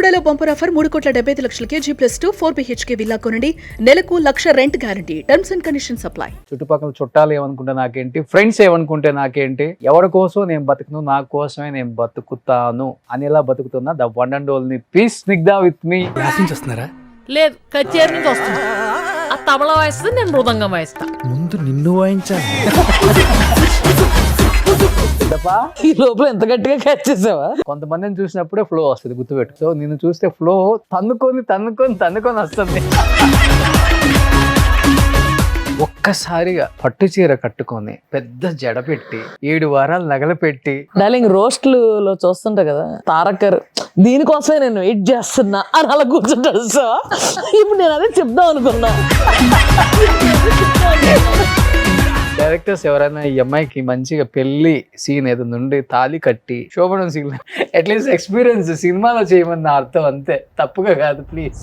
బెల్లుగూడలో bumper offer 3,75,00,000 G+2 4 BHK villa కొనండి. నెలకు 1,00,000 rent guarantee. Terms and conditions apply. చుట్టుపక్కల చుట్టాలు ఏమనుకుంటే నాకేంటి, ఫ్రెండ్స్ ఏమనుకుంటే నాకేంటి, ఎవరి కోసం నేను బతుకును, నా కోసమే నేను బతుకుతాను అనేలా బతుకుతున్నా the one and only piece Snigdha with me. వస్తున్నారా? లేదు, కచేరి నుంచి వస్తుంది. ఆ తబలా వాయిస్తుంది, నేను మృదంగం వాయిస్తా. ముందు నిన్ను వాయించాలి. ఈ లోపల ఎంత గట్టిగా క్యాచ్ చేసావా? కొంతమందిని చూసినప్పుడే ఫ్లో వస్తుంది, గుర్తుపెట్టు. సో నిన్ను చూస్తే ఫ్లో తన్నుకొని వస్తుంది. ఒక్కసారిగా పట్టు చీర కట్టుకొని పెద్ద జడ పెట్టి 7 వారాలు నగలు పెట్టి డార్లింగ్ రోస్ట్లు చూస్తుంటా కదా, తారకర్ దీనికోసమే నేను వెయిట్ చేస్తున్నా అని అలా కూర్చుంటాడు. సో ఇప్పుడు నేను అదే చెప్దాం అనుకున్నా. డైరెక్టర్స్ ఎవరైనా ఈ అమ్మాయికి మంచిగా పెళ్లి సీన్ ఏదో నుండి తాళి కట్టి శోభనం సీన్ అట్లీస్ట్ ఎక్స్పీరియన్స్ సినిమాలో చేయమన్న అర్థం, అంతే, తప్పుగా కాదు ప్లీజ్.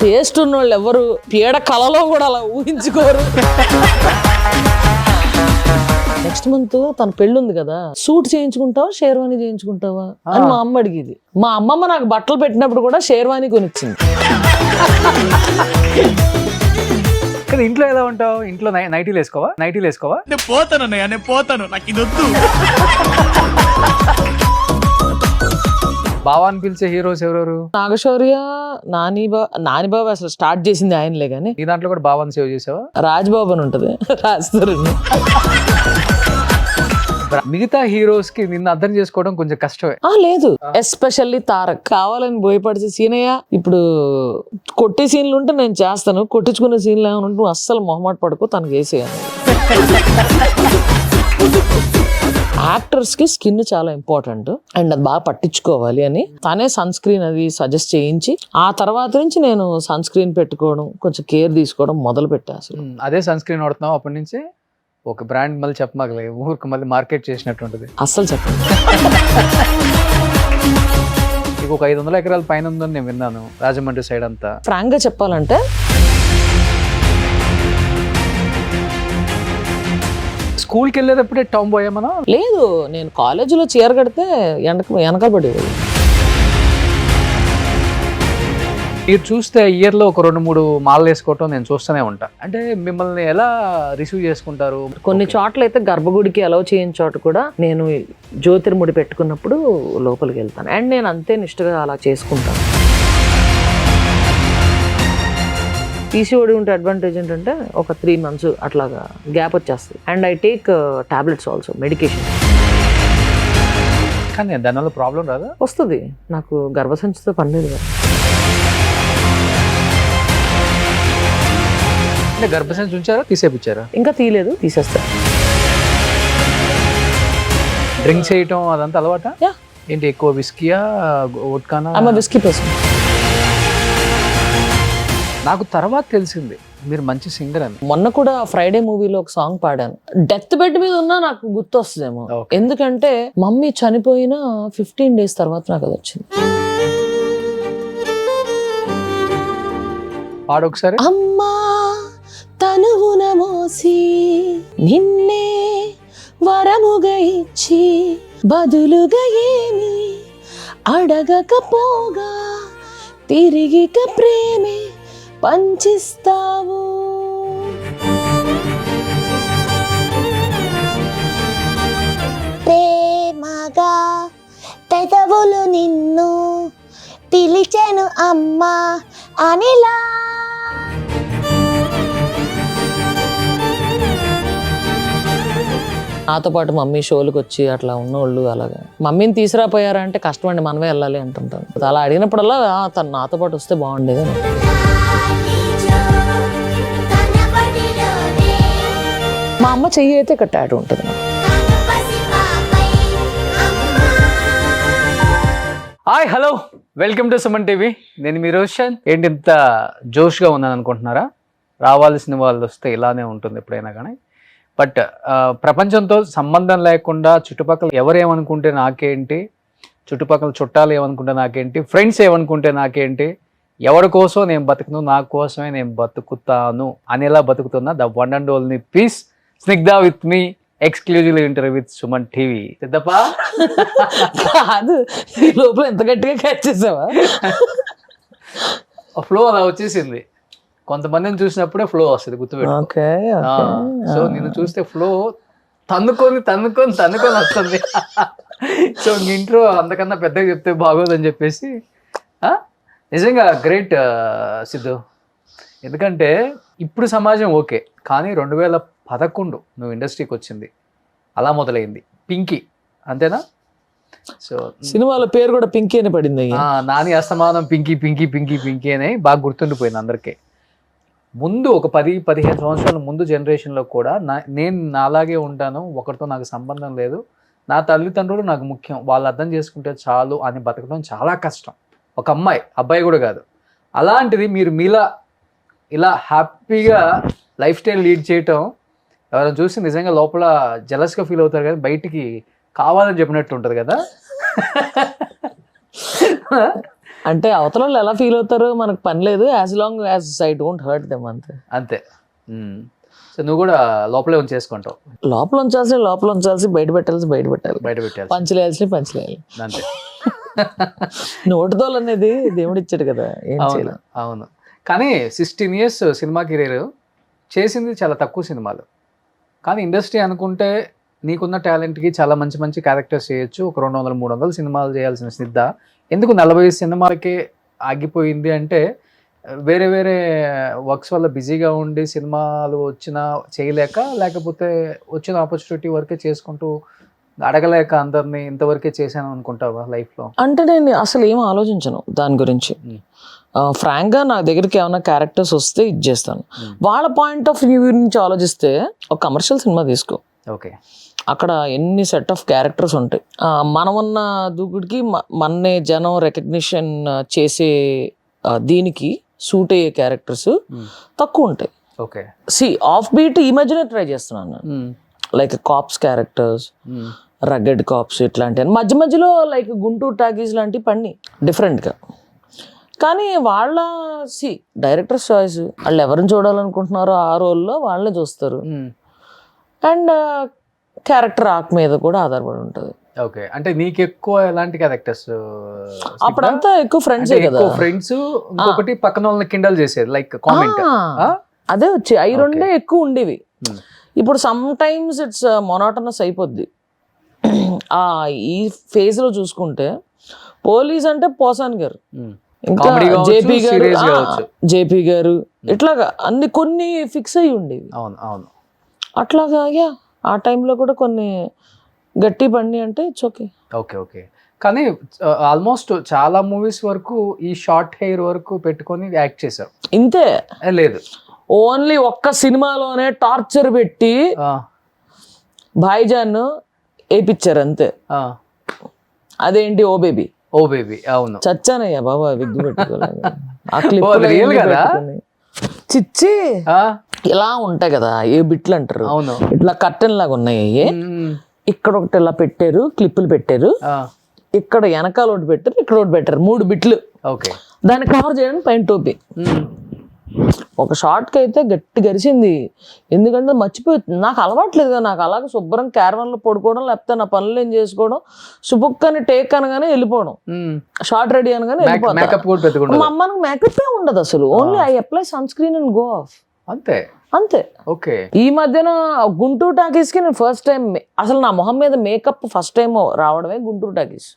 టేస్ట్ ఉన్న వాళ్ళు ఎవరు పీడ కళలో కూడా అలా ఊహించుకోరు. నెక్స్ట్ మంత్ తన పెళ్ళి ఉంది కదా, సూట్ చేయించుకుంటావా షేర్వాణి చేయించుకుంటావా అని మా అమ్మ అడిగేది. మా అమ్మమ్మ నాకు బట్టలు పెట్టినప్పుడు కూడా షేర్వాణి కొనిచ్చింది. కానీ ఇంట్లో ఎలా ఉంటావు? ఇంట్లో నైటీలు వేసుకోవా? నేను పోతాను, నాకు ఇది వద్దు. బావా అని పిలిచే హీరోస్ ఎవరెవరు? నాగశౌర్య, నానిబాబు అసలు స్టార్ట్ చేసింది ఆయనలే గానీ. ఈ దాంట్లో కూడా బావాని సేవ్ చేసావా? రాజ్బాబు అని ఉంటది, రాస్తారు. మిగతా హీరోస్ కి నిన్ను అర్థం చేసుకోవడం కొంచెం కష్టమే. లేదు, ఎస్పెషల్లీ తారక్ కావాలని భయపడితే సీనయ్య ఇప్పుడు కొట్టే సీన్లు ఉంటే నేను చేస్తాను, కొట్టించుకునే సీన్లు ఏమైనా ఉంటే నువ్వు అస్సలు మొహమాట పడుకో, తనకు వేసేయాలి. యాక్టర్స్ కి స్కిన్ చాలా ఇంపార్టెంట్ అండ్ అది బాగా పట్టించుకోవాలి అని తనే సన్ స్క్రీన్ అది సజెస్ట్ చేయించి ఆ తర్వాత నుంచి నేను సన్ స్క్రీన్ పెట్టుకోవడం, కొంచెం కేర్ తీసుకోవడం మొదలు పెట్టా. అసలు అదే సన్ స్క్రీన్ వాడుతున్నావు అప్పటి నుంచి? ఒక బ్రాండ్ మళ్ళీ చెప్పమాగలే, ఊరికి మళ్ళీ మార్కెట్ చేసినట్టుంటది. అస్సలు చెప్పండి. ఇక ఒక 500 ఎకరాల పైన ఉందని నేను విన్నాను, రాజమండ్రి సైడ్ అంతా. ఫ్రాంక్ గా చెప్పాలంటే స్కూల్కి వెళ్ళేటప్పుడే టామ్ బాయ్ ఏమన్నా? లేదు, నేను కాలేజీలో చీర కడితే వెనకబడేవాడు. మీరు చూస్తే ఇయర్లో ఒక 2-3 మాలలు వేసుకోవటం నేను చూస్తూనే ఉంటా. అంటే మిమ్మల్ని ఎలా రిసీవ్ చేసుకుంటారు? కొన్ని చోట్ల అయితే గర్భగుడికి అలౌ చేయని చోట కూడా నేను జ్యోతిర్ముడి పెట్టుకున్నప్పుడు లోపలికి వెళ్తాను అండ్ నేను అంతే నిష్ఠగా అలా చేసుకుంటాను. పీసీఓడి ఉంటే అడ్వాంటేజ్ ఏంటంటే ఒక 3 months అట్లాగా గ్యాప్ వచ్చేస్తుంది and I take tablets also, medication. కానీ దానివల్ల ప్రాబ్లం రాదా? వస్తుంది, నాకు గర్భసంచితో పని లేదు కదా. అంటే గర్భసంచి ఉంచారా, తీసేపిచ్చారా? ఇంకా తీయలేదు, తీసేస్తా. డ్రింక్ చేయటం అదంతా అలవాట? యా. ఏంటి ఎక్కువ విస్కీయా, వోడ్కానా? Whisky person. నాకు తర్వాత తెలిసింది మీరు మంచి సింగర్ అని. మొన్న కూడా ఫ్రైడే మూవీలో ఒక సాంగ్ పాడాను. డెత్ బెడ్ మీద ఉన్నా నాకు గుర్తు వస్తుందేమో, ఎందుకంటే మమ్మీ చనిపోయిన 15 days తర్వాత నాకు అది వచ్చింది. పాడొకసారి. అమ్మా తనువున మోసి నిన్నే వరముగా ఇచ్చి బదులుగా ఏమి అడగకపోగా తిరిగిక ప్రేమే పంచిస్తావు. ప్రేమగా పెదవులు నిన్ను పిలిచెను అమ్మా అనిలా. నాతో పాటు మమ్మీ షోలకు వచ్చి అట్లా ఉన్నోళ్ళు అలాగా మమ్మీని తీసుకురాపోయారా అంటే కష్టం అండి, మనమే వెళ్ళాలి అంటుంటాను. అలా అడిగినప్పుడల్లా తను నాతో పాటు వస్తే బాగుండేది. మా అమ్మ చెయ్యి అయితే ఇక్కడ టాటూ ఉంటుంది. Hi, hello, welcome to Suman TV. నేను మీ రోషన్. ఏంటి ఇంత జోష్గా ఉన్నాను అనుకుంటున్నారా? రావాల్సిన వాళ్ళు వస్తే ఇలానే ఉంటుంది ఎప్పుడైనా కానీ. బట్ ప్రపంచంతో సంబంధం లేకుండా చుట్టుపక్కల ఎవరేమనుకుంటే నాకేంటి, చుట్టుపక్కల చుట్టాలు ఏమనుకుంటే నాకేంటి, ఫ్రెండ్స్ ఏమనుకుంటే నాకేంటి, ఎవరి కోసం నేను బతుకును, నా కోసమే నేను బతుకుతాను అనేలా బతుకుతున్నా the one and only piece Snigdha with me exclusive interview with Suman TV. Siddappa కాదు, ఈ లోపల ఎంత గట్టిగా క్యాచ్ చేసావా? ఫ్లో అలా వచ్చేసింది. కొంతమందిని చూసినప్పుడే ఫ్లో వస్తుంది, గుర్తుపెట్టు. ఓకే. సో నిన్ను చూస్తే ఫ్లో తన్నుకొని తన్నుకొని తన్నుకొని వస్తుంది. సో ఇంట్రో అంతకన్నా పెద్దగా చెప్తే బాగోదని చెప్పేసి నిజంగా గ్రేట్ సిద్ధు. ఎందుకంటే ఇప్పుడు సమాజం ఓకే, కానీ 2011 నువ్వు ఇండస్ట్రీకి వచ్చింది అలా మొదలైంది పింకీ, అంతేనా? సో సినిమాల పేరు కూడా పింకీ అని పడింది. నాని అస్తమానం పింకీ పింకీ పింకీ పింకీ అని బాగా గుర్తుండిపోయింది అందరికీ. ముందు ఒక 10-15 సంవత్సరాల ముందు జనరేషన్లో కూడా నేను నాలాగే ఉంటాను, ఒకరితో నాకు సంబంధం లేదు, నా తల్లిదండ్రులు నాకు ముఖ్యం, వాళ్ళు అర్థం చేసుకుంటే చాలు అని బతకడం చాలా కష్టం. ఒక అబ్బాయి కూడా కాదు. అలాంటిది మీరు ఇలా హ్యాపీగా లైఫ్ స్టైల్ లీడ్ చేయటం ఎవరైనా చూసి నిజంగా లోపల జెలస్గా ఫీల్ అవుతారు కదా, బయటికి కావాలని చెప్పినట్టు ఉంటుంది కదా. అంటే అవతల వాళ్ళు ఎలా ఫీల్ అవుతారో మనకు పని లేదు, as long as I don't hurt them అంతే. సో నువ్వు కూడా లోపలే ఉంచేసుకుంటావు. లోపల ఉంచాల్సి బయట పెట్టాల్సి బయట పెట్టాలి, పంచలేయాల్సి అంతే. నోటుదోలు అనేది దేవుడు ఇచ్చాడు కదా, ఏం చేయాలి. అవును. కానీ 16 years సినిమా కెరీర్ చేసింది చాలా తక్కువ సినిమాలు, కానీ ఇండస్ట్రీ అనుకుంటే నీకున్న టాలెంట్కి చాలా మంచి మంచి క్యారెక్టర్స్ చేయొచ్చు. ఒక 200-300 సినిమాలు చేయాల్సిన స్నిగ్ధ ఎందుకు 40 సినిమాలకే ఆగిపోయింది అంటే, వేరే వర్క్స్ వల్ల బిజీగా ఉండి సినిమాలు వచ్చినా చేయలేక, లేకపోతే వచ్చిన ఆపర్చునిటీ వరకే చేసుకుంటూ అడగలేక అందరినీ ఇంతవరకే చేశాను అనుకుంటావా లైఫ్లో? అంటే నేను అసలు ఏం ఆలోచించను దాని గురించి. ఫ్రాంక్గా నా దగ్గరికి ఏమైనా క్యారెక్టర్స్ వస్తే ఇది చేస్తాను. వాళ్ళ పాయింట్ ఆఫ్ వ్యూ నుంచి ఆలోచిస్తే ఒక కమర్షియల్ సినిమా తీసుకో, ఓకే, అక్కడ ఎన్ని సెట్ ఆఫ్ క్యారెక్టర్స్ ఉంటాయి. మనం ఉన్న దూకుడికి మన్నే జనం రికగ్నిషన్ చేసే దీనికి సూట్ అయ్యే క్యారెక్టర్స్ తక్కువ ఉంటాయి. ఓకే, ఆఫ్ బీట్ ఈ మధ్యనే ట్రై చేస్తున్నాను నేను, like cops characters, rugged cops ఇట్లాంటి మధ్యలో లైక్ గుంటూరు టాకీస్ లాంటి పని డిఫరెంట్గా. కానీ వాళ్ళ డైరెక్టర్స్ చాయిస్, వాళ్ళు ఎవరిని చూడాలనుకుంటున్నారో ఆ రోల్లో వాళ్ళని చూస్తారు. అండ్ క్యారెక్టర్ ఆర్క్ మీద కూడా ఆధారపడి ఉంటుంది. ఓకే, అంటే నీకు ఎక్కువ ఎలాంటి క్యారెక్టర్స్? అప్పుడంతా ఎక్కువ ఫ్రెండ్స్ కదా, ఫ్రెండ్స్, ఇంకొకటి పక్కన వాళ్ళని కిండల్ చేసేది లైక్ కామెంట్, అదే వచ్చి అవి రెండే ఎక్కువ ఉండేవి. ఇప్పుడు సమ్ టైమ్స్ ఇట్స్ మొనాటనస్ అయిపోద్ది. ఈ ఫేజ్ లో చూసుకుంటే పోలీస్ అంటే పోసాన్ గారు, ఇంకా జేపీ గారు ఇట్లాగా అన్ని కొన్ని ఫిక్స్ అయ్యి ఉండేవి. అవును. అట్లాగా ఆ టైంలో కూడా కొన్ని గట్టి బండి అంటే ఇట్స్ ఓకే. ఓకే. కానీ ఆల్మోస్ట్ చాలా మూవీస్ వరకు ఈ షార్ట్ హెయిర్ వరకు పెట్టుకొని యాక్ట్ చేశారు. ఇంతే లేదు, ఓన్లీ ఒక్క సినిమాలోనే టార్చర్ పెట్టి భాయిజాన్ వేయించారు అంతే. అదేంటి ఓ బేబీ. అవును, చచ్చానయ్యా బాబా విగ్గు పెట్టుకోలేదు. చిచ్చి ఇలా ఉంటాయి కదా ఏ బిట్లు అంటారు, ఇట్లా కర్టెన్ లాగా ఉన్నాయి. ఇక్కడ ఒకటి ఇలా పెట్టారు, క్లిప్పులు పెట్టారు, ఇక్కడ వెనకాల ఒకటి పెట్టారు, ఇక్కడ ఒకటి పెట్టారు, 3 బిట్లు. దాన్ని కవర్ చేయడానికి పైన టోపీ. ఒక షార్ట్కి అయితే గట్టి గరిచింది, ఎందుకంటే మర్చిపోతుంది. నాకు అలవాట్లేదు కదా, నాకు అలాగే శుభ్రం క్యారవన్లో పడుకోవడం, లేకపోతే నా పనులు ఏం చేసుకోవడం, సుబుక్కని టేక్ అనగానే వెళ్ళిపోవడం, షార్ట్ రెడీ అనగానే వెళ్ళిపోతాను. మా అమ్మకి మేకప్ ఏ ఉండదు అసలు, only I apply sunscreen and go off, అంతే. ఓకే, ఈ మధ్యన గుంటూరు టాకీస్ కి నేను ఫస్ట్ టైం అసలు నా మొహం మీద మేకప్ ఫస్ట్ టైం రావడమే గుంటూరు టాకీస్.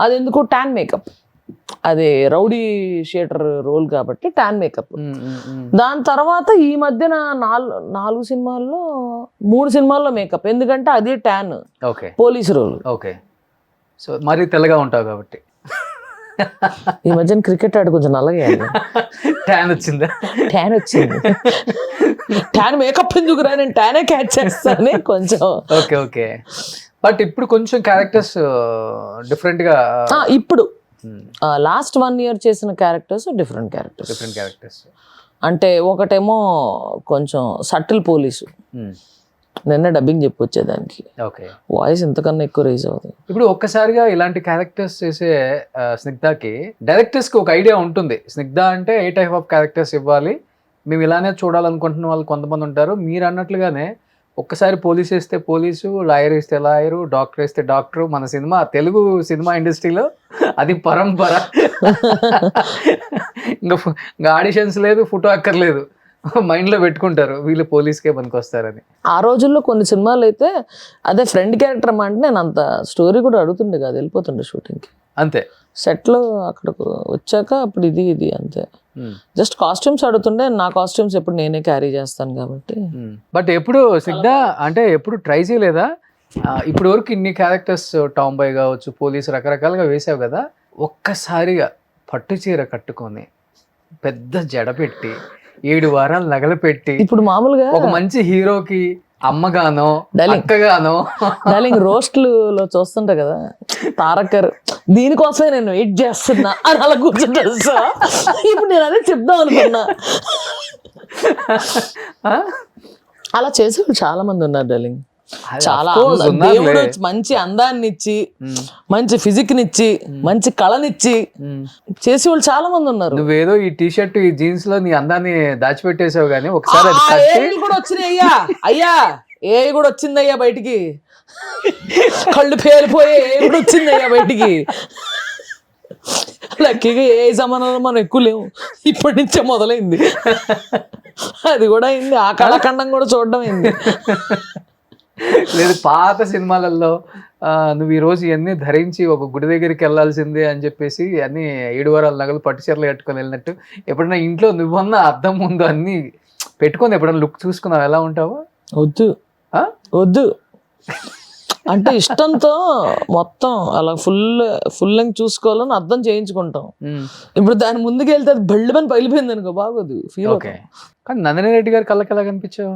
అది ఎందుకు ట్యాన్ మేకప్, అది రౌడీ షీటర్ రోల్ కాబట్టి ట్యాన్ మేకప్. దాని తర్వాత ఈ మధ్యన 4 సినిమాల్లో 3 సినిమాల్లో మేకప్, ఎందుకంటే అది tan police role. Okay, so మరి తెల్లగా ఉంటావు కాబట్టి. ఈ మధ్యన క్రికెట్ ఆడు కొంచెం నల్లగా ట్యాన్ వచ్చింది. ట్యాన్ మేకప్ ఎందుకు రా, నేను ట్యానే క్యాచ్ చేస్తాను కొంచెం. ఓకే, బట్ ఇప్పుడు కొంచెం క్యారెక్టర్స్ డిఫరెంట్ గా, ఇప్పుడు లాస్ట్ 1 year చేసిన క్యారెక్టర్స్ డిఫరెంట్ క్యారెక్టర్స్. అంటే ఒకటేమో కొంచెం సటిల్ పోలీసు, నిన్న డబ్బింగ్ చెప్పొచ్చేదానికి వాయిస్ ఇంతకన్నా ఎక్కువ రైజ్ అవుతుంది. ఇప్పుడు ఒక్కసారిగా ఇలాంటి క్యారెక్టర్స్ చేసే స్నిగ్ధకి డైరెక్టర్స్ కి ఒక ఐడియా ఉంటుంది, స్నిగ్ధ అంటే ఏ టైప్ ఆఫ్ క్యారెక్టర్స్ ఇవ్వాలి, మేము ఇలానే చూడాలనుకుంటున్న వాళ్ళు కొంతమంది ఉంటారు. మీరు అన్నట్లుగానే ఒక్కసారి పోలీస్ వేస్తే పోలీసు, లాయర్ వేస్తే లాయరు, డాక్టర్ వేస్తే డాక్టరు. మన సినిమా తెలుగు సినిమా ఇండస్ట్రీలో అది పరంపర. ఇంకా ఆడిషన్స్ లేదు, ఫోటో అక్కర్లేదు, మైండ్లో పెట్టుకుంటారు వీళ్ళు పోలీస్కే పనికొస్తారని. ఆ రోజుల్లో కొన్ని సినిమాలు అయితే అదే ఫ్రెండ్ క్యారెక్టర్ అమ్మా అంటే నేను అంత స్టోరీ కూడా అడుగుతుండే కాదు, వెళ్ళిపోతుండే షూటింగ్కి. అంతే. సెట్లో అక్కడికి వచ్చాక అప్పుడు ఇది అంతే. జస్ట్ కాస్ట్యూమ్స్ అడుగుతుండే, నా కాస్ట్యూమ్స్ ఎప్పుడు నేనే క్యారీ చేస్తాను కాబట్టి. బట్ ఎప్పుడు సిద్ధ అంటే ఎప్పుడు ట్రై చేయలేదా? ఇప్పుడు వరకు ఇన్ని క్యారెక్టర్స్, టామ్ బాయ్ కావచ్చు, పోలీసు, రకరకాలుగా వేసావు కదా, ఒక్కసారిగా పట్టు చీర కట్టుకొని పెద్ద జడ పెట్టి 7 వారాలు నగలు పెట్టి ఇప్పుడు మామూలుగా ఒక మంచి హీరోకి అమ్మగానో Darling. అక్కగానో డార్లింగ్ రోస్ట్లు లో చూస్తుంటా కదా, తారకర్ దీనికోసమే నేను వెయిట్ చేస్తున్నా అని అలా కూర్చుంటా. ఇప్పుడు నేను అదే చెప్దాం అనుకున్నా. అలా చేసేవాళ్ళు చాలా మంది ఉన్నారు డార్లింగ్. చాలా దేవుడు మంచి అందాన్ని ఇచ్చి, మంచి ఫిజిక్ నిచ్చి, మంచి కళనిచ్చి చేసేవాళ్ళు చాలా మంది ఉన్నారు. నువ్వేదో ఈ టీ షర్ట్, ఈ జీన్స్ లో నీ అందాన్ని దాచిపెట్టేసావు కానీ ఒకసారి అది ఆ కట్టి ఏఐలు కూడా వచ్చినాయి అయ్యా ఏఐ కూడా వచ్చిందయ్యా బయటికి, కళ్ళు పేలిపోయే ఏఐ కూడా వచ్చిందయ్యా బయటికి. లక్కీగా ఏ జమానాలో మనం ఎక్కువ లేవు, ఇప్పటి నుంచే మొదలైంది. అది కూడా అయింది, ఆ కళాఖండం కూడా చూడడం అయింది. లేదు పాత సినిమాలలో నువ్వు ఈ రోజు ఇవన్నీ ధరించి ఒక గుడి దగ్గరికి వెళ్ళాల్సిందే అని చెప్పేసి అన్ని 7 వారాల నగలు పట్టు చీరలు కట్టుకొని వెళ్ళినట్టు ఎప్పుడైనా ఇంట్లో నువ్వన్నా అద్దం ముందు అన్ని పెట్టుకొని ఎప్పుడైనా లుక్ చూసుకున్నావు? ఎలా ఉంటావు? వద్దు వద్దు అంటే ఇష్టంతో మొత్తం అలా ఫుల్ లెంగ్ చూసుకోవాలని అర్థం చేయించుకుంటాం. ఇప్పుడు దాని ముందుకు వెళ్తే అది బెళ్ళమని పగిలిపోయింది అనుకో, బాగోదు ఫీల్. ఓకే. కానీ నందిని రెడ్డి గారి కళ్ళకి ఎలా కనిపించావు?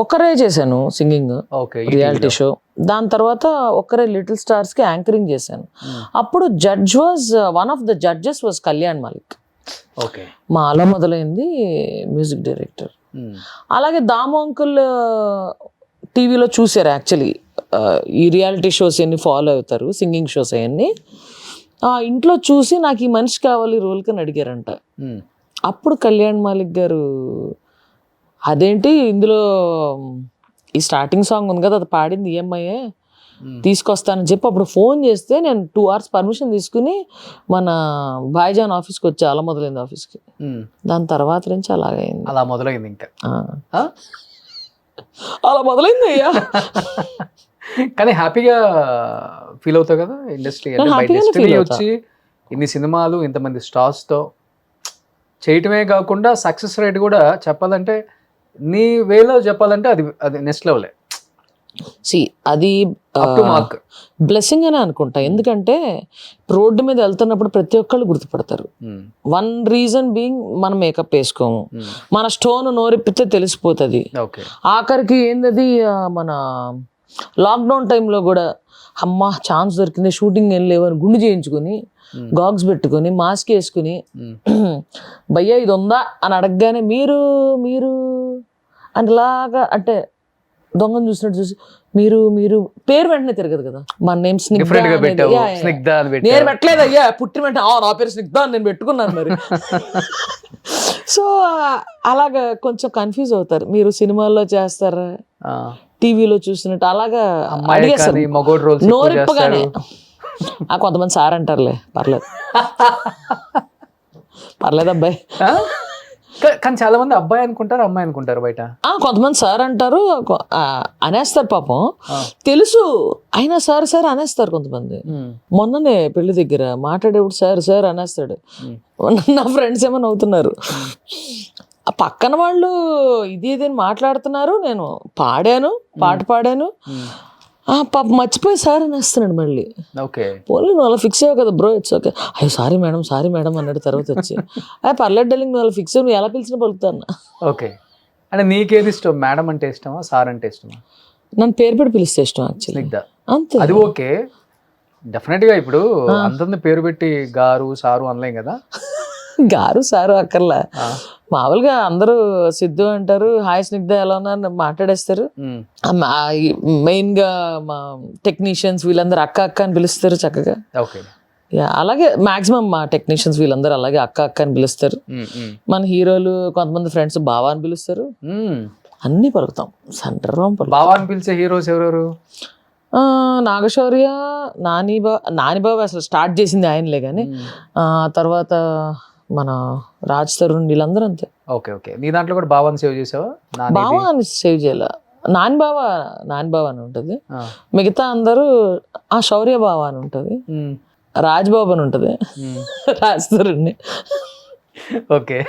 ఒక్కరే చేశాను సింగింగ్, ఓకే, రియాలిటీ షో. దాని తర్వాత ఒక్కరే లిటిల్ స్టార్స్ కి యాంకరింగ్ చేశాను. అప్పుడు judge was one of the judges was Kalyan Malik. Okay. మా అలా మొదలైంది మ్యూజిక్ డైరెక్టర్. అలాగే దాము అంకుల్ టీవీలో చూసారు యాక్చువల్లీ, ఈ రియాలిటీ షోస్ అన్ని ఫాలో అవుతారు, సింగింగ్ షోస్ అవన్నీ. ఇంట్లో చూసి నాకు ఈ మనిషి కావాలి రోల్ కని అడిగారంట. అప్పుడు కళ్యాణ్ మాలిక్ గారు అదేంటి ఇందులో ఈ స్టార్టింగ్ సాంగ్ ఉంది కదా అది పాడింది ఈఎంఐఏ, తీసుకొస్తానని చెప్పి అప్పుడు ఫోన్ చేస్తే నేను 2 hours పర్మిషన్ తీసుకుని మన భాయ్జాన్ ఆఫీస్కి వచ్చి అలా మొదలైంది ఆఫీస్కి. దాని తర్వాత నుంచి అలాగైంది, అలా మొదలైంది ఇంకా అలా మొదలైంది అయ్యా. కానీ హ్యాపీగా ఫీల్ అవుతావు కదా ఇండస్ట్రీ అంటే? బై డెస్టినీ వచ్చి ఇన్ని సినిమాలు ఇంతమంది స్టార్స్ తో చేయటమే కాకుండా సక్సెస్ రేట్ కూడా చెప్పాలంటే నీ వేలో చెప్పాలంటే అది నెక్స్ట్ లెవెలే. అది బ్లెస్సింగ్ అనే అనుకుంటా. ఎందుకంటే రోడ్డు మీద వెళ్తున్నప్పుడు ప్రతి ఒక్కళ్ళు గుర్తుపడతారు. వన్ రీజన్ బీయింగ్ మనం మేకప్ వేసుకోము, మన స్టోన్ నోరెప్పితే తెలిసిపోతుంది. ఆఖరికి ఏందది మన లాక్డౌన్ టైంలో కూడా అమ్మ ఛాన్స్ దొరికింది షూటింగ్ వెళ్ళలేవని గుండు చేయించుకొని గాగ్స్ పెట్టుకొని మాస్క్ వేసుకుని భయ్యా ఇది ఉందా అని అడగగానే మీరు మీరు అనిలాగా అంటే దొంగను చూసినట్టు చూసి మీరు మీరు పేరు వెంటనే తిరగదు కదా. మన నేమ్ స్నిగ్ధ, నేను పెట్టలేదు అయ్యా పుట్టిన వెంటనే నా పేరు స్నిగ్ధ అని నేను పెట్టుకున్నాను మరి. సో అలాగా కొంచెం కన్ఫ్యూజ్ అవుతారు, మీరు సినిమాల్లో చేస్తారా టీవీలో చూసినట్టు అలాగా అడిగేస్తారు నోరిప్పగానే. కొంతమంది సార్ అంటారులే, పర్లేదు పర్లేదు అబ్బాయి. కానీ చాలా మంది అబ్బాయి అనుకుంటారు, అమ్మాయి అనుకుంటారు బయట. కొంతమంది సార్ అంటారు, అనేస్తారు పాపం తెలుసు అయినా సార్ సార్ అనేస్తారు కొంతమంది. మొన్ననే పెళ్లి దగ్గర మాట్లాడేప్పుడు సార్ సార్ అనేస్తాడు. నా ఫ్రెండ్స్ ఏమైనా అవుతున్నారు, ఆ పక్కన వాళ్ళు ఇది అని మాట్లాడుతున్నారు, నేను పాడాను పాట పాడాను పాప మర్చిపోయి సార్ అనేస్తున్నాడు మళ్ళీ. పోలీ నువ్వు అలా ఫిక్స్ అయ్యావు కదా బ్రో, ఇట్స్ ఓకే. అయ్యో సారీ మేడం అన్నాడు తర్వాత వచ్చి. పర్లేదు డార్లింగ్ నువ్వు అలా ఫిక్స్ అయ్యి నువ్వు ఎలా పిలిచినా పలుకుతాను. ఓకే. అంటే నీకేది ఇష్టం, మేడం అంటే ఇష్టమా సార్ అంటే ఇష్టమా? నన్ను పేరు పెట్టి పిలిస్తే ఇష్టం యాక్చువల్లీ. అంతే, అది ఓకే. డెఫినెట్ గా ఇప్పుడు అందరిని పేరు పెట్టి గారు సారు అనలేం కదా. గారు సారు అక్కర్లా, మామూలుగా అందరూ సిద్ధు అంటారు, హాయ్ స్నిగ్ధ ఎలా ఉన్నారు మాట్లాడేస్తారు. మెయిన్ గా మా టెక్నీషియన్స్ వీళ్ళందరూ అక్క అక్క అని పిలుస్తారు చక్కగా. అలాగే మాక్సిమం మా టెక్నీషియన్స్ వీళ్ళందరూ అలాగే అక్క అక్క అని పిలుస్తారు. మన హీరోలు కొంతమంది ఫ్రెండ్స్ బావా అని పిలుస్తారు. అన్నీ పలుకుతాం, సందర్భం పలుకుతాం. బావా అని పిలిచే హీరోస్ ఎవరెవరు? నాగశౌర్య, నానిబాబు అసలు స్టార్ట్ చేసింది ఆయనలే కానీ తర్వాత మన రాజ్ తరుణ్ వీళ్ళందరూ అంతే. ఓకే ఓకే, నీ దాంట్లో కూడా బావాని సేవ్ చేసావా? బావా అని సేవ్ చేయాల, నానిబాబా అని ఉంటుంది. మిగతా అందరూ శౌర్య బావా అని ఉంటుంది, రాజ్బాబు అని ఉంటుంది, రాజ్ తరుణ్. ఓకే,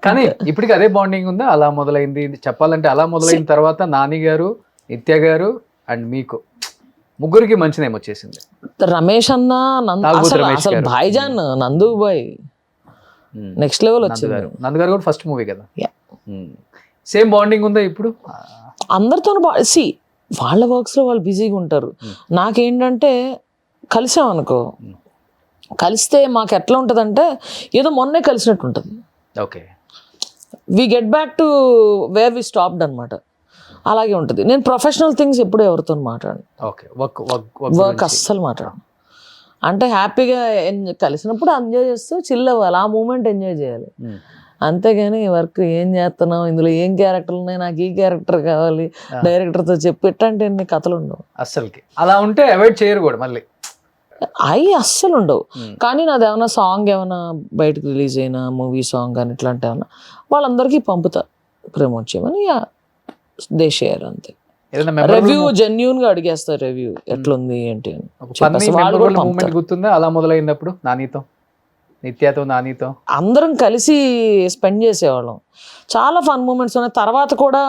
కానీ ఇప్పటికి అదే బాండింగ్ ఉందా? అలా మొదలైంది చెప్పాలంటే, అలా మొదలైన తర్వాత నాని గారు, నిత్య గారు అండ్ మీకు ముగ్గురికి మంచి నేమ్ వచ్చేసింది. రమేష్ అన్న, అసలు భాయిజాన్ నందు బాయ్ నెక్స్ట్ లెవెల్ వచ్చింది. నందు గారు కూడా ఫస్ట్ మూవీ కదా. సేమ్ బాండింగ్ ఉందా ఇప్పుడు? అందరితో వాళ్ళ వర్క్స్ లో వాళ్ళు బిజీగా ఉంటారు. నాకేంటంటే కలిసామనుకో, కలిస్తే మాకు ఎట్లా ఉంటుంది అంటే ఏదో మొన్నే కలిసినట్టు ఉంటుంది. Okay, we get back to where we stopped అనమాట. అలాగే ఉంటుంది. నేను ప్రొఫెషనల్ థింగ్స్ ఎప్పుడు ఎవరితో మాట్లాడను. ఓకే, వర్క్ అస్సలు మాట్లాడను. అంటే హ్యాపీగా కలిసినప్పుడు ఎంజాయ్ చేస్తూ చిల్ అవ్వాలి, ఆ మూమెంట్ ఎంజాయ్ చేయాలి. అంతేగాని వర్క్ ఏం చేస్తున్నావు, ఇందులో ఏం క్యారెక్టర్లు ఉన్నాయి, నాకు ఈ క్యారెక్టర్ కావాలి, డైరెక్టర్తో చెప్పి ఇట్లాంటి ఎన్ని కథలు ఉండవు అస్సలకి. అలా ఉంటే అవాయిడ్ చేయరు కూడా మళ్ళీ, అవి అస్సలు ఉండవు. కానీ నాది ఏమైనా సాంగ్ ఏమైనా బయటకు రిలీజ్ అయినా మూవీ సాంగ్ కానీ ఇట్లాంటి ఏమైనా వాళ్ళందరికీ పంపుతా ప్రమోట్ చేయమని, దే షేర్ అంతే. రివ్యూ జెన్యూన్ గా అడిగేస్తారు, రివ్యూ ఎట్లుంది ఏంటి అని. మూమెంట్ గుర్తుందా అలా మొదలైనప్పుడు? నానితో, నిత్యతో, నానితో అందరం కలిసి స్పెండ్ చేసేవాళ్ళం. చాలా ఫన్ మూమెంట్స్ ఉన్నాయి. తర్వాత కూడా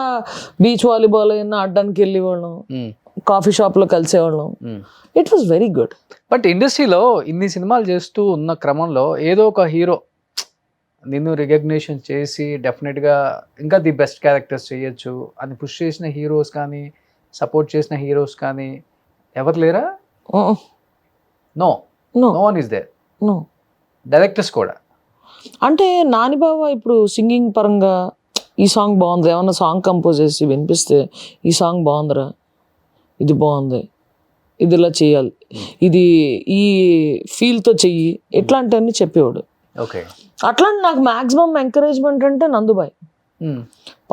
బీచ్ వాలీబాల్ అయినా ఆడడానికి వెళ్ళేవాళ్ళం, కాఫీ షాప్ లో కలిసేవాళ్ళం. It was very good. But ఇండస్ట్రీలో ఇన్ని సినిమాలు చేస్తూ ఉన్న క్రమంలో ఏదో ఒక హీరో నిన్ను రికగ్నిషన్ చేసి డెఫినెట్గా ఇంకా ది బెస్ట్ క్యారెక్టర్స్ చేయొచ్చు అని పుష్ చేసిన హీరోస్ కానీ, సపోర్ట్ చేసిన హీరోస్ కానీ ఎవరు లేరా? No one is there. Directors కూడా అంటే నానిబాబా ఇప్పుడు సింగింగ్ పరంగా ఈ సాంగ్ బాగుంది, ఏమన్నా సాంగ్ కంపోజ్ చేసి వినిపిస్తే ఈ సాంగ్ బాగుందిరా, ఇది బాగుంది, ఇది ఇలా చేయాలి, ఇది ఈ ఫీల్తో చెయ్యి, ఇట్లాంటివన్నీ చెప్పేవాడు. ఓకే, అట్లాంటి నాకు మ్యాక్సిమం ఎంకరేజ్మెంట్ అంటే నందుబాయ్.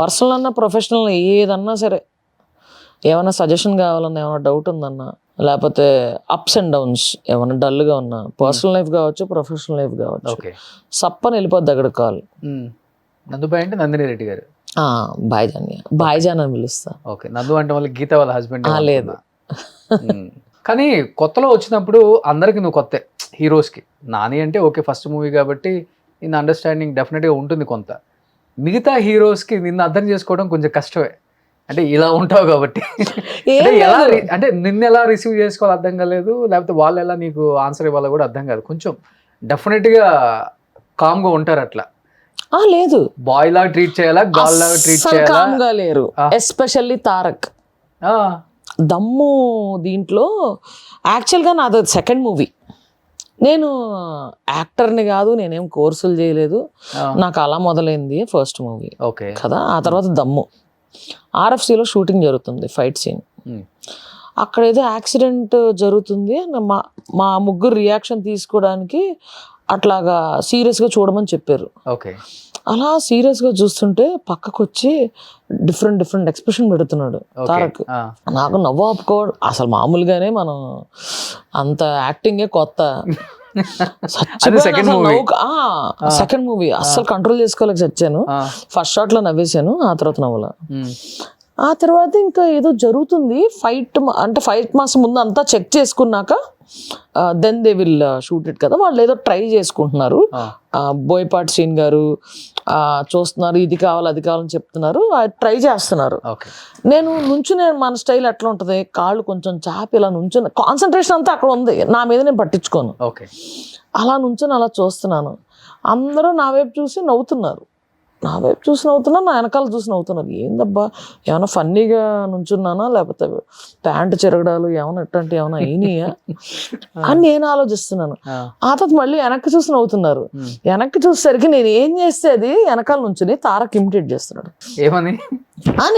పర్సనల్ అన్నా ప్రొఫెషనల్ ఏదన్నా సరే, ఏమైనా సజెషన్ కావాలన్నా, ఏమైనా డౌట్ ఉందన్నా, లేకపోతే అప్స్ అండ్ డౌన్స్ ఏమైనా డల్గా ఉన్నా, పర్సనల్ లైఫ్ కావచ్చు, ప్రొఫెషనల్ లైఫ్ కావచ్చు, సప్పని వెళ్ళిపోద్ది అక్కడ కాల్. నందుబాయ్ అంటే నందిని రెడ్డి గారు, భాయిజాన్ అని పిలుస్తా. ఓకే, నందు అంటే వాళ్ళ గీత వాళ్ళ హస్బెండ్ లేదు. కానీ కొత్తలో వచ్చినప్పుడు అందరికి నువ్వు కొత్త హీరోస్కి. నాని అంటే ఓకే ఫస్ట్ మూవీ కాబట్టి నిన్న అండర్స్టాండింగ్ డెఫినెట్గా ఉంటుంది కొంత. మిగతా హీరోస్కి నిన్ను అర్థం చేసుకోవడం కొంచెం కష్టమే, అంటే ఇలా ఉంటావు కాబట్టి. ఎలా అంటే నిన్ను ఎలా రిసీవ్ చేసుకోవాలో అర్థం కాలేదు, లేకపోతే వాళ్ళు ఎలా నీకు ఆన్సర్ ఇవ్వాలో కూడా అర్థం కాదు. కొంచెం డెఫినెట్గా కామ్గా ఉంటారు అట్లా. లేదు, బాయ్ లాగా ట్రీట్ చేయాలా, గర్ల్ లాగా ట్రీట్ చేయాలా? లేరు. ఎస్పెషల్లీ తారక్ దమ్ము దీంట్లో. యాక్చువల్గా నాది సెకండ్ మూవీ. నేను యాక్టర్ని కాదు, నేనేం కోర్సులు చేయలేదు, నాకు అలా మొదలైంది ఫస్ట్ మూవీ కదా. ఆ తర్వాత దమ్ము RFCలో షూటింగ్ జరుగుతుంది, ఫైట్ సీన్. అక్కడ ఏదో యాక్సిడెంట్ జరుగుతుంది, మా ముగ్గురు రియాక్షన్ తీసుకోవడానికి అట్లాగా సీరియస్గా చూడమని చెప్పారు. ఓకే, అలా సీరియస్గా చూస్తుంటే పక్కకు వచ్చి డిఫరెంట్ ఎక్స్ప్రెషన్ పెడుతున్నాడు తారక్. నాకు నవ్వు ఆపుకోవడం అసలు మామూలుగానే, మనం అంత యాక్టింగే కొత్త. సెకండ్ మూవీ అస్సలు కంట్రోల్ చేసుకోలేక చచ్చాను. ఫస్ట్ షాట్ లో నవ్వేశాను, ఆ తర్వాత నవ్వులా. ఆ తర్వాత ఇంకా ఏదో జరుగుతుంది ఫైట్, అంటే ఫైట్ మాసం ముందు అంతా చెక్ చేసుకున్నాక then they will shoot it కదా. వాళ్ళు ఏదో ట్రై చేసుకుంటున్నారు, బోయపాటి శ్రీన్ గారు చూస్తున్నారు, ఇది కావాలి అది కావాలని చెప్తున్నారు, ట్రై చేస్తున్నారు. నేను నుంచునే, మన స్టైల్ ఎట్లా ఉంటుంది, కాళ్ళు కొంచెం చాపి ఇలా నుంచుని, కాన్సన్ట్రేషన్ అంతా అక్కడ ఉంది, నా మీద నేను పట్టించుకోను. అలా నుంచుని అలా చూస్తున్నాను, అందరూ నా వైపు చూసి నవ్వుతున్నారు, నా వెనకాల చూసి నవ్వుతున్నారు. ఏందబ్బా, ఏమైనా ఫన్నీగా నుంచున్నానా, లేకపోతే ప్యాంటు చిరగడాలు ఏమైనా ఇట్లాంటి ఏమైనా అయినాయా అని నేను ఆలోచిస్తున్నాను. ఆ తర్వాత మళ్ళీ వెనక్కి చూసి నవ్వుతున్నారు. వెనక్కి చూసేసరికి నేను ఏం చేస్తే అది వెనకాల నుంచుని తారక్ ఇమిటేట్ చేస్తున్నాడు. ఏమని?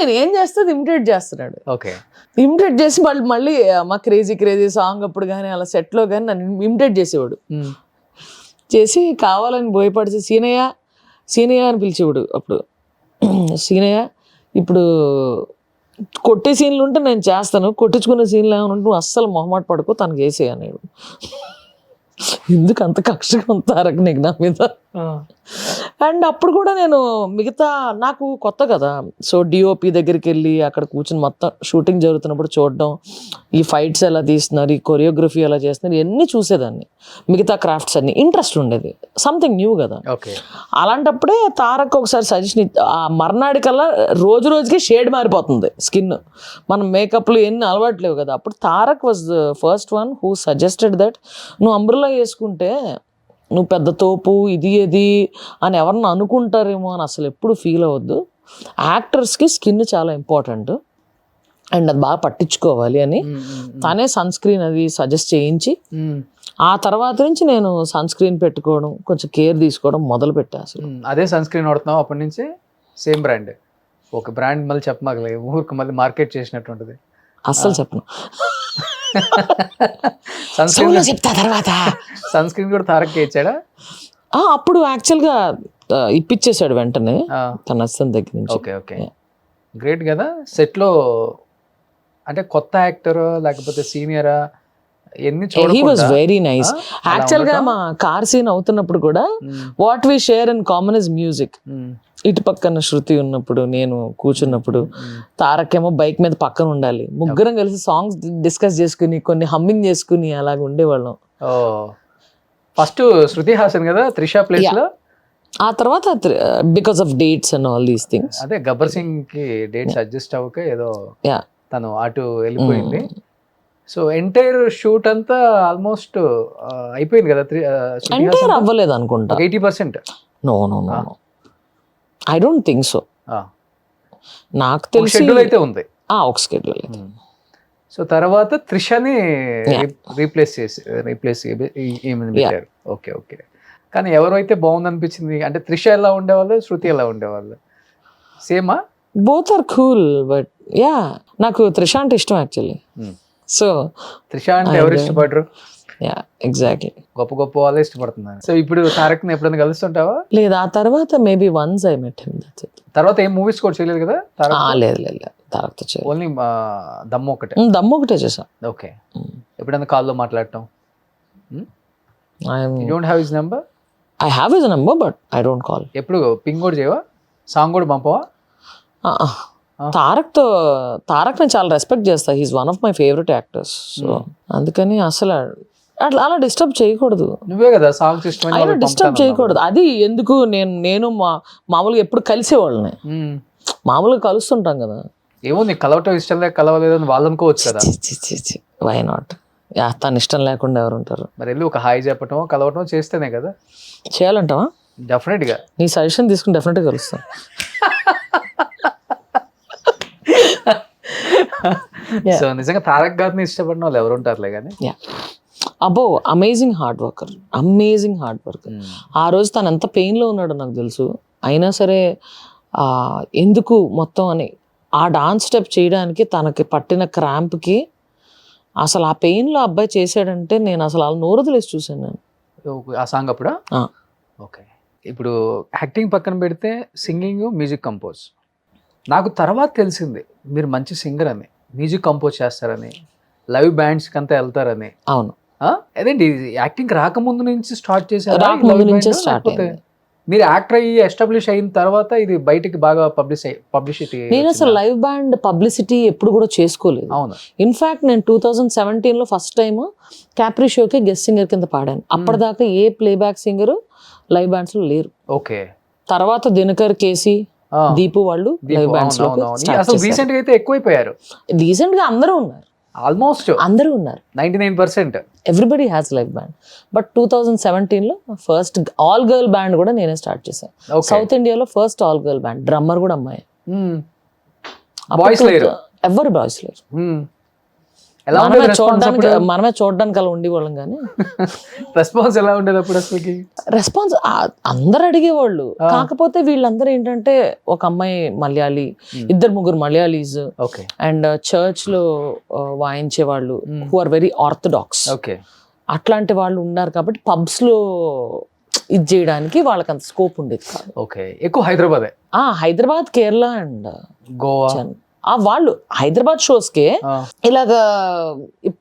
నేను ఏం చేస్తే అది ఇమిటేట్ చేస్తున్నాడు. ఇమిటేట్ చేసి మళ్ళీ మా క్రేజీ సాంగ్ అప్పుడు కానీ అలా సెట్లో కానీ నన్ను ఇమిటేట్ చేసేవాడు. చేసి కావాలని భయపడిచి సీనయ్య అని పిలిచేవాడు. అప్పుడు సీనయ్య ఇప్పుడు కొట్టే సీన్లు ఉంటే నేను చేస్తాను, కొట్టించుకునే సీన్లు ఏమైనా ఉంటే నువ్వు అస్సలు మొహమాట పడుకో, తనకి వేసేయ అనేడు. ఎందుకు అంత కక్షగా ఉంటారు నీకు నా మీద? అండ్ అప్పుడు కూడా నేను మిగతా నాకు కొత్త కదా, సో డిఓపి దగ్గరికి వెళ్ళి అక్కడ కూర్చొని మొత్తం షూటింగ్ జరుగుతున్నప్పుడు చూడడం, ఈ ఫైట్స్ ఎలా తీస్తున్నారు, ఈ కొరియోగ్రఫీ ఎలా చేస్తున్నారు, ఇవన్నీ చూసేదాన్ని. మిగతా క్రాఫ్ట్స్ అన్ని ఇంట్రెస్ట్ ఉండేది, సంథింగ్ న్యూ కదా. ఓకే. అలాంటప్పుడే తారక్ ఒకసారి సజెషన్, ఆ మర్నాడి కల్లా రోజు రోజుకి షేడ్ మారిపోతుంది స్కిన్, మనం మేకప్లు ఎన్ని అలవాట్లేవు కదా. అప్పుడు Tarak was the first one who suggested that నువ్వు అంబ్రెల్లా వేసుకుంటే నువ్వు పెద్ద తోపు ఇది ఏది అని ఎవరన్నా అనుకుంటారేమో అని అసలు ఎప్పుడు ఫీల్ అవ్వద్దు, యాక్టర్స్కి స్కిన్ చాలా ఇంపార్టెంట్ అండ్ అది బాగా పట్టించుకోవాలి అని తనే సన్ స్క్రీన్ అది సజెస్ట్ చేయించి, ఆ తర్వాత నుంచి నేను సన్ స్క్రీన్ పెట్టుకోవడం, కొంచెం కేర్ తీసుకోవడం మొదలు పెట్టా. అసలు అదే సన్ స్క్రీన్ వాడుతున్నావు అప్పటి నుంచి? Same brand? ఒక బ్రాండ్ మళ్ళీ చెప్పమాగలే, ఊరికి మళ్ళీ మార్కెట్ చేసినట్టుంటది. అస్సలు చెప్పను, సన్ స్క్రీన్ చెప్తా తర్వాత. సన్ స్క్రీన్ కూడా తారక్ ఇచ్చాడా? అప్పుడు యాక్చువల్గా ఇప్పించేశాడు వెంటనే తన అసిస్టెంట్ దగ్గర నుంచి. ఓకే ఓకే, గ్రేట్ కదా. సెట్లో అంటే కొత్త యాక్టర్ లేకపోతే సీనియరా ఎన్ని హీ వాజ్ వెరీ నైస్. యాక్చువల్గా మా కార్ సీన్ అవుతున్నప్పుడు కూడా what we share in common is music. ఇటు పక్కన శృతి ఉన్నప్పుడు, నేను కూర్చున్నప్పుడు, తారక్ ఏమో బైక్ మీద పక్కన ఉండాలి, ముగ్గురం కలిసి సాంగ్స్ డిస్కస్ చేసుకుని కొన్ని హమ్మింగ్ చేసుకుని అలాగ ఉండేవాళ్ళం. ఫస్ట్ శృతి హాసన్ కదా త్రిష ప్లేస్ లో, ఆ తర్వాత because of dates and all these things. అదే గబ్బర్ సింగ్ కి డేట్స్ అడ్జస్ట్ అవ్వక ఏదో తను అటు వెళ్ళిపోయింది. సో ఎంటైర్ షూట్ అంతా ఆల్మోస్ట్ అయిపోయింది కదా? ఎంటైర్ అవ్వలేదు అనుకుంటా, 80%. No no no no, I don't think so. నాకు తెలిసి షెడ్యూల్ అయితే ఉంది, ఒక షెడ్యూల్. సో తర్వాత త్రిషని రీప్లేస్ పెట్టారు. Okay okay. కానీ ఎవరైతే బాగుంది అనిపించింది అంటే త్రిష ఎలా ఉండేవాళ్ళు, శృతి ఎలా ఉండేవాళ్ళు? సేమా? Both are cool, but ya నాకు త్రిష అంటే ఇష్టం యాక్చువల్లీ. సో త్రిష అంటే ఎవరు ఇష్టపడరు? యా ఎగ్జాక్ట్లీ, గొప్ప గొప్ప వాళ్ళే ఇష్టపడుతున్నారు. సో ఇప్పుడు తారక్ ని ఎప్పుడైనా కలుస్తుంటావా? లేదు, ఆ తర్వాత maybe once I met him, that's it. తర్వాత ఏం మూవీస్ కూడా చేయలేదు కదా తారక్? లేదు లేదు, తారక్తో చేయలేదు, ఓన్లీ దమ్ము ఒకటే. దమ్ము ఒకటే చేసా. ఓకే. ఎప్పుడైనా కాల్లో మాట్లాడటం? You don't have his number? I have his number but I don't call. ఎప్పుడు పింగ్ కూడా చేయవా, సాంగ్ కూడా పంపవా? తారక్ నేను చాలా రెస్పెక్ట్ చేస్తా, he's one of my favourite actors. So అందుకని అసలు అలా డిస్టర్బ్ చేయకూడదు. నువ్వే కదా సాంగ్స్ ఇష్టం, అయినా డిస్టర్బ్ చేయకూడదు. అది ఎందుకు, నేను మామూలుగా ఎప్పుడు కలిసేవాళ్ళని, మామూలుగా కలుస్తుంటాం కదా. ఏమో నీకు కలవటం ఇష్టం లేక కలవలేదు అని వాళ్ళు అనుకోవచ్చు కదా. Why not? తను ఇష్టం లేకుండా ఎవరు ఉంటారు? మరి వెళ్ళి ఒక హాయ్ చెప్పటం కలవటం చేస్తేనే కదా. చేయాలంటావా? డెఫినెట్ గా నీ సజెషన్ తీసుకుని డెఫినెట్ గా కలుస్తాను. సో నిజంగా తారక్ గారిని ఇష్టపడిన వాళ్ళు ఎవరు ఉంటారులే కానీ. అబ్బో, amazing hard worker, amazing hard worker. ఆ రోజు తను ఎంత పెయిన్లో ఉన్నాడో నాకు తెలుసు, అయినా సరే ఎందుకు మొత్తం అని ఆ డాన్స్ స్టెప్ చేయడానికి తనకి పట్టిన క్రాంప్కి అసలు ఆ పెయిన్లో అబ్బాయి చేశాడంటే నేను అసలు వాళ్ళ నోరు తెలిసి చూశాను నేను ఆ సాంగ్ అప్పుడు. ఓకే. ఇప్పుడు యాక్టింగ్ పక్కన పెడితే సింగింగ్, మ్యూజిక్ కంపోజ్. నాకు తర్వాత తెలిసింది మీరు మంచి సింగర్ అని, మ్యూజిక్ కంపోజ్ చేస్తారని, లైవ్ బ్యాండ్స్కి అంతా వెళ్తారని. అవును. అదేంటి యాక్టింగ్ రాకముందు నుంచి స్టార్ట్ చేశారు? రాకముందు నుంచే స్టార్ట్ అయింది. మీరు యాక్టర్ అయ్యి ఎస్టాబ్లిష్ అయిన తర్వాత ఇది బయటికి బాగా పబ్లిసిటీ. నేను అసలు లైవ్ బ్యాండ్ పబ్లిసిటీ ఎప్పుడు కూడా చేసుకోలేదు. అవును. ఇన్ఫాక్ట్ నేను 2017లో ఫస్ట్ టైం క్యాప్రీ షోకి గెస్ట్ సింగర్ కింద పాడాను. అప్పటిదాకా ఏ ప్లేబ్యాక్ సింగర్ లైవ్ బ్యాండ్స్ లో లేరు. ఓకే. తర్వాత దినకర్, కేసీ, దీపు వాళ్ళు లైవ్ బ్యాండ్స్ లో రీసెంట్ గా అయితే ఎక్కువైపోయారు. రీసెంట్ గా అందరూ ఉన్నారు, ఆల్మోస్ట్ అందరూ ఉన్నారు, 99%. Everybody has live band. But 2017లో ఫస్ట్ ఆల్ గర్ల్ బ్యాండ్ కూడా నేనే స్టార్ట్ చేశాను. సౌత్ ఇండియాలో first all girl band, drummer కూడా అమ్మాయి. బాయ్స్ లేరు, ఎవరు బాయ్స్ లేరు. మనమే చూడడానికి అలా ఉండేవాళ్ళం కానీ రెస్పాన్స్ ఎలా ఉండేది అప్పుడు? అసలుకి రెస్పాన్స్ అందరు అడిగేవాళ్ళు. కాకపోతే వీళ్ళందరూ ఏంటంటే ఒక అమ్మాయి మలయాళీ, ఇద్దరు ముగ్గురు మలయాళీస్, అండ్ చర్చ్ లో వాయించే వాళ్ళు హూ ఆర్ వెరీ ఆర్థడాక్స్, అట్లాంటి వాళ్ళు ఉన్నారు. కాబట్టి పబ్స్ లో ఇది చేయడానికి వాళ్ళకి అంత స్కోప్ ఉండేది కాదు. ఓకే. ఎక్కువ హైదరాబాదే. హైదరాబాద్, కేరళ అండ్ గోవా వాళ్ళు హైదరాబాద్ షోస్కే ఇలాగా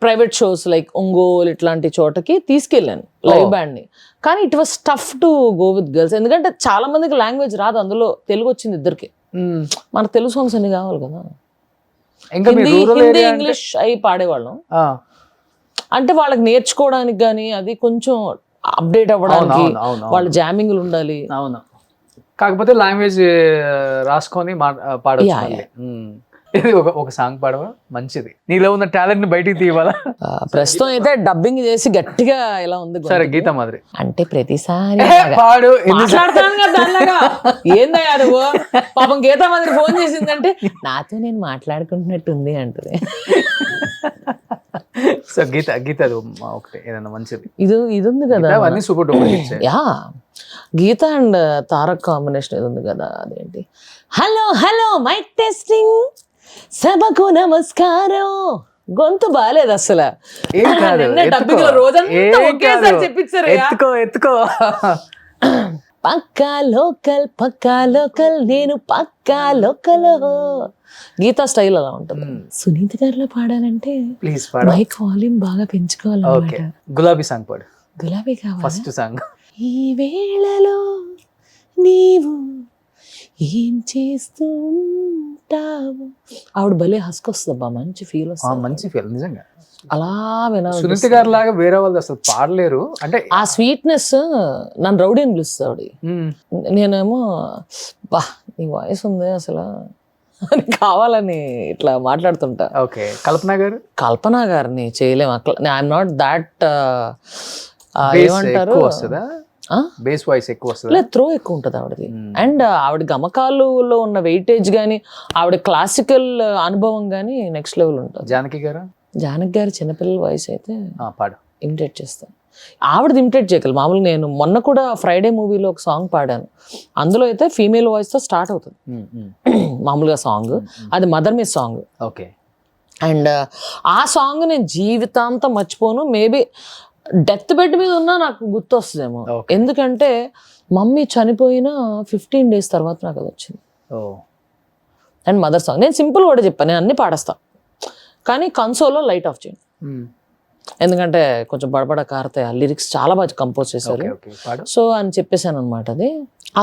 ప్రైవేట్ షోస్ లైక్ ఒంగోలు ఇట్లాంటి చోటకి తీసుకెళ్ళాను లైవ్ బ్యాండ్ ని. కానీ it was tough to go with girls, ఎందుకంటే చాలా మందికి లాంగ్వేజ్ రాదు, అందులో తెలుగు వచ్చింది ఇద్దరికి. మనకు తెలుగు సాంగ్స్ అన్ని కావాలి కదా, ఇంకా హిందీ ఇంగ్లీష్ అయి పాడేవాళ్ళం. అంటే వాళ్ళకి నేర్చుకోవడానికి కానీ అది కొంచెం అప్డేట్ అవ్వడానికి వాళ్ళ జామింగ్లు ఉండాలి. అవును, కాకపోతే లాంగ్వేజ్ రాసుకొని పాడవచ్చు. ఇది ఒక సాంగ్ పాడవా? మంచిది, నీలో ఉన్న టాలెంట్ ని బయటికి తీయాలా? ప్రస్తుతం అయితే డబ్బింగ్ చేసి గట్టిగా ఇలా ఉంది. సరే, గీత మాదిరి అంటే ప్రతిసారి పాడు. ఏందయ్యా నువ్వు? పాపం గీత మాదిరి ఫోన్ చేసిందంటే నాతో నేను మాట్లాడుకుంటున్నట్టుంది అంటది. సో గీత అది ఒకటి ఏదైనా మంచిది. ఇది ఉంది కదా, అవన్నీ super duper hits. Yeah, Geetha and Tarak combination ఇది ఉంది కదా, అదేంటి హలో హలో మైక్ టెస్టింగ్ సభకు నమస్కారం. గొంతు బాగాలేదు అసలు. రోజంతా ఒకేసారి చెప్పించారు. ఎత్తుకో పక్కా లోకల్ నేను పక్కా లోకల్. గీతా స్టైల్ అలా ఉంటుంది. సునీత గారిలో పాడాలంటే ప్లీజ్ మైక్ వాల్యూమ్ బాగా పెంచుకోవాలి. గులాబీ సాంగ్ పాడు. గులాబీ కావాలి ఫస్ట్ సాంగ్. ఈ వేళలో నీవు ఏం చేస్తూ ఉంటావు. ఆవిడ భలే హస్కొస్తుందబ్బా, మంచి ఫీల్ వస్తుంది. మంచి ఫీల్ నిజంగా. అలా వినాలి. సునీత గారి లాగా వేరే వాళ్ళు అసలు పాడలేరు. అంటే ఆ స్వీట్నెస్ నన్ను రౌడీ అని పిలుస్తుంది ఆవిడ. నేనేమో బా నీ వాయిస్ ఉంది అసలు అని కావాలని ఇట్లా మాట్లాడుతుంటా. ఓకే, కల్పన గారిని చేయలేము అట్లా. ఐఎమ్ నాట్ దాట్ ఏమంటారు, బేస్ వాయిస్ ఎక్కువ వస్తుంది, లేదు త్రో ఎక్కువ ఉంటుంది ఆవిడది. అండ్ ఆవిడ గమకాలులో ఉన్న వెయిటేజ్ కానీ ఆవిడ క్లాసికల్ అనుభవం కానీ నెక్స్ట్ లెవెల్ ఉంటుంది. జానకి గారు చిన్నపిల్లల వాయిస్ అయితే ఇమిటేట్ చేస్తాను, ఆవిడది ఇమిటేట్ చేయగలరు. మామూలుగా నేను మొన్న కూడా ఫ్రైడే మూవీలో ఒక సాంగ్ పాడాను, అందులో అయితే ఫీమేల్ వాయిస్ తో స్టార్ట్ అవుతుంది మామూలుగా సాంగ్. అది mother miss song. Okay, and ఆ సాంగ్ నేను జీవితాంతం మర్చిపోను. మేబీ డెత్ బెడ్ మీద ఉన్నా నాకు గుర్తొస్తుందేమో, ఎందుకంటే మమ్మీ చనిపోయిన 15 days తర్వాత నాకు అది వచ్చింది. అండ్ మదర్ సాంగ్ నేను సింపుల్ కూడా చెప్పాను, నేను అన్ని పాడేస్తాను కానీ కన్సోల్లో లైట్ ఆఫ్ చేయండి, ఎందుకంటే కొంచెం బడబడ కారతాయి. ఆ లిరిక్స్ చాలా బాగా కంపోజ్ చేశారు. సో అని చెప్పేశాను అనమాట. అది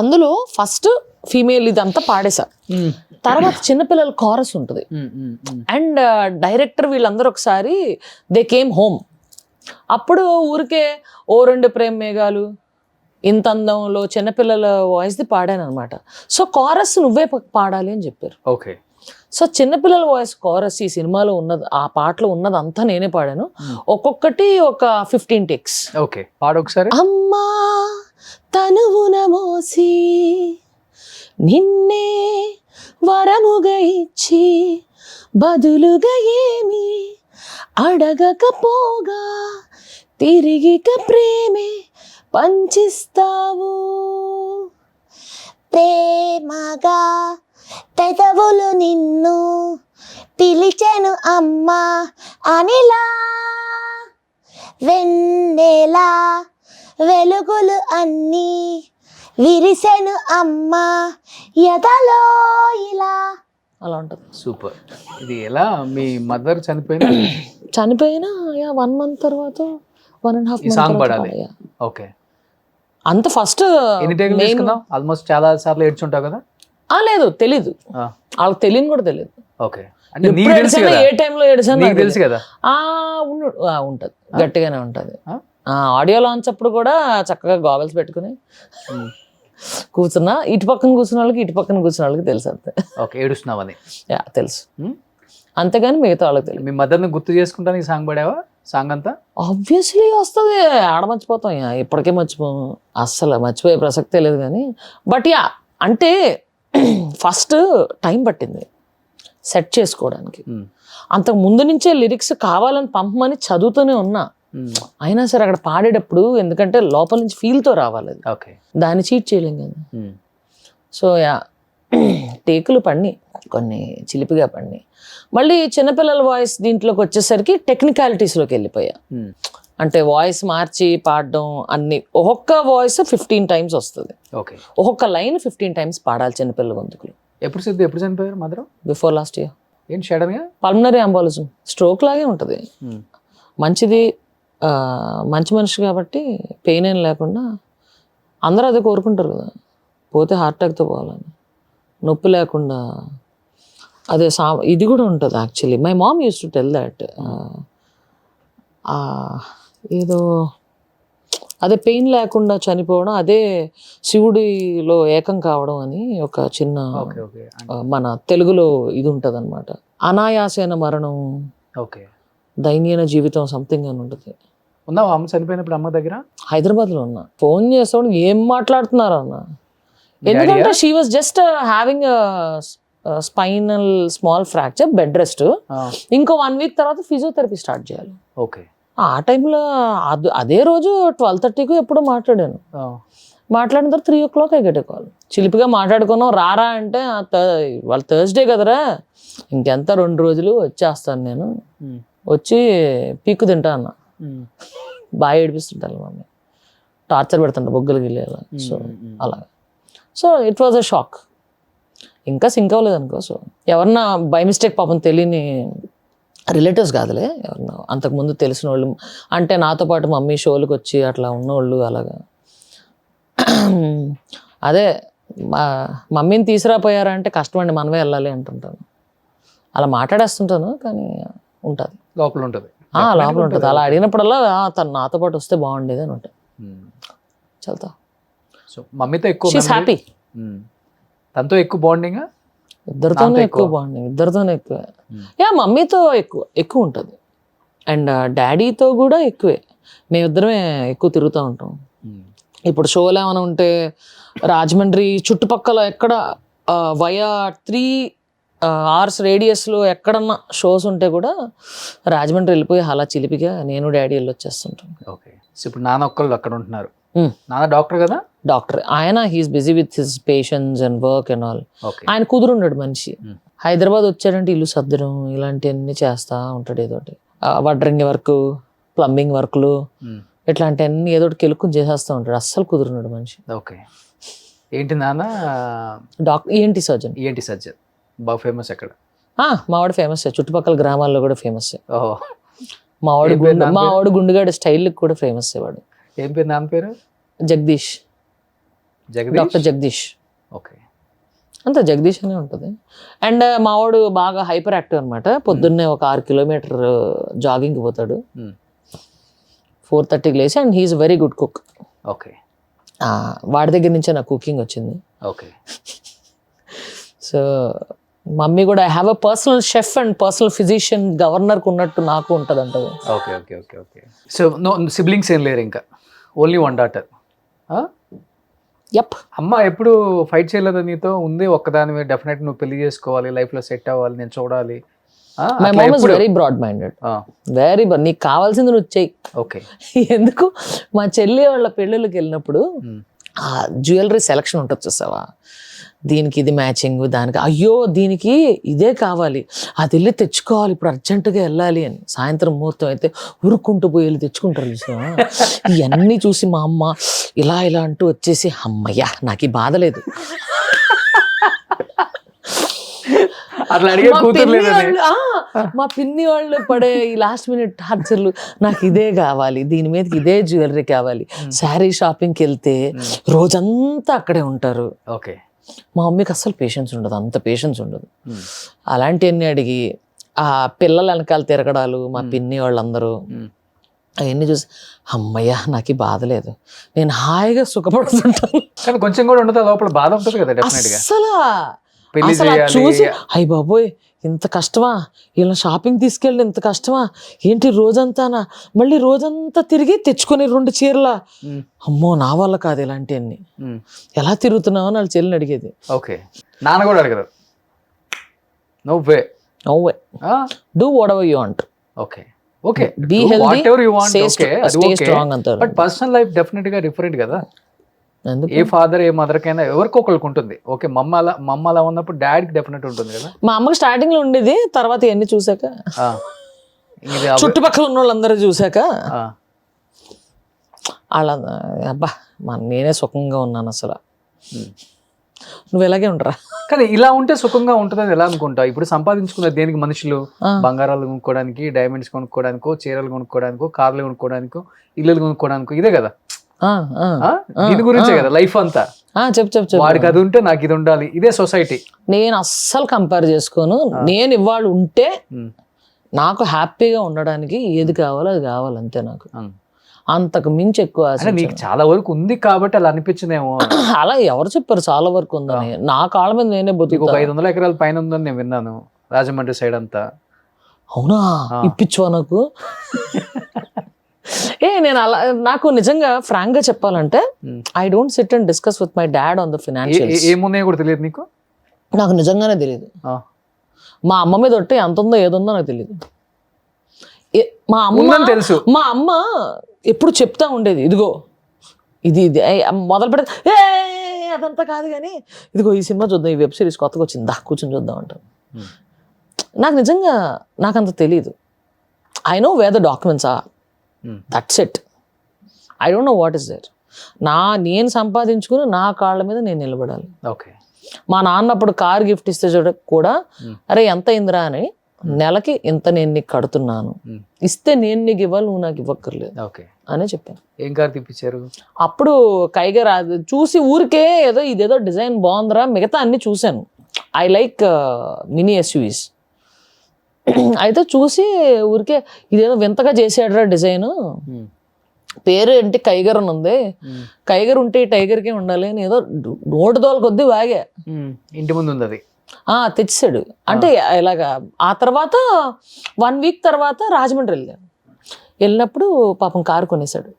అందులో ఫస్ట్ ఫీమేల్ ఇదంతా పాడేశా, తర్వాత చిన్నపిల్లల కారస్ ఉంటుంది. అండ్ డైరెక్టర్ వీళ్ళందరూ ఒకసారి దే కేమ్ హోమ్, అప్పుడు ఊరికే ఓ రెండు ప్రేమ మేఘాలు ఇంత అందంలో చిన్నపిల్లల వాయిస్ది పాడాను అనమాట. సో కారస్ నువ్వే పాడాలి అని చెప్పారు. ఓకే, సో చిన్నపిల్లల వాయిస్ కోరస్ ఈ సినిమాలో ఉన్నది, ఆ పాటలో ఉన్నది అంతా నేనే పాడాను. ఒక్కొక్కటి ఒక 15 takes. ఓకే, పాడు ఒకసారి. అమ్మా తనువున మోసి నిన్నే వరముగా ఇచ్చి బదులుగా ఏమి అడగకపోగా తిరిగిక ప్రేమే పంచిస్తావు. ప్రేమగా పెదవులు నిన్ను పిలిచెను అమ్మా అనిలా, వెన్నెలా వెలుగులు అన్నీ విరిసెను అమ్మా ఎదలో ఇలా. అలా ఉంటుంది. సూపర్. ఇది ఎలా మీ మదర్ చనిపోయిన 1 month తర్వాత 1.5 months సాంగ్ పాడాలి. ఓకే, అంత ఫస్ట్ ఆల్మోస్ట్ చాలా సార్లు ఏడ్చుంటావు కదా? లేదు, తెలీదు, వాళ్ళకి తెలియని కూడా తెలియదు. ఓకే, ఏ టైంలో ఏడ్చాను తెలుసు కదా? ఉంటది, గట్టిగానే ఉంటది. ఆడియో లాంచ్ అప్పుడు కూడా చక్కగా గాగల్స్ పెట్టుకుని కూర్చున్నా, ఇటు పక్కన కూర్చున్న వాళ్ళకి ఇటు పక్కన కూర్చున్న వాళ్ళకి తెలుసు అంతే. ఓకే, ఏడుస్తున్నావని తెలుసు, అంతేగాని మిగతా వాళ్ళకి తెలియదు. మీ మదర్ని గుర్తు చేసుకుంటాను ఈ సాంగ్ పాడావా? సాంగ్ అంతా ఆబ్వియస్లీ వస్తుంది, ఆడ మర్చిపోతాం, ఇప్పటికే మర్చిపోము, అస్సలు మర్చిపోయే ప్రసక్తే లేదు. కానీ బట్ అంటే ఫస్ట్ టైం పట్టింది సెట్ చేసుకోవడానికి. అంతకు ముందు నుంచే లిరిక్స్ కావాలని పంపమని చదువుతూనే ఉన్నా, అయినా సరే అక్కడ పాడేటప్పుడు ఎందుకంటే లోపల నుంచి ఫీల్తో రావాలి, దాన్ని చీట్ చేయలేం కదా. సో టేకులు పడిని, కొన్ని చిలిపిగా పడిని. మళ్ళీ చిన్నపిల్లల వాయిస్ దీంట్లోకి వచ్చేసరికి టెక్నికాలిటీస్లోకి వెళ్ళిపోయా. అంటే వాయిస్ మార్చి పాడడం అన్ని, ఒక్కొక్క వాయిస్ 15 టైమ్స్ వస్తుంది, ఓకే. ఒక్కొక్క లైన్ 15 టైమ్స్ పాడాలి చిన్నపిల్ల గొంతుకులు. ఎప్పుడు చనిపోయారు మదర్? Before last year. ఏంటి సడన్ గా? పల్మనరీ అంబాలిజం, స్ట్రోక్ లాగే ఉంటుంది. మంచిది, మంచి మనిషి కాబట్టి పెయిన్ ఏం లేకుండా, అందరూ అదే కోరుకుంటారు కదా, పోతే హార్ట్ అటాక్తో పోవాలని, నొప్పి లేకుండా. అదే ఇది కూడా ఉంటుంది actually. My mom use to tell that ఏదో అదే పెయిన్ లేకుండా చనిపోవడం, అదే శివుడిలో ఏకం కావడం అని ఒక చిన్న మన తెలుగులో ఇది ఉంటుంది అనమాట. అనాయాసైన మరణం, దైన్యన జీవితం సంథింగ్ అని ఉంటుంది. ఉన్నావా అమ్మ చనిపోయినప్పుడు అమ్మ దగ్గర? హైదరాబాద్లో ఉన్నా. ఫోన్ చేస్తాడు, ఏం మాట్లాడుతున్నారు అన్న, ఎందుకంటే she was just having spinal small fracture, bed rest. ఇంకో 1 వీక్ తర్వాత ఫిజియోథెరపీ స్టార్ట్ చేయాలి. ఓకే. ఆ టైంలో అదే రోజు 12:30కు ఎప్పుడో మాట్లాడాను. మాట్లాడిన తర్వాత 3 o'clock గెట్ కాల్. చిలిపిగా మాట్లాడుకున్నాం, రారా అంటే వాళ్ళు థర్స్డే కదరా, ఇంకెంత 2 రోజులు వచ్చేస్తాను నేను, వచ్చి పీక్కు తింటా అన్న. బాగా ఏడిపిస్తుంటాను మమ్మీ, టార్చర్ పెడుతుంటా బొగ్గలు గిల్లేలా. సో అలా, so it was a shock. ఇంకా సింక్ అవ్వలేదు అనుకో. సో ఎవరన్నా బై మిస్టేక్ పాపం తెలియని రిలేటివ్స్ కాదులే, ఎవరన్నా అంతకుముందు తెలిసిన వాళ్ళు, అంటే నాతో పాటు మమ్మీ షోలకు వచ్చి అట్లా ఉన్నోళ్ళు అలాగా. అదే మమ్మీని తీసుకురాపోయారా అంటే కష్టం అండి, మనమే వెళ్ళాలి అంటుంటాను. అలా మాట్లాడేస్తుంటాను, కానీ ఉంటుంది లోపల ఉంటుంది, లోపల ఉంటుంది. అలా అడిగినప్పుడల్లా తను నాతో పాటు వస్తే బాగుండేది అని ఉంటుంది. చల్తా. సో మమ్మీతో ఎక్కువ హ్యాపీ, తనతో ఎక్కువ బాండింగ్, ఇద్దరితోనే ఎక్కువ బాండింగ్, ఇద్దరితోనే ఎక్కువ. మమ్మీతో ఎక్కువ ఉంటుంది, అండ్ డాడీతో కూడా ఎక్కువే. మేమిద్దరమే ఎక్కువ తిరుగుతూ ఉంటాం. ఇప్పుడు షోలు ఏమైనా ఉంటే రాజమండ్రి చుట్టుపక్కల ఎక్కడ వయా 3 hours రేడియస్లో ఎక్కడన్నా షోస్ ఉంటే కూడా రాజమండ్రి వెళ్ళిపోయి అలా చిలిపిగా నేను డాడీ వెళ్ళి వచ్చేస్తుంటాం. ఓకే. సో ఇప్పుడు నాన్న ఒక్కళ్ళు అక్కడ ఉంటున్నారు. నాన్న డాక్టర్ కదా? డాక్టర్ ఆయన. He's busy with his patients and work and all. ఆయన కుదురున్నాడు మనిషి. హైదరాబాద్ వచ్చాడంటే ఇల్లు సర్దడం ఇలాంటివన్నీ చేస్తా ఉంటాడు. ఏదోటి వడ్రంగి వర్క్, ప్లంబింగ్ వర్క్లు, ఇట్లాంటివన్నీ ఏదోటి కెలుక్కుని చేసేస్తూ ఉంటాడు. అస్సలు కుదురున్నాడు మనిషి. ఓకే. ఏంటి నాన్న? Doctor, ENT surgeon. ENT surgeon బాగా ఫేమస్ అక్కడ. మావాడు ఫేమస్, చుట్టుపక్కల గ్రామాల్లో కూడా ఫేమస్. ఓహో. మావాడు గుండుగాడు స్టైల్ కూడా ఫేమస్. వాడు ఏం పేరు? నాన్న పేరు? జగదీష్. డాక్టర్ జగదీష్. ఓకే. అంత జగదీష్ అనే ఉంటుంది. అండ్ మావాడు బాగా హైపర్ యాక్టివ్ అనమాట. పొద్దున్నే ఒక 6 kilometer జాగింగ్కి పోతాడు, 4:30కి లేచి. And he's very good cook. Okay. వాడి దగ్గర నుంచే నాకు కుకింగ్ వచ్చింది. ఓకే. సో మమ్మీ కూడా I have a personal chef and personal physician గవర్నర్కి ఉన్నట్టు నాకు ఉంటుంది అంటది. Okay okay okay okay. So no siblings ఏం లేరు ఇంకా? Only 1 daughter. యప్. అమ్మ ఎప్పుడు ఫైట్ చేయలేదు నీతో? ఉంది ఒక్కదాని డెఫినెట్ నువ్వు పెళ్లి చేసుకోవాలి, లైఫ్లో సెట్ అవ్వాలి, నేను చూడాలి. My mom is very broad minded, very నీకు కావాల్సింది నువ్వు చెయ్యి. ఓకే. ఎందుకు మా చెల్లి వాళ్ళ పెళ్ళిళ్ళకి వెళ్ళినప్పుడు ఆ జ్యువెలరీ సెలక్షన్ ఉంటుంది చూసావా, దీనికి ఇది మ్యాచింగ్, దానికి అయ్యో దీనికి ఇదే కావాలి, అది వెళ్ళి తెచ్చుకోవాలి, ఇప్పుడు అర్జెంటుగా వెళ్ళాలి అని. సాయంత్రం ముహూర్తం అయితే ఉరుక్కుంటూ పోయి వెళ్ళి తెచ్చుకుంటారు చూసావా. ఇవన్నీ చూసి మా అమ్మ ఇలా ఇలా అంటూ వచ్చేసి, అమ్మయ్యా నాకు ఈ బాధ లేదు. మా పిన్ని వాళ్ళు పడే ఈ లాస్ట్ మినిట్ టార్చర్లు, నాకు ఇదే కావాలి, దీని మీదకి ఇదే జ్యువెలరీ కావాలి. శారీ షాపింగ్కి వెళ్తే రోజంతా అక్కడే ఉంటారు. ఓకే. మా మమ్మీకి అస్సలు పేషెన్స్ ఉండదు, అంత పేషెన్స్ ఉండదు. అలాంటివన్నీ అడిగి ఆ పిల్లల వెనకాల తిరగడాలు, మా పిన్ని వాళ్ళందరూ అవన్నీ చూసి అమ్మయ్య నాకు ఈ బాధ లేదు, నేను హాయిగా సుఖపడుతుంటాను. కానీ కొంచెం కూడా ఉండదు, లోపల బాధ ఉంటుంది కదా డెఫినెట్గా. అసలు చూసి అయ్య బాబోయ్ ఇంత కష్టమా, ఇలా షాపింగ్ తీసుకెళ్ళి ఇంత కష్టమా ఏంటి రోజంతానా, మళ్ళీ రోజంతా తిరిగి తెచ్చుకొని 2 చీరల, అమ్మో నా వల్ల కాదు ఇలాంటివన్నీ, ఎలా తిరుగుతున్నావు అని వాళ్ళ చెల్లిని అడిగేది. ఓకే. నాన్న కూడా అడగదు? No way. Do whatever you want. Okay okay. Be healthy, stay strong అంటారు. బట్ పర్సనల్ లైఫ్ డెఫినెట్ గా డిఫరెంట్ కదా. ఎందుకు? ఏ ఫాదర్ ఏ మదర్ కైనా ఎవరికి ఒకరికి ఉంటుంది. ఓకే, మమ్మ అలా ఉన్నప్పుడు డాడీకి డెఫినెట్ ఉంటుంది కదా. మా అమ్మకి స్టార్టింగ్ లో ఉండేది, తర్వాత ఇవన్నీ చూసాక ఇది చుట్టుపక్కల ఉన్న వాళ్ళందరూ చూసాక వాళ్ళ అబ్బా నేనే సుఖంగా ఉన్నాను అసలు. నువ్వు ఎలాగే ఉండరా? కానీ ఇలా ఉంటే సుఖంగా ఉంటుందని ఎలా అనుకుంటావు? ఇప్పుడు సంపాదించుకున్న దేనికి మనుషులు బంగారాలు కొనుక్కోవడానికి, డైమండ్స్ కొనుక్కోవడానికో, చీరలు కొనుక్కోవడానికో, కార్లు కొనుక్కోవడానికో, ఇల్లులు కొనుక్కోవడానికో, ఇదే కదా దీని గురించే కదా లైఫ్ అంతా. చెప్పు వాడికి అది ఉంటే నాకు ఇది ఉండాలి, ఇదే సొసైటీ. నేను అస్సలు కంపేర్ చేసుకోను. నేను ఇవాళ ఉంటే నాకు హ్యాపీగా ఉండడానికి ఏది కావాలో అది కావాలి అంతే. నాకు అంతకు మించి ఎక్కువ ఆశ. నీకు చాలా వరకు ఉంది కాబట్టి అలా అనిపించిందేమో. అలా ఎవరు చెప్పారు చాలా వరకు ఉందని? నా కాళ్ళ మీద నేనే బతుకు. 500 ఎకరాల పైన ఉందని నేను విన్నాను రాజమండ్రి సైడ్ అంతా. అవునా? ఇప్పించువా నాకు? నేను అలా నాకు నిజంగా ఫ్రాంక్ గా చెప్పాలంటే I don't SIT and discuss with my dad on the financial. ఏమున్నాయో కూడా తెలియదు నీకు? నాకు నిజంగానే తెలియదు. మా అమ్మ మీద ఒట్టి ఎంత ఉందో ఏదుందో నాకు తెలియదు. మా అమ్మ తెలుసు. మా అమ్మ ఎప్పుడు చెప్తా ఉండేది, ఇదిగో ఇది ఇది మొదలు పెడితే అదంతా కాదు కానీ ఇదిగో ఈ సినిమా చూద్దాం, ఈ వెబ్ సిరీస్ కొత్తగా వచ్చింది, కూర్చొని చూద్దాం అంటారు. నాకు నిజంగా నాకంత తెలియదు. I know where the documents are, that's it. I don't know what is there. నేను సంపాదించుకుని నా కాళ్ళ మీద నేను నిలబడాలి. ఓకే. మా నాన్న అప్పుడు కార్ గిఫ్ట్ ఇస్తే చూడ కూడా అరే ఎంత అయిందిరా అని, నెలకి ఇంత నేను నీకు కడుతున్నాను, ఇస్తే నేను నీకు ఇవ్వాలి, నువ్వు నాకు ఇవ్వక్కర్లేదు అనే చెప్పాను. ఏం కార్ తిప్పించారు అప్పుడు? కైగా రాదు చూసి ఊరికే ఏదో ఇదేదో డిజైన్ బాగుందిరా, మిగతా అన్ని చూశాను. I like mini SUVs. అయితే చూసి ఊరికే ఇదేదో వింతగా చేసాడురా డిజైన్, పేరు ఏంటి కైగర్ అని ఉంది, కైగర్ ఉంటే ఈ టైగర్కే ఉండాలి అని ఏదో నోటు దోల కొద్దీ వాగా. ఇంటి ముందు ఉంది అది. తెచ్చాడు. అంటే ఇలాగా ఆ తర్వాత 1 వీక్ తర్వాత రాజమండ్రి వెళ్ళినప్పుడు పాపం కారు కొనేసాడు.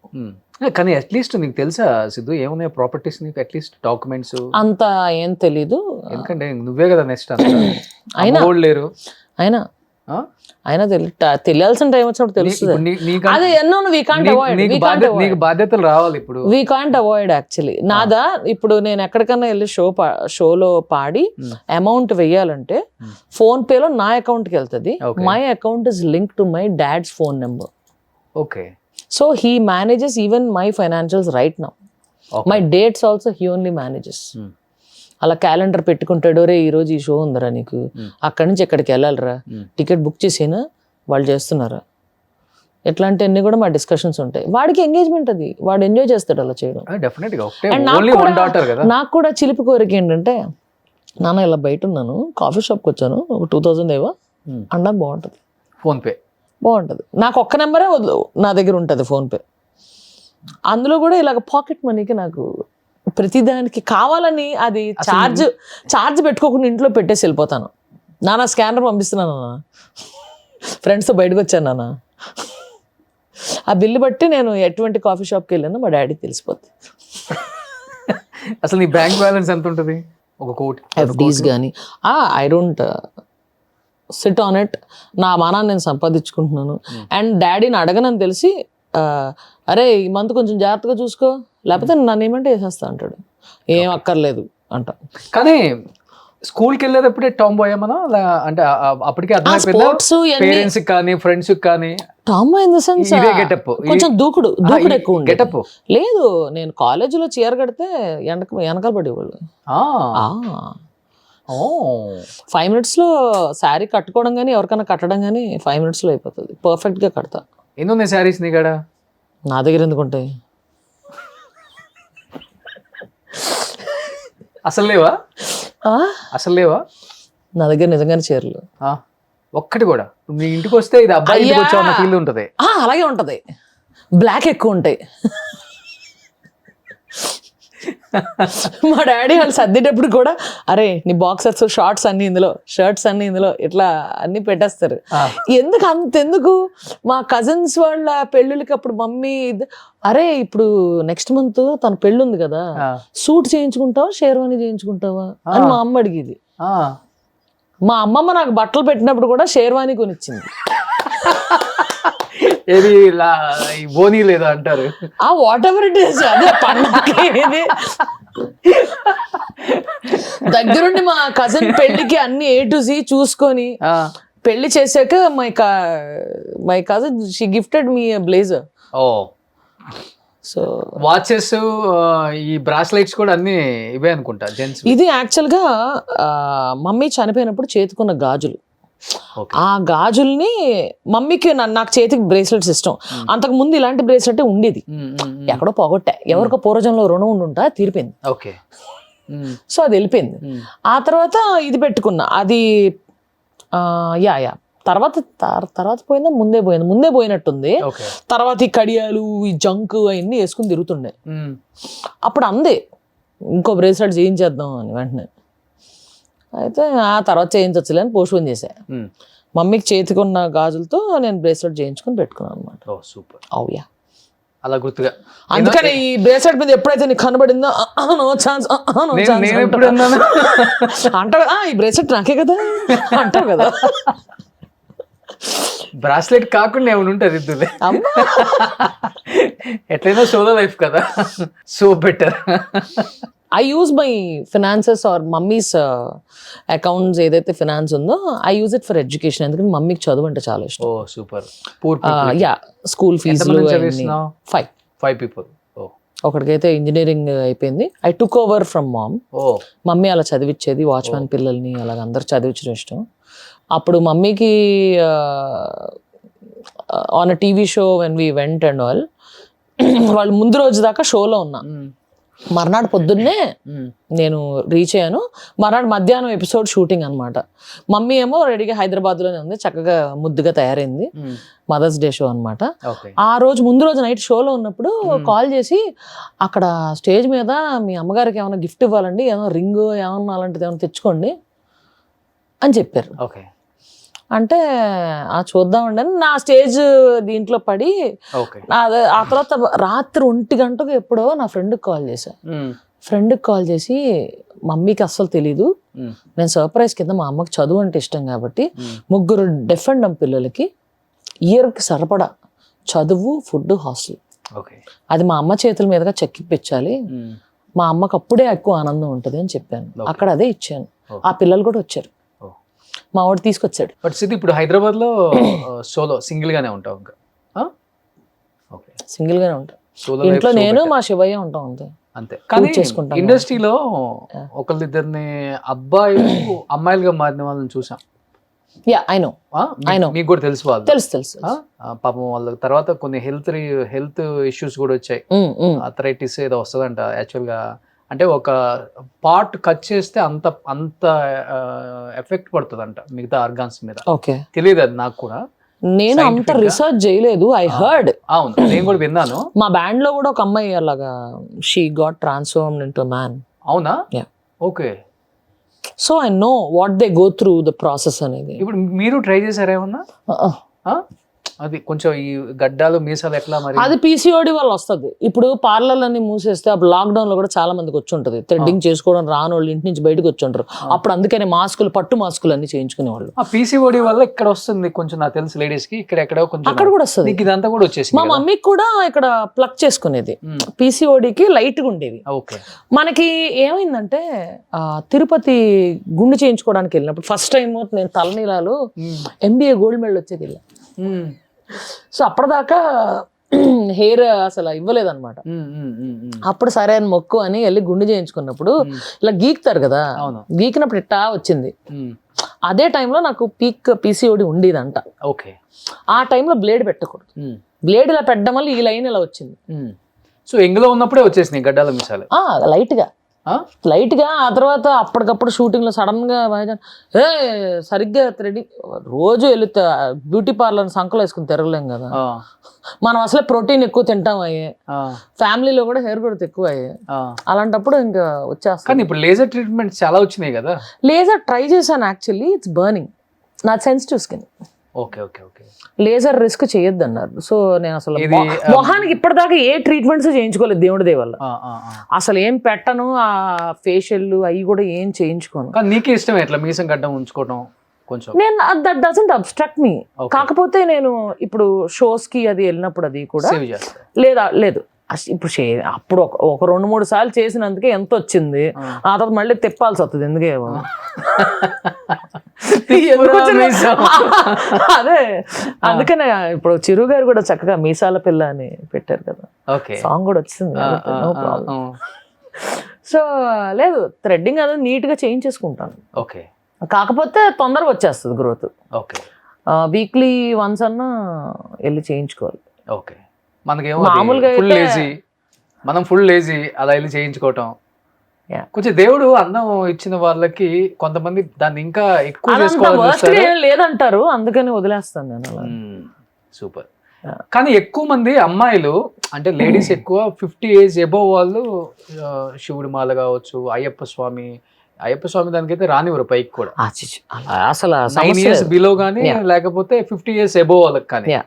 కానీ అట్లీస్ట్ నీకు తెలుసా సిద్ధు ఏమున్నాయి ప్రాపర్టీస్ నీకు? అట్లీస్ట్ డాక్యుమెంట్స్ అంత ఏం తెలీదు. ఎందుకంటే నువ్వే కదా నెక్స్ట్ అయినా లేరు. అయినా తెలియాల్సిన టైం వచ్చినప్పుడు తెలుస్తుంది. అదే ఎన్నో నీకు బాధ్యతలు రావాలి. ఇప్పుడు వీ కాంట్ అవాయిడ్ యాక్చువల్లీ. నాదా ఇప్పుడు నేను ఎక్కడికన్నా వెళ్ళి షోలో పాడి అమౌంట్ వెయ్యాలంటే ఫోన్ పేలో నా అకౌంట్కి వెళ్తుంది. My account is link to my dad's phone number. Okay. So he manages even my financials right now. My dates also he only manages. అలా క్యాలెండర్ పెట్టుకుంటాడు, రే ఈరోజు ఈ షో ఉందిరా నీకు, అక్కడి నుంచి ఎక్కడికి వెళ్ళాలిరా, టికెట్ బుక్ చేసేనా, వాళ్ళు చేస్తున్నారా, ఇట్లాంటివన్నీ కూడా మా డిస్కషన్స్ ఉంటాయి. వాడికి ఎంగేజ్మెంట్, అది వాడు ఎంజాయ్ చేస్తాడు అలా చేయడం. నాకు కూడా చిలిపి కోరిక ఏంటంటే, నాన్న ఇలా బయట ఉన్నాను, కాఫీ షాప్కి వచ్చాను, ఒక 2000 ఏవో అన్నా బాగుంటుంది, ఫోన్పే బాగుంటుంది. నాకు ఒక్క నెంబరే వద్దు, నా దగ్గర ఉంటుంది ఫోన్పే. అందులో కూడా ఇలాగ పాకెట్ మనీకి నాకు ప్రతిదానికి కావాలని అది ఛార్జ్ పెట్టుకోకుండా ఇంట్లో పెట్టేసి వెళ్ళిపోతాను. నాన్న స్కానర్ పంపిస్తున్నాను నాన్న, ఫ్రెండ్స్తో బయటకు వచ్చాను నాన్న, ఆ బిల్లు బట్టి నేను ఎటువంటి కాఫీ షాప్కి వెళ్ళానో మా డాడీకి తెలిసిపోతుంది. అసలు నీ బ్యాంక్ బ్యాలెన్స్ ఎంత ఉంటుంది? 1 కోటి ఎఫ్డీస్ కానీ. I don't SIT on it. నా మానాన్ని నేను సంపాదించుకుంటున్నాను. అండ్ డాడీని అడగనని తెలిసి, అరే ఈ మంత్ కొంచెం జాగ్రత్తగా చూసుకో, లేకపోతే నన్ను ఏమంటే వేసేస్తా అంటాడు. ఏం అక్కర్లేదు అంట. కానీ స్కూల్కి వెళ్ళేటప్పుడే టామ్ బాయ్ ఏమన్నా అంటే అప్పటికే పేరెంట్స్ కానీ ఫ్రెండ్స్ కానీ Tom boy in the sense కొంచెం దూకుడు ఎక్కువ గెటప్ లేదు. నేను కాలేజీలో చీర కడితే వెనకాల పడేవాళ్ళు. 5 minutes లో శారీ కట్టుకోవడం కానీ ఎవరికైనా కట్టడం కానీ 5 minutes లో అయిపోతుంది. పర్ఫెక్ట్ గా కడతా. ఎన్ని ఉన్నాయి శారీస్ నీ కాడ? నా దగ్గర ఎందుకు ఉంటాయి? అసలు లేవా? నా దగ్గర నిజంగానే చీరలు ఒక్కటి కూడా. నీ ఇంటికి వస్తే ఇది అబ్బాయి ఇంటికి వచ్చా అన్న ఫీల్ ఉంటది. అలాగే ఉంటది. బ్లాక్ ఎక్కువ ఉంటాయి. మా డాడీ వాళ్ళు సర్దేటప్పుడు కూడా, అరే నీ బాక్సర్స్ షార్ట్స్ అన్ని ఇందులో, షర్ట్స్ అన్ని ఇందులో, ఇట్లా అన్ని పెట్టేస్తారు. అంతెందుకు మా కజిన్స్ వాళ్ళ పెళ్ళిళ్ళకి అప్పుడు మమ్మీ, అరే ఇప్పుడు నెక్స్ట్ మంత్ తన పెళ్ళి ఉంది కదా, సూట్ చేయించుకుంటావా షేర్వాణి చేయించుకుంటావా అని మా అమ్మ అడిగేది. మా అమ్మమ్మ నాకు బట్టలు పెట్టినప్పుడు కూడా షేర్వాణి కొనిచ్చింది. ఏది బోనీ లేదా అంటారు, వాట్ ఎవర్ ఇట్ ఈస్. అదే పండుగ దగ్గరుండి మా కజిన్ పెళ్లికి అన్ని A to Z చూసుకొని పెళ్లి చేశాక my cousin she gifted me blazer. So watches ఈ బ్రాస్లైట్స్ కూడా అన్ని ఇవే అనుకుంటా జెంట్స్. ఇది యాక్చువల్గా మమ్మీ చనిపోయినప్పుడు చేతికున్న గాజులు. ఆ గాజుల్ని మమ్మీకి నాకు చేతికి బ్రేస్లెట్స్ ఇష్టం. అంతకు ముందు ఇలాంటి బ్రేస్లెట్ ఉండేది, ఎక్కడో పోగొట్టా. ఎవరికో పూర్వజంలో రుణం ఉండుంటా, తీరిపోయింది. ఓకే. సో అది వెళ్ళిపోయింది. ఆ తర్వాత ఇది పెట్టుకున్నా, అది యా తర్వాత పోయిందా, ముందే పోయినట్టుంది. తర్వాత ఈ కడియాలు, ఈ జంక్ అవన్నీ వేసుకుని తిరుగుతుండే. అప్పుడు అందే ఇంకో బ్రేస్లెట్ చేయించేద్దాం అని వెంటనే. అయితే ఆ తర్వాత చేయించవచ్చులే అని పోస్ట్పోన్ చేశా. మమ్మీకి చేతికున్న గాజులతో నేను బ్రేస్లెట్ చేయించుకుని పెట్టుకున్నాను అనమాట. సూపర్. అవుయా, అలా గుర్తుగా. అందుకని ఈ బ్రేస్లెట్ మీద ఎప్పుడైతే నీకు కనబడిందో నో ఛాన్స్ అంటావు. ఈ బ్రేస్లెట్ నాకే కదా అంటావు కదా. బ్రాస్లెట్ కాకుండా ఏమైనా ఉంటుంది ఇద్దులే, ఎట్లయినా సోలో లైఫ్ కదా, so better. I use my finances or mommy's accounts, ఏదైతే ఫినాన్స్ ఉందో I use it for education. ఎందుకంటే మమ్మీకి చదువు అంటే చాలా ఇష్టం. ఓ సూపర్. యా, స్కూల్ ఫీజులు 5 people. ఒకటికైతే ఇంజనీరింగ్ అయిపోయింది. I took over from mom. Mummy అలా చదివించేది, వాచ్మెన్ పిల్లల్ని అలాగ అందరు చదివించడం ఇష్టం. అప్పుడు మమ్మీకి on a TV show when we went and all, వాళ్ళు ముందు రోజు దాకా షోలో ఉన్నా. మర్నాడు పొద్దున్నే నేను రీచ్ అయ్యాను. మర్నాడు మధ్యాహ్నం ఎపిసోడ్ షూటింగ్ అనమాట. మమ్మీ ఏమో రెడీగా హైదరాబాద్లోనే ఉంది, చక్కగా ముద్దుగా తయారైంది. మదర్స్ డే షో అనమాట. ఆ రోజు ముందు రోజు నైట్ షోలో ఉన్నప్పుడు కాల్ చేసి, అక్కడ స్టేజ్ మీద మీ అమ్మగారికి ఏమైనా గిఫ్ట్ ఇవ్వాలండి, ఏమైనా రింగ్ ఏమన్నా అలాంటిది ఏమైనా తెచ్చుకోండి అని చెప్పారు. అంటే చూద్దామండి అని నా స్టేజ్ దీంట్లో పడి, ఆ తర్వాత రాత్రి 1 గంటకు ఎప్పుడో నా ఫ్రెండ్కి కాల్ చేశా. ఫ్రెండ్కి కాల్ చేసి, మమ్మీకి అస్సలు తెలీదు, నేను సర్ప్రైజ్ కింద మా అమ్మకి చదువు అంటే ఇష్టం కాబట్టి 3 డెఫ్ అండ్ డమ్ పిల్లలకి ఇయర్కి సరిపడా చదువు, ఫుడ్, హాస్టల్, అది మా అమ్మ చేతుల మీదుగా చెక్కిపించాలి, మా అమ్మకి అప్పుడే ఎక్కువ ఆనందం ఉంటుంది అని చెప్పాను. అక్కడ అదే ఇచ్చాను. ఆ పిల్లలు కూడా వచ్చారు, మా వాడు తీసుకొచ్చాడు. బట్ సిద్ధి ఇప్పుడు హైదరాబాద్ లో సోలో సింగిల్ గానే ఉంటావు ఇంకా? సింగిల్ గానే ఉంటాం. ఇంట్లో నేను మా శివయ్య ఉంటాం అంతే. కానీ ఇండస్ట్రీలో ఒకళ్ళిద్దరిని అబ్బాయిలు అమ్మాయిలుగా మారిన వాళ్ళని చూసాం. Yeah, I know. మీకు కూడా తెలుసు వాళ్ళు? తెలుసు. పాపం వాళ్ళ తర్వాత కొన్ని హెల్త్ ఇష్యూస్ కూడా వచ్చాయి. అథరైటిస్ ఏదో వస్తుందంట. యాక్చువల్ గా అంటే ఒక పార్ట్ కట్ చేస్తే అంత ఎఫెక్ట్ పడుతుందంట మిగతా ఆర్గాన్స్ మీద. తెలియదు అది నాకు కూడా, నేను అంత రీసెర్చ్ చేయలేదు. I heard. అవును, నేను కూడా విన్నాను. మా బ్యాండ్ లో కూడా ఒక అమ్మాయి అలాగా she got transformed into man. అవునా? Okay. So I know what they go through the process అనేది. ఇప్పుడు మీరు ట్రై చేశారా ఏమన్నా? అది కొంచెం ఈ గడ్డాలు మీసాలు ఎట్లా మరి? అది పీసీఓడి వల్ల వస్తుంది. ఇప్పుడు పార్లర్లన్నీ మూసేస్తే అప్పుడు లాక్డౌన్ లో కూడా చాలా మందికి వచ్చి ఉంటుంది. థ్రెడ్డింగ్ చేసుకోవడం రాని వాళ్ళు ఇంటి నుంచి బయటకు వచ్చి ఉంటారు. అప్పుడు అందుకనే మాస్కులు, పట్టు మాస్కులు అన్ని చేయించుకునే వాళ్ళు. ఆ పీసీఓడి వల్ల ఇక్కడ వస్తుంది కొంచెం, నాకు తెలుసు లేడీస్ కి ఇక్కడ ఎక్కడో కొంచెం అక్కడ కూడా వస్తుంది. ఇదంతా కూడా వచ్చేసి మా మమ్మీకి కూడా ఇక్కడ ప్లక్ చేసుకునేది. పీసీఓడికి లైట్ గా ఉండేది. మనకి ఏమైందంటే తిరుపతి గుండు చేయించుకోవడానికి వెళ్ళినప్పుడు ఫస్ట్ టైం నేను తలనీలాలు MBA గోల్డ్ మెడల్ వచ్చేది వెళ్ళా. సో అప్పటిదాకా హెయిర్ అసలు ఇవ్వలేదన్నమాట. అప్పుడు సరే అని మొక్కు అని వెళ్ళి గుండు చేయించుకున్నప్పుడు ఇలా గీకుతారు కదా, గీకినప్పుడు ఇట్టా వచ్చింది. అదే టైంలో నాకు పీసీఓడి ఉండేదంట. ఆ టైంలో బ్లేడ్ పెట్టకూడదు. బ్లేడ్ ఇలా పెట్టడం వల్ల ఈ లైన్ ఇలా వచ్చింది. సో ఎంగులో ఉన్నప్పుడే వచ్చేసినాయి గడ్డాల మిసాలు లైట్ గా. ఆ తర్వాత అప్పటికప్పుడు షూటింగ్ లో సడన్ గా సరిగ్గా థ్రెడింగ్, రోజు వెళ్ళి బ్యూటీ పార్లర్ సంకలు వేసుకుని తిరగలేం కదా మనం. అసలే ప్రోటీన్ ఎక్కువ తింటాం అయ్యే, ఫ్యామిలీలో కూడా హెయిర్ గ్రోత్ ఎక్కువ అయ్యే. అలాంటప్పుడు ఇంకా వచ్చేస్తాను. ఇప్పుడు లేజర్ ట్రీట్మెంట్ చాలా వచ్చినాయి కదా. లేజర్ ట్రై చేశాను యాక్చువల్లీ. It's burning. నా సెన్సిటివ్ స్కిన్. లేజర్ రిస్క్ చేయొద్దు అన్నారు. సో నేను అసలు మొహానికి ఇప్పటిదాకా ఏ ట్రీట్మెంట్స్ చేయించుకోలేదు దేవుడి దయ వల్ల. అసలు ఏం పెట్టను, ఆ ఫేషియల్ అవి కూడా ఏం చేయించుకోను. నీకు ఇష్టం ఎట్లా మీసం గడ్డం ఉంచుకోవడం కొంచెం? నేను దట్ డజంట్ అబ్స్ట్రాక్ట్ మీ. కాకపోతే నేను ఇప్పుడు షోస్ కి అది వెళ్ళినప్పుడు అది కూడా లేదు ఇప్పుడు అప్పుడు ఒక 2-3 సార్లు చేసినందుకే ఎంత వచ్చింది. ఆ తర్వాత మళ్ళీ తిప్పాల్సి వస్తుంది. ఎందుకే ఎందుకు చిరు- అదే అందుకనే ఇప్పుడు చిరు గారు కూడా చక్కగా మీసాల పిల్ల అని పెట్టారు కదా, ఓకే. సాంగ్ కూడా వచ్చింది కాబట్టి no problem. సో లేదు, థ్రెడ్డింగ్ అనేది నీట్ గా చేయించేసుకుంటాను. ఓకే కాకపోతే తొందరగా వచ్చేస్తుంది గ్రోత్. ఓకే వీక్లీ వన్స్ అన్నా వెళ్ళి చేయించుకోవాలి. ఓకే. మనకేమో మామూలుగా ఫుల్ అయితే- లేజీ, మనం ఫుల్ లేజీ అలా వెళ్ళి చేయించుకోవటం. Yeah. కొంచెం దేవుడు అందం ఇచ్చిన వాళ్ళకి కొంతమంది దాన్ని ఇంకా ఎక్కువ అదంతా చేసుకోవాలని వర్స్ట్ చూస్తారు. ఏం లేదంటారు, అందుకని వదిలేస్తాను నేను అలా. సూపర్. Yeah. కానీ ఎక్కువ మంది అమ్మాయిలు అంటే లేడీస్ ఎక్కువ 50 ఏజ్ ఎబోవ్ వాళ్ళు శివుడి మాల కావచ్చు, అయ్యప్ప స్వామి దానికైతే రానివ్వరు పైకి కూడా. అసలు 9 ఇయర్స్ బిలో కానీ Yeah. లేకపోతే 50 ఇయర్స్ ఎబోవ్ వాళ్ళకి కానీ. Yeah.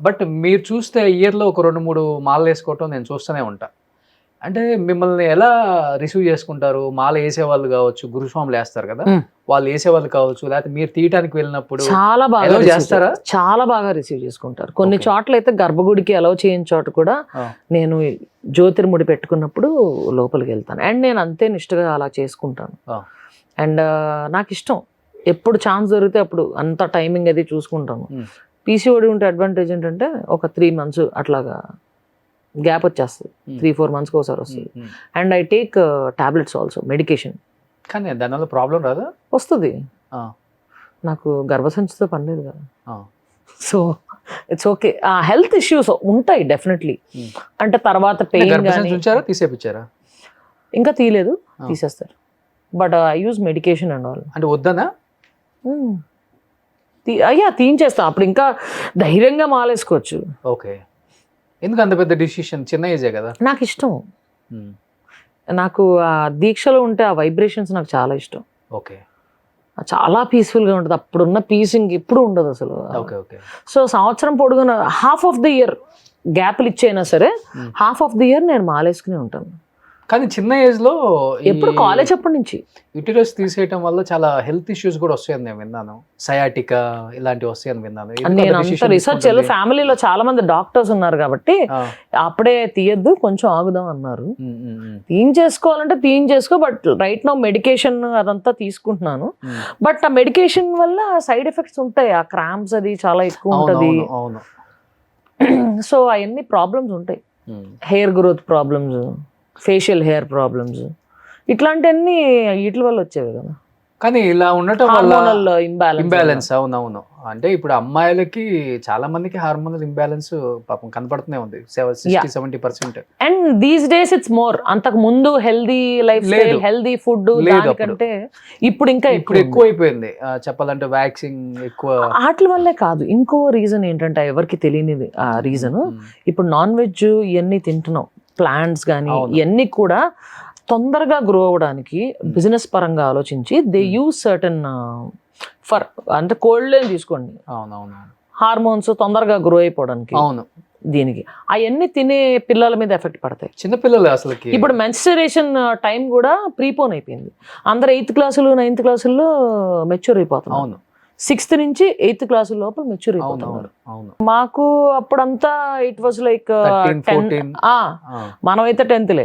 బట్ మీరు చూస్తే ఇయర్లో ఒక 2-3 మాలలు వేసుకోవటం నేను చూస్తూనే ఉంటా. అంటే మిమ్మల్ని ఎలా రిసీవ్ చేసుకుంటారు? మాల వేసేవాళ్ళు కావచ్చు, గురుస్వాములు వేస్తారు కదా, వాళ్ళు వేసేవాళ్ళు కావచ్చు, లేకపోతే మీరు తీయటానికి వెళ్ళినప్పుడు చాలా బాగా allow receive చేస్తారా? చాలా బాగా రిసీవ్ చేసుకుంటారు. కొన్ని Okay. చోట్ల అయితే గర్భగుడికి అలౌ చేయని చోట కూడా నేను జ్యోతిర్ముడి పెట్టుకున్నప్పుడు లోపలికి వెళ్తాను. అండ్ నేను అంతే నిష్ఠగా అలా చేసుకుంటాను. అండ్ నాకు ఇష్టం, ఎప్పుడు ఛాన్స్ దొరికితే అప్పుడు అంత టైమింగ్ అది చూసుకుంటాను. పీసీఓడి ఉంటే అడ్వాంటేజ్ ఏంటంటే ఒక 3 months అట్లాగా గ్యాప్ వచ్చేస్తుంది, 3-4 monthsకి ఒకసారి వస్తుంది. And I take tablets also, medication. కానీ దానివల్ల ప్రాబ్లం రాదా? వస్తుంది, నాకు గర్భసంచితో పని లేదు కదా, so it's okay. Health issues ఉంటాయి డెఫినెట్లీ. అంటే తర్వాత పెయిన్ కానీ ఉంచారా, తీసేపిచ్చారా? ఇంకా తీయలేదు, తీసేస్తారు. But I use medication and all. అంటే వద్దనా? అయ్యా తీయించేస్తా, అప్పుడు ఇంకా ధైర్యంగా మాలేసుకోవచ్చు. ఓకే. ఎందుకు అంత పెద్ద డిసిషన్? చిన్న ఏజే కదా. నాకు ఇష్టం, నాకు ఆ దీక్షలో ఉంటే ఆ వైబ్రేషన్స్ నాకు చాలా ఇష్టం. ఓకే. చాలా పీస్ఫుల్గా ఉంటుంది, అప్పుడున్న పీసింగ్ ఎప్పుడు ఉండదు అసలు. Okay okay. సో సంవత్సరం పొడుగున హాఫ్ ఆఫ్ ది ఇయర్ గ్యాప్లు ఇచ్చైనా సరే హాఫ్ ఆఫ్ ది ఇయర్ నేను మాలేసుకుని ఉంటాను. కానీ చిన్న ఏజ్ లో ఎప్పుడు కాలేజ్ అప్పటి నుంచి యూటిరస్ తీసేయటం వల్ల చాలా హెల్త్ ఇష్యూస్ కూడా వస్తాయని నేను విన్నాను. సయాటికా ఇలాంటివి వస్తాయని విన్నాను. నేను అంత రీసెర్చ్ ఫ్యామిలీలో చాలా మంది డాక్టర్స్ ఉన్నారు కాబట్టి అప్పుడే తీయద్దు, కొంచెం ఆగుదాం అన్నారు. తీయించేసుకోవాలంటే తీయించేసుకో, బట్ రైట్ నౌ మెడికేషన్ అదంతా తీసుకుంటున్నాను. బట్ ఆ మెడికేషన్ వల్ల సైడ్ ఎఫెక్ట్స్ ఉంటాయి, ఆ క్రాంప్స్ అది చాలా ఎక్కువ ఉంటది. సో అవన్నీ ప్రాబ్లమ్స్ ఉంటాయి, hair growth problems, facial hair problems, ఇట్లాంటివన్నీ వీటి వల్ల వచ్చేవి కదా. కానీ ఇలా ఉండటం వల్ల ఇంబ్యాలెన్స్. ఇంబ్యాలెన్స్. అవునవును. అంటే ఇప్పుడు అమ్మాయిలకి చాలా మందికి హార్మోనల్ ఇంబ్యాలెన్స్ పాపం కనపడుతూనే ఉంది, 60-70%. And these days it's more. అంతకు ముందు healthy life style, healthy food దానికంటే ఇప్పుడు ఇంకా ఎక్కువ అయిపోయింది. చెప్పాలంటే వ్యాక్సిన్ ఎక్కువ. వాటి వల్లే కాదు, ఇంకో రీజన్ ఏంటంటే ఎవరికి తెలియనిది ఆ రీజన్. ఇప్పుడు నాన్ వెజ్ ఇవన్నీ తింటున్నాం, ప్లాంట్స్ కానీ ఇవన్నీ కూడా తొందరగా గ్రో అవ్వడానికి బిజినెస్ పరంగా ఆలోచించి దే యూజ్ సర్టన్ ఫర్, అంటే కోల్డ్ తీసుకోండి, హార్మోన్స్ తొందరగా గ్రో అయిపోవడానికి. అవును, దీనికి అవన్నీ తినే పిల్లల మీద ఎఫెక్ట్ పడతాయి. చిన్నపిల్లలు అసలు. ఇప్పుడు మెన్స్టరేషన్ టైం కూడా ప్రీపోన్ అయిపోయింది. అందరు 8th క్లాసులు 9th క్లాసుల్లో మెచ్యూర్ అయిపోతాం. అవును, 6th నుంచి 8th క్లాసు లోపల మెచ్యూర్ అయిపోతున్నారు. మాకు అప్పుడంతా ఇట్ వాజ్ లైక్ 13-14. మనమైతే 10th,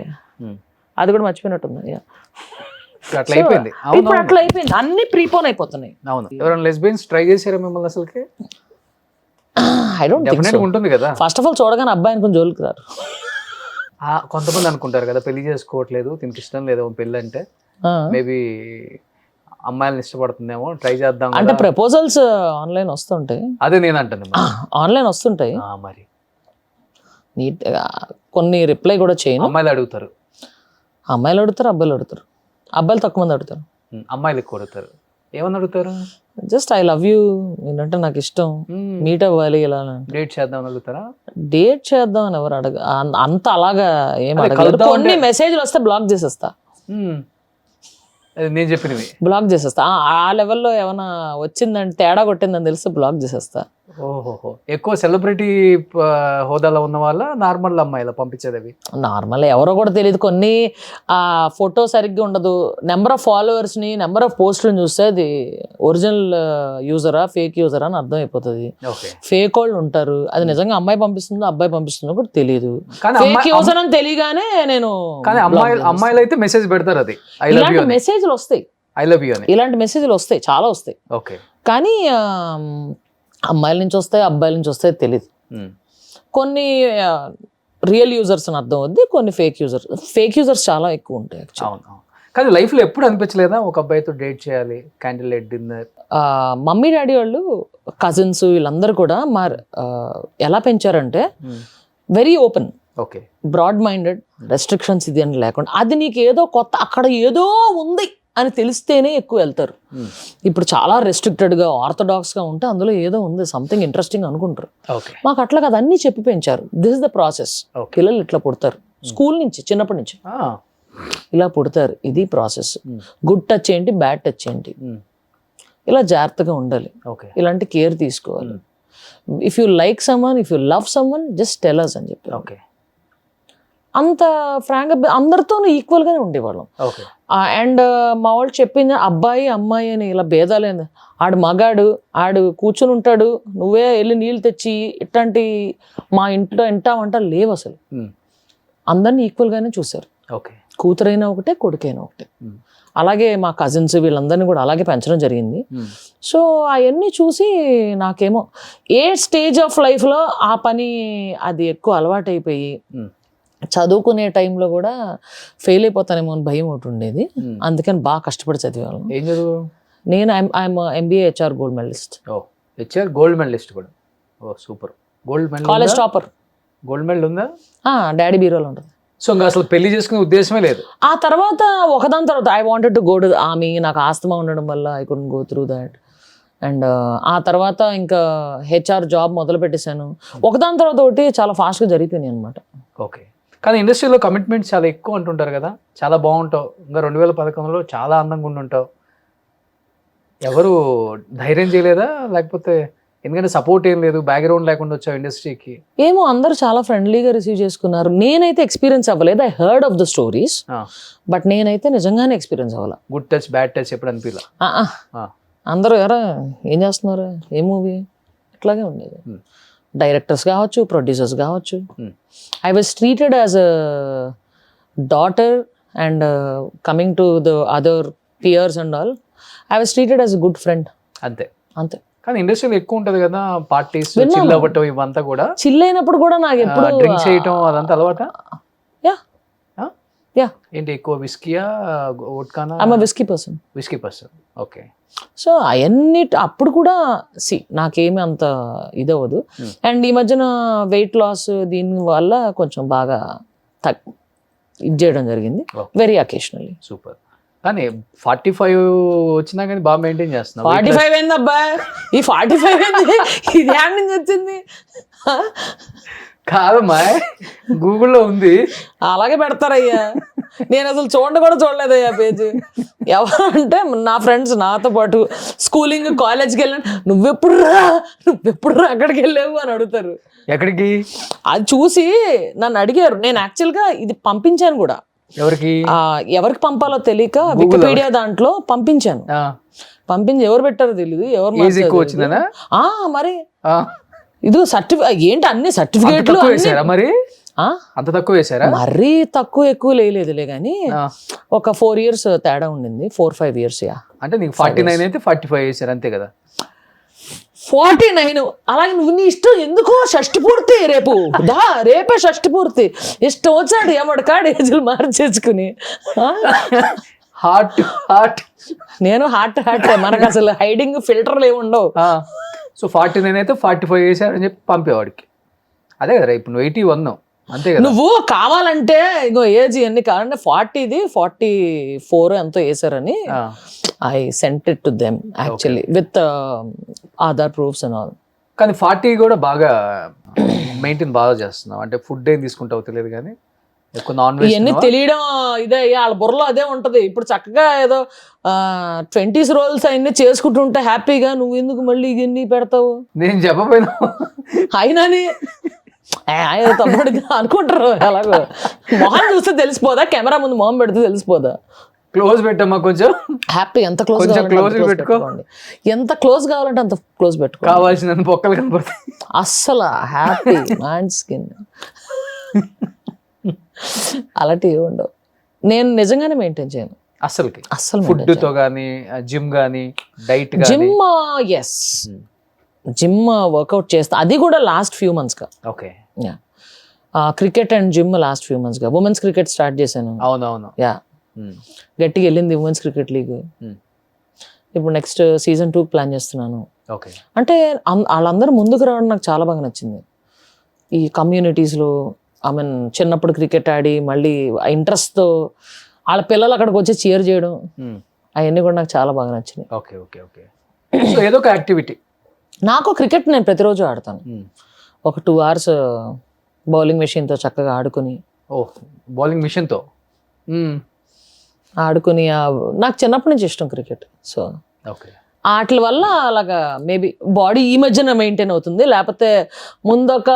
అది కూడా మర్చిపోయినట్టుంది. అట్లా అయిపోయింది. ఇప్పుడు అట్లా అయిపోయింది, అన్ని ప్రీపోన్ అయిపోతున్నాయి. అవును. ఎవరైనా లెస్బియన్స్ ట్రై చేశారా మిమ్మల్ని అసలుకి? I don't think so. ఉంటుంది కదా. ఫస్ట్ ఆఫ్ ఆల్ చూడగానే అబ్బాయి అనుకుని జోలికి రారు. కొంతమంది అనుకుంటారు కదా, పెళ్లి చేసుకోవట్లేదు, దీనికి ఇష్టం లేదు పెళ్లి అంటే, మేబీ అమ్మాయిలను ఇష్టపడుతుందేమో, ట్రై చేద్దాం. అంటే ప్రపోజల్స్ ఆన్లైన్ వస్తుంటాయి. అదే నేను అంటాను, ఆన్లైన్ వస్తుంటాయి. మరి నీట్ కొన్ని రిప్లై కూడా చేయను. అమ్మాయిలు అడుగుతారు, అమ్మాయిలు అడుగుతారు, అబ్బాయిలు అడుగుతారు. అబ్బాయిలు తక్కువ మంది అడుగుతారు, అమ్మాయిలు ఎక్కువ అడుగుతారు. ఏమని అడుగుతారు? జస్ట్ ఐ లవ్ యూ, ఏంటంటే నాకు ఇష్టం, మీట్ అవ్వాలి, ఇలా డేట్ చేద్దాం అడుగుతారా? డేట్ చేద్దాం అని ఎవరు అంత అలాగా ఏం అడగలేదు. కొన్ని మెసేజ్లు వస్తే బ్లాక్ చేసేస్తా, నేను చెప్పినవి బ్లాక్ చేసేస్తా. ఆ లెవెల్లో ఏమైనా వచ్చిందని, తేడా కొట్టిందని తెలిస్తే బ్లాక్ చేసేస్తా. ఓహోహో. ఎక్కువ సెలబ్రిటీ హోదాలో ఉన్న వాళ్ళ నార్మల్ అమ్మాయిలా పంపించేది? అవి నార్మల్ ఎవరో కూడా తెలియదు. కొన్ని ఆ ఫోటో సరిగ్గా ఉండదు, నెంబర్ ఆఫ్ ఫాలోవర్స్ ని, నెంబర్ ఆఫ్ పోస్టులను చూస్తే అది ఒరిజినల్ యూజరా ఫేక్ యూజరా అని అర్థం అయిపోతుంది. ఫేక్ వాళ్ళు ఉంటారు, అది నిజంగా అమ్మాయి పంపిస్తుందో అబ్బాయి పంపిస్తుందో కూడా తెలియదు. ఫేక్ యూజర్ అని తెలియగానే నేను. కానీ అమ్మాయిలు అయితే మెసేజ్ పెడతారు, అది ఇలాంటి మెసేజ్లు వస్తాయి. ఐ లవ్ యూ అని. ఇలాంటి మెసేజ్లు వస్తాయి, చాలా వస్తాయి. ఓకే. కానీ అమ్మాయిల నుంచి వస్తాయి, అబ్బాయిల నుంచి వస్తాయి తెలియదు. కొన్ని రియల్ యూజర్స్ అని అర్థం అవుద్ది, కొన్ని ఫేక్ యూజర్స్ చాలా ఎక్కువ ఉంటాయి actually. అవును. కానీ లైఫ్లో ఎప్పుడు అనిపించలేదా ఒక అబ్బాయితో డేట్ చేయాలి, candle light dinner? Mummy daddy వాళ్ళు, కజిన్స్ వీళ్ళందరూ కూడా ఎలా పెంచారంటే very open, okay, broad minded, restrictions ఇది అని లేకుండా, అది నీకు ఏదో కొత్త అక్కడ ఏదో ఉంది అని తెలిస్తేనే ఎక్కువ వెళ్తారు. ఇప్పుడు చాలా రెస్ట్రిక్టెడ్గా ఆర్థోడాక్స్గా ఉంటే అందులో ఏదో ఉంది, సంథింగ్ ఇంట్రెస్టింగ్ అనుకుంటారు. ఓకే. మాకు అట్లా కదా, అన్నీ చెప్పి పెంచారు. This is the process. పిల్లలు ఇట్లా పుడతారు, స్కూల్ నుంచి చిన్నప్పటి నుంచి ఇలా పుడతారు, ఇది ప్రాసెస్. గుడ్ టచ్ ఏంటి, బ్యాడ్ టచ్ ఏంటి, ఇలా జాగ్రత్తగా ఉండాలి, ఇలాంటి కేర్ తీసుకోవాలి. If you like someone, if you love someone, just tell us అని చెప్పి. ఓకే. అంత ఫ్రాంక్గా అందరితోనూ ఈక్వల్గానే ఉండేవాళ్ళం. అండ్ మా వాళ్ళు చెప్పింది అబ్బాయి అమ్మాయి అని ఇలా భేదాలేదు. ఆడు మగాడు, ఆడు కూర్చుని ఉంటాడు, నువ్వే వెళ్ళి నీళ్ళు తెచ్చి ఇట్లాంటి మా ఇంట్లో ఎంట లేవు అసలు. అందరినీ ఈక్వల్గానే చూశారు. ఓకే. కూతురైనా ఒకటే, కొడుకైనా ఒకటే. అలాగే మా కజిన్స్ వీళ్ళందరినీ కూడా అలాగే పెంచడం జరిగింది. సో అవన్నీ చూసి నాకేమో ఏ స్టేజ్ ఆఫ్ లైఫ్లో ఆ పని అది ఎక్కువ అలవాటైపోయి చదువుకునే టైంలో కూడా ఫెయిల్ అయిపోతానేమో అని భయం ఒకటి ఉండేది. అందుకని బాగా కష్టపడి చదివాను. ఏం చదువు? నేను I'm MBA HR gold medalist. HR gold medalist కూడా. Oh super. Gold medal, college topper. Gold medal ఉందా? డాడీ బీరోలో ఉంటుంది. సో ఇంకా అసలు పెళ్లి చేసుకునే ఉద్దేశమే లేదు. ఆ తర్వాత ఒకదాని తర్వాత I wanted to go to army. నాకు ఆస్తమా ఉండడం వల్ల I couldn't go through that. And ఆ తర్వాత ఇంకా HR జాబ్ మొదలు పెట్టేశాను. ఒకదాని తర్వాత ఒకటి చాలా ఫాస్ట్గా జరిగిపోయినాయి అనమాట. ఓకే. కానీ ఇండస్ట్రీలో కమిట్మెంట్స్ చాలా ఎక్కువ అంటుంటారు కదా, చాలా బాగుంటావు, ఇంకా 2011లో చాలా అందంగా ఉండుంటావు. ఎవరు ధైర్యం చేయలేదా? లేకపోతే ఎందుకంటే సపోర్ట్ ఏం లేదు, బ్యాక్గ్రౌండ్ లేకుండా వచ్చావు ఇండస్ట్రీకి? ఏమో అందరూ చాలా ఫ్రెండ్లీగా రిసీవ్ చేసుకున్నారు. నేనైతే ఎక్స్పీరియన్స్ అవ్వలేదు. I heard of the stories, but నేనైతే నిజంగానే ఎక్స్పీరియన్స్ అవ్వాల. గుడ్ టచ్ బ్యాడ్ టచ్ ఎప్పుడు అనిపించలా? అందరూ ఎరా ఏం చేస్తున్నారు, ఏ మూవీ, ఇట్లాగే ఉండేది. డైరెక్టర్స్ కావచ్చు, ప్రొడ్యూసర్స్ కావచ్చు. I was treated as a daughter and coming to the other peers and all, I was treated as a good friend. అంతే అంతే. కానీ ఇండస్ట్రీలో ఎక్కువ ఉంటది కదా పార్టీస్, చిల్ అవ్వటం ఇవంతా కూడా. చిల్ అయినప్పుడు కూడా నాకు ఎప్పుడు డ్రింక్ చేయటం అదంతా అలవాటా? యా. ఏంటి ఎక్కువ విస్కీయా, వోడ్కానా? I'm a whisky person. Whisky person. Okay. So అవన్నీ అప్పుడు కూడా నాకేమీ అంత ఇదవ్వదు. అండ్ ఈ మధ్యన వెయిట్ లాస్ దీని వల్ల కొంచెం బాగా ఇది చేయడం జరిగింది, వెరీ అకేషనల్లీ. సూపర్. కానీ 45 వచ్చినా కానీ బాగా మెయింటైన్ చేస్తున్నావు. 45 ఏందబ్బా, ఈ 45 ఏంది, ఇది హ్యాండ్ నుంచి వచ్చింది కాదమ్మా, గూగుల్లో ఉంది. అలాగే పెడతారయ్యా, నేను అసలు చూడలేదయ్యా పేజ్. ఎవరంటే నా ఫ్రెండ్స్ నాతో పాటు స్కూలింగ్ కాలేజ్కి వెళ్ళాను, నువ్వెప్పుడు రా అక్కడికి వెళ్ళావు అని అడుగుతారు. ఎక్కడికి? అది చూసి నన్ను అడిగారు. నేను యాక్చువల్గా ఇది పంపించాను కూడా. ఎవరికి పంపాలో తెలియక వికీపీడియా దాంట్లో పంపించాను. పంపించి ఎవరు పెట్టారో తెలియదు, ఎవరు మరి ఇది ఏంటి అన్ని సర్టిఫికేట్లు మరి అంత తక్కువ వేసారా? మరీ తక్కువ ఎక్కువ లేదులే కానీ ఒక 4 years తేడా ఉండింది, 4-5 years. అంటే నీకు 49 అయితే 45 వేసారు అంతే కదా? 49. అలాగే నువ్వు నీ ఇష్టం, ఎందుకో షష్టి పూర్తి రేపే షష్టి పూర్తి, ఇష్టం వచ్చాడు ఎవడు కాడు ఏజులు మార్చేసుకుని. నేను హార్ట్ మనకు అసలు హైడింగ్ ఫిల్టర్లు ఏమి ఉండవు. సో 49 అయితే 45 వేసారని చెప్పి పంపేవాడికి. అదే కదా, ఇప్పుడు నువ్వు 81 అంతే కదా? నువ్వు కావాలంటే ఇంకో ఏజ్ ఎన్ని కావాలంటే 40ది 44 ఎంతో వేసారని I sent it to them actually with Aadhaar proofs and all. కానీ 40 కూడా బాగా మెయింటైన్ బాగా చేస్తున్నావు. అంటే ఫుడ్ ఏం తీసుకుంటావు తెలియదు కానీ ఎక్కువ నాన్ వెజ్ ఇవన్నీ తెలియడం ఇదే, వాళ్ళ బుర్రలో అదే ఉంటది. ఇప్పుడు చక్కగా ఏదో 20s రోల్స్ అవన్నీ చేసుకుంటుంటే హ్యాపీగా, నువ్వు ఎందుకు మళ్ళీ ఇవన్నీ పెడతావు? నేను చెప్పపోయినా అయినాని తమ్ముడిగా అనుకుంటారు. అలాగో మొహం చూస్తే తెలిసిపోదా, కెమెరా ముందు మొహం పెడితే తెలిసిపోదా? క్లోజ్ పెట్టమ్మా కొంచెం, హ్యాపీ. ఎంత క్లోజ్ పెట్టుకోండి, ఎంత క్లోజ్ కావాలంటే అంత క్లోజ్ పెట్టుకో. కావాల్సిన బొక్కలు కనపడతాయి. అస్సలు హ్యాపీ మ్యాన్ స్కిన్ అలాంటివి ఉండవు. నేను నిజంగానే మెయింటైన్ చేయను. అసలుకి అస్సలు ఫుడ్ తో గానీ జిమ్ గానీ డైట్ గానీ జిమ్ ఎస్ జిమ్ వర్కౌట్ చేస్తా, అది కూడా లాస్ట్ ఫ్యూ మంత్స్గా. Okay. Cricket and gym last few మంత్స్గా. ఉమెన్స్ క్రికెట్ స్టార్ట్ చేశాను. అవునవును. యా, గట్టిగా వెళ్ళింది ఉమెన్స్ క్రికెట్ లీగ్. ఇప్పుడు నెక్స్ట్ సీజన్ 2 ప్లాన్ చేస్తున్నాను. ఓకే. అంటే వాళ్ళందరూ ముందుకు రావడం నాకు చాలా బాగా నచ్చింది. ఈ కమ్యూనిటీస్లో ఐ మీన్ చిన్నప్పుడు క్రికెట్ ఆడి మళ్ళీ ఇంట్రెస్ట్తో వాళ్ళ పిల్లలు అక్కడికి వచ్చి చీర్ చేయడం, అవన్నీ కూడా నాకు చాలా బాగా నచ్చినాయి. Okay okay okay. సో ఏదో ఒక యాక్టివిటీ. నాకు క్రికెట్ నేను ప్రతిరోజు ఆడతాను. ఒక 2 hours బౌలింగ్ మెషిన్తో చక్కగా ఆడుకుని. ఓ, బౌలింగ్ మిషన్తో ఆడుకుని నాకు చిన్నప్పటి నుంచి ఇష్టం క్రికెట్. So okay. వాటి వల్ల అలాగా మేబీ బాడీ ఈ మధ్యన మెయింటైన్ అవుతుంది. లేకపోతే ముందొక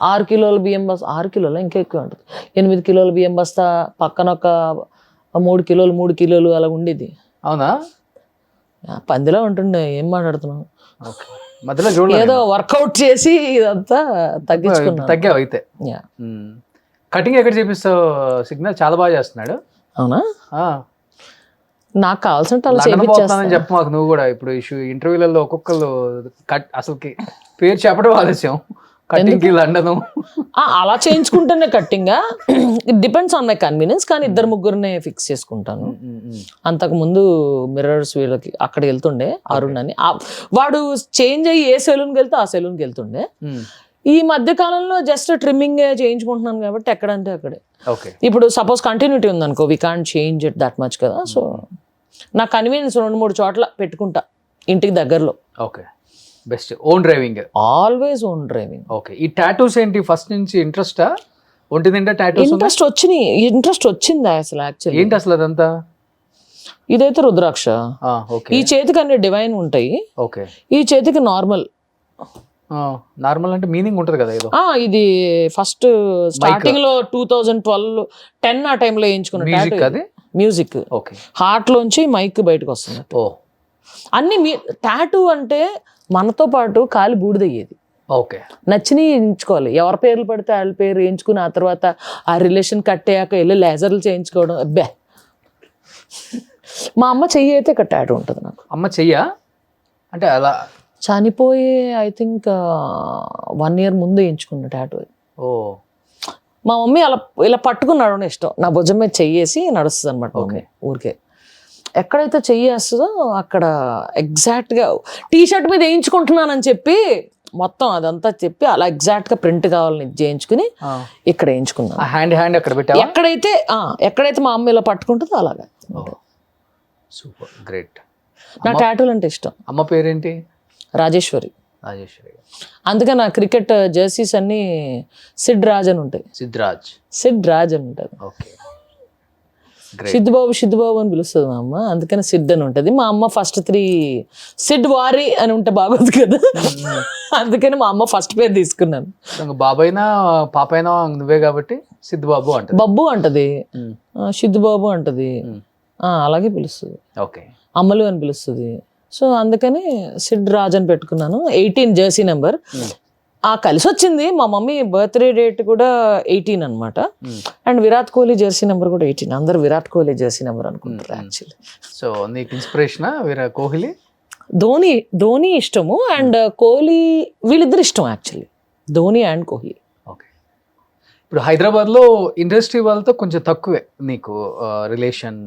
6 కిలోల బియ్యం బస్తా, 6 కిలోల ఇంకా ఎక్కువ ఉంటుంది, 8 కిలోల బియ్యం బస్తా, పక్కన ఒక 3 కిలోలు అలా ఉండేది. అవునా? పందిలో ఉంటుండే. ఏం మాట్లాడుతున్నావు? ఓకే. మధ్యలో చూడలేదు. ఏదో వర్కౌట్ చేసి ఇదంతా తగ్గించుకున్నా. తగ్గావు అయితే. కటింగ్ ఎక్కడ చేపిస్తావు? సిగ్నల్ చాలా బాగా చేస్తున్నాడు. అవునా? నాకు కావాల్సిన చెప్పు మాకు నువ్వు కూడా. ఇప్పుడు ఇంటర్వ్యూలలో ఒక్కొక్కరు అసలుకి పేరు చెప్పడం ఆలస్యం. కటింగ్ లండన్ అలా చేయించుకుంటేనే cutting. It depends on my convenience. కానీ 2-3 ఫిక్స్ చేసుకుంటాను. అంతకు ముందు మిర్రర్స్ వీళ్ళకి అక్కడికి వెళ్తుండే, అరుణ్ అని. వాడు చేంజ్ అయ్యి ఏ సెలూన్కి వెళ్తే ఆ సెలూన్కి వెళ్తుండే. ఈ మధ్య కాలంలో జస్ట్ ట్రిమ్మింగ్ చేయించుకుంటున్నాను కాబట్టి ఎక్కడంటే అక్కడే. ఇప్పుడు సపోజ్ కంటిన్యూటీ ఉందనుకో, we can't change it that much కదా. సో నా కన్వీనియన్స్ 2-3 చోట్ల పెట్టుకుంటా ఇంటికి దగ్గరలో. Okay. Best. Own driving? Always own driving. Okay. ఈ టాటూస్ ఏంటి ఫస్ట్ నుంచి ఇంట్రెస్టా? ఒంటి నిండా టాటూస్? ఇంట్రెస్ట్ వచ్చింది అసలు. యాక్చువల్లీ ఏంటి అసలు అదంతా? ఇదైతే రుద్రాక్ష. ఈ చేతికి అన్ని డివైన్ ఉంటాయి. ఓకే. ఈ చేతికి నార్మల్. నార్మల్ అంటే మీనింగ్ ఉంటది కదా ఏదో. ఇది ఫస్ట్ స్టార్టింగ్ లో 2012-10 ఆ టైంలో వేయించుకున్న మ్యూజిక్. ఓకే. హార్ట్ లోంచి మైక్ బయటకు వస్తుంది. ఓ, అన్ని టాటూ అంటే మనతో పాటు కాలి బూడిదయ్యేది. ఓకే. నచ్చినవి ఎంచుకోవాలి. ఎవరి పేర్లు పడితే వాళ్ళ పేరు వేయించుకుని ఆ తర్వాత ఆ రిలేషన్ కట్టేయాక వెళ్ళి లేజర్లు చేయించుకోవడం. అబ్బే, మా అమ్మ చెయ్యి అయితే ఇక్కడ టాటూ ఉంటుంది నాకు. అమ్మ చెయ్యా? అంటే అలా చనిపోయి ఐ థింక్ 1 year ముందు వేయించుకున్న టాటూ. ఓ, మా మమ్మీ అలా ఇలా పట్టుకుని నడవడం ఇష్టం. నా భుజం మీద చెయ్యేసి నడుస్తుంది అనమాట. ఓకే. ఊరికే ఎక్కడైతే చెయ్యేస్తుందో అక్కడ ఎగ్జాక్ట్గా టీషర్ట్ మీద వేయించుకుంటున్నానని చెప్పి మొత్తం అదంతా చెప్పి అలా ఎగ్జాక్ట్గా ప్రింట్ కావాలని చేయించుకుని ఇక్కడ వేయించుకున్నాను. హ్యాండ్ అక్కడ పెట్టా. ఎక్కడైతే మా అమ్మ ఇలా పట్టుకుంటుందో అలాగా. Super, great. నా టాటూలు అంటే ఇష్టం. అమ్మ పేరేంటి? రాజేశ్వరి. అందుకే నా క్రికెట్ జెర్సీస్ అన్ని సిడ్ రాజ్ అని ఉంటాయి. సిడ్ రాజ్ అని ఉంటుంది. సిద్ధుబాబు అని పిలుస్తుంది మా అమ్మ, అందుకని సిడ్ అని ఉంటుంది. మా అమ్మ ఫస్ట్ 3 సిడ్ వారి అని ఉంటే బాగోదు కదా, అందుకని మా అమ్మ ఫస్ట్ పేరు తీసుకున్నాను. బాబైనా పాపైనా నువ్వే కాబట్టి సిద్ధుబాబు అంటది. బబ్బు అంటది, సిద్ధుబాబు అంటది, అలాగే పిలుస్తుంది. అమ్మలు అని పిలుస్తుంది. సో అందుకని సిడ్ రాజ్ అని పెట్టుకున్నాను. 18 జెర్సీ నెంబర్. కలిసి వచ్చింది. మా మమ్మీ బర్త్డే డేట్ కూడా 18 అనమాట. And Virat Kohli Jersey number కూడా 18. అందరు విరాట్ కోహ్లీ జెర్సీ నెంబర్ అనుకుంటారు యాక్చువల్లీ. సో నీకు ఇన్స్పిరేషన్ విరాట్ కోహ్లీ? ధోని ఇష్టము అండ్ కోహ్లీ, వీళ్ళిద్దరు ఇష్టం యాక్చువల్లీ, ధోని అండ్ కోహ్లీ. ఇప్పుడు హైదరాబాద్ లో ఇండస్ట్రీ వాళ్ళతో కొంచెం తక్కువే నీకు రిలేషన్,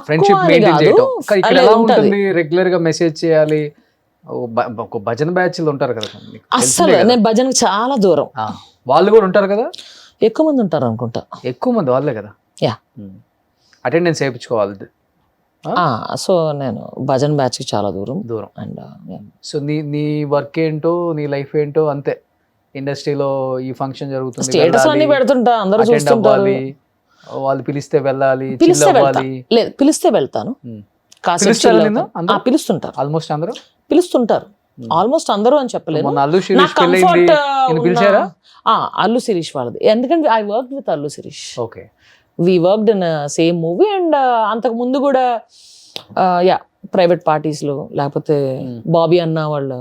ఫ్రెండ్షిప్ మెయింటైన్ చేయడం. ఇక్కడ ఎలా ఉంటుంది? రెగ్యులర్ గా మెసేజ్ చేయాలి. భజన బ్యాచ్లు ఉంటారు కదా. అసలు నేను భజనకు చాలా దూరం. వాళ్ళు కూడా ఉంటారు కదా? ఎక్కువ మంది ఉంటారు అనుకుంటా. ఎక్కువ మంది వాళ్ళే కదా. యా, అటెండెన్స్ వేయించుకోవాలి. సో నేను భజన్ బ్యాచ్ కి చాలా దూరం. అండ్ సో నీ వర్క్ ఏంటో, నీ లైఫ్ ఏంటో అంతే. ఇండస్ట్రీలో ఈ ఫంక్షన్ జరుగుతుంది, స్టేటస్ అన్ని పెడుతుంటా, అందరూ చూస్తుంటారు. వాళ్ళు పిలిస్తే వెళ్ళాలి, లేదు పిలిస్తే వెళ్తాను. పిలుస్తుంటారు, ఆల్మోస్ట్ అందరూ పిలుస్తుంటారు. ఆల్మోస్ట్ అందరూ అని చెప్పలేదు. అల్లు శిరీష్ వాళ్ళది, ఎందుకంటే I work with Allu Sirish. Okay. We worked in same movie. And అంతకు ముందు కూడా ప్రైవేట్ పార్టీస్లో లేకపోతే బాబీ అన్న వాళ్ళ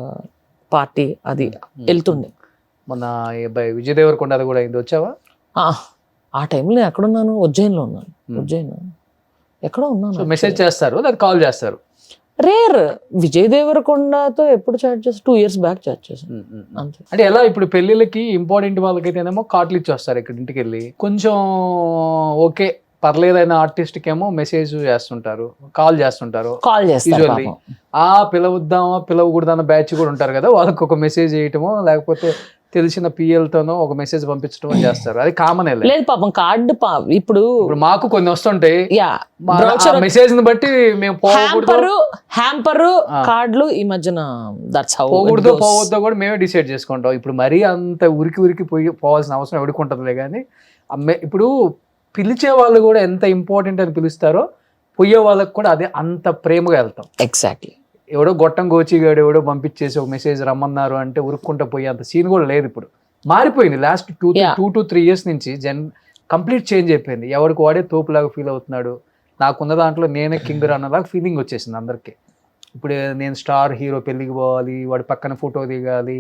పార్టీ అది వెళ్తుండే. మొన్న విజయ్ దేవరకొండ అది కూడా అయింది, వచ్చావా? ఆ టైంలో నేను ఎక్కడున్నాను, ఉజ్జయిన్లో ఉన్నాను. ఉజ్జయిన్ ఎక్కడో సో ఉన్నాను. మెసేజ్ చేస్తారు, లేదా కాల్ చేస్తారు? రేర్. విజయ్ దేవరకొండతో ఎప్పుడు చాట్ చేసి 2 years బ్యాక్ చాట్ చేశాను అంతే. అంటే ఎలా ఇప్పుడు పెళ్ళిళ్ళకి ఇంపార్టెంట్ వాళ్ళకైతేనేమో కార్డులు ఇచ్చి వస్తారు ఇక్కడ ఇంటికి వెళ్ళి, కొంచెం ఓకే పర్లేదైన ఆర్టిస్ట్కి ఏమో మెసేజ్ చేస్తుంటారు, కాల్ చేస్తుంటారు. కాల్ చేస్తారు యూజువల్లీ పాపం. పిలవద్దామా పిలవకూడదన్న బ్యాచ్ కూడా ఉంటారు కదా, వాళ్ళకి ఒక మెసేజ్ చేయటమో లేకపోతే తెలిసిన పిఎల్తోనో ఒక మెసేజ్ పంపించడమో చేస్తారు. అది కామన్. లేదు పాపం కార్డు ఇప్పుడు మాకు కొన్ని వస్తుంటాయి, యా మెసేజ్ ని బట్టి మేము హ్యాంపరు కార్డులు ఈ మధ్యన దట్స్ హౌ పోకూడదు పోవద్దో కూడా మేమే డిసైడ్ చేసుకుంటాం. ఇప్పుడు మరీ అంత ఉరికి పోవాల్సిన అవసరం ఎవడుకుంటుందిలే కానీ, ఇప్పుడు పిలిచే వాళ్ళు కూడా ఎంత ఇంపార్టెంట్ అని పిలుస్తారో పోయే వాళ్ళకి కూడా అదే అంత ప్రేమగా వెళ్తాం. ఎగ్జాక్ట్లీ. ఎవడో గొట్టం గోచిగాడు ఎవడో పంపించేసి ఒక మెసేజ్ రమ్మన్నారు అంటే ఉరుక్కుంటా పోయే అంత సీన్ కూడా లేదు. ఇప్పుడు మారిపోయింది. లాస్ట్ 2 to 3 years నుంచి కంప్లీట్ చేంజ్ అయిపోయింది. ఎవరికి వాడే తోపులాగా ఫీల్ అవుతున్నాడు. నాకున్న దాంట్లో నేనే కింగ్ అన్నలాగా ఫీలింగ్ వచ్చేసింది అందరికి. ఇప్పుడు నేను స్టార్ హీరో పెళ్ళికి పోవాలి, వాడి పక్కన ఫోటో దిగాలి,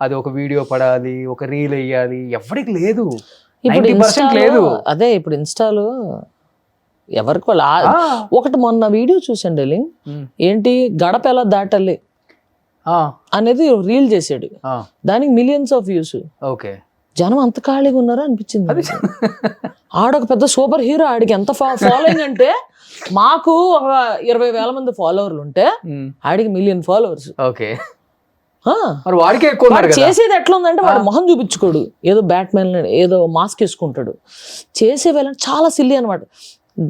అది ఒక వీడియో పడాలి, ఒక రీల్ వేయాలి, ఎవరికి లేదు. ఇప్పుడు 90% లేదు. అదే ఇప్పుడు ఇన్స్టాలో ఎవరికి వాళ్ళు ఒకటి మొన్న వీడియో చూసాను డెలింగ్, ఏంటి గడప ఎలా దాటాలి అనేది రీల్ చేసాడు, దానికి millions of views. ఓకే, జనం అంత ఖాళీగా ఉన్నారా అనిపించింది. ఆడొక పెద్ద సూపర్ హీరో, ఆడికి ఎంత ఫాలోయింగ్ అంటే మాకు ఒక 20,000 మంది ఫాలోవర్లు ఉంటే ఆడికి 1 million followers. ఓకే, మరి వాడికే ఎక్కువ ఉన్నారు కదా. చేసేది ఎట్లా ఉందంటే వాడు మొహం చూపించుకోడు, ఏదో బ్యాట్మెన్ ఏదో మాస్క్ వేసుకుంటాడు, చేసేవేళ చాలా సిల్లీ అనమాట.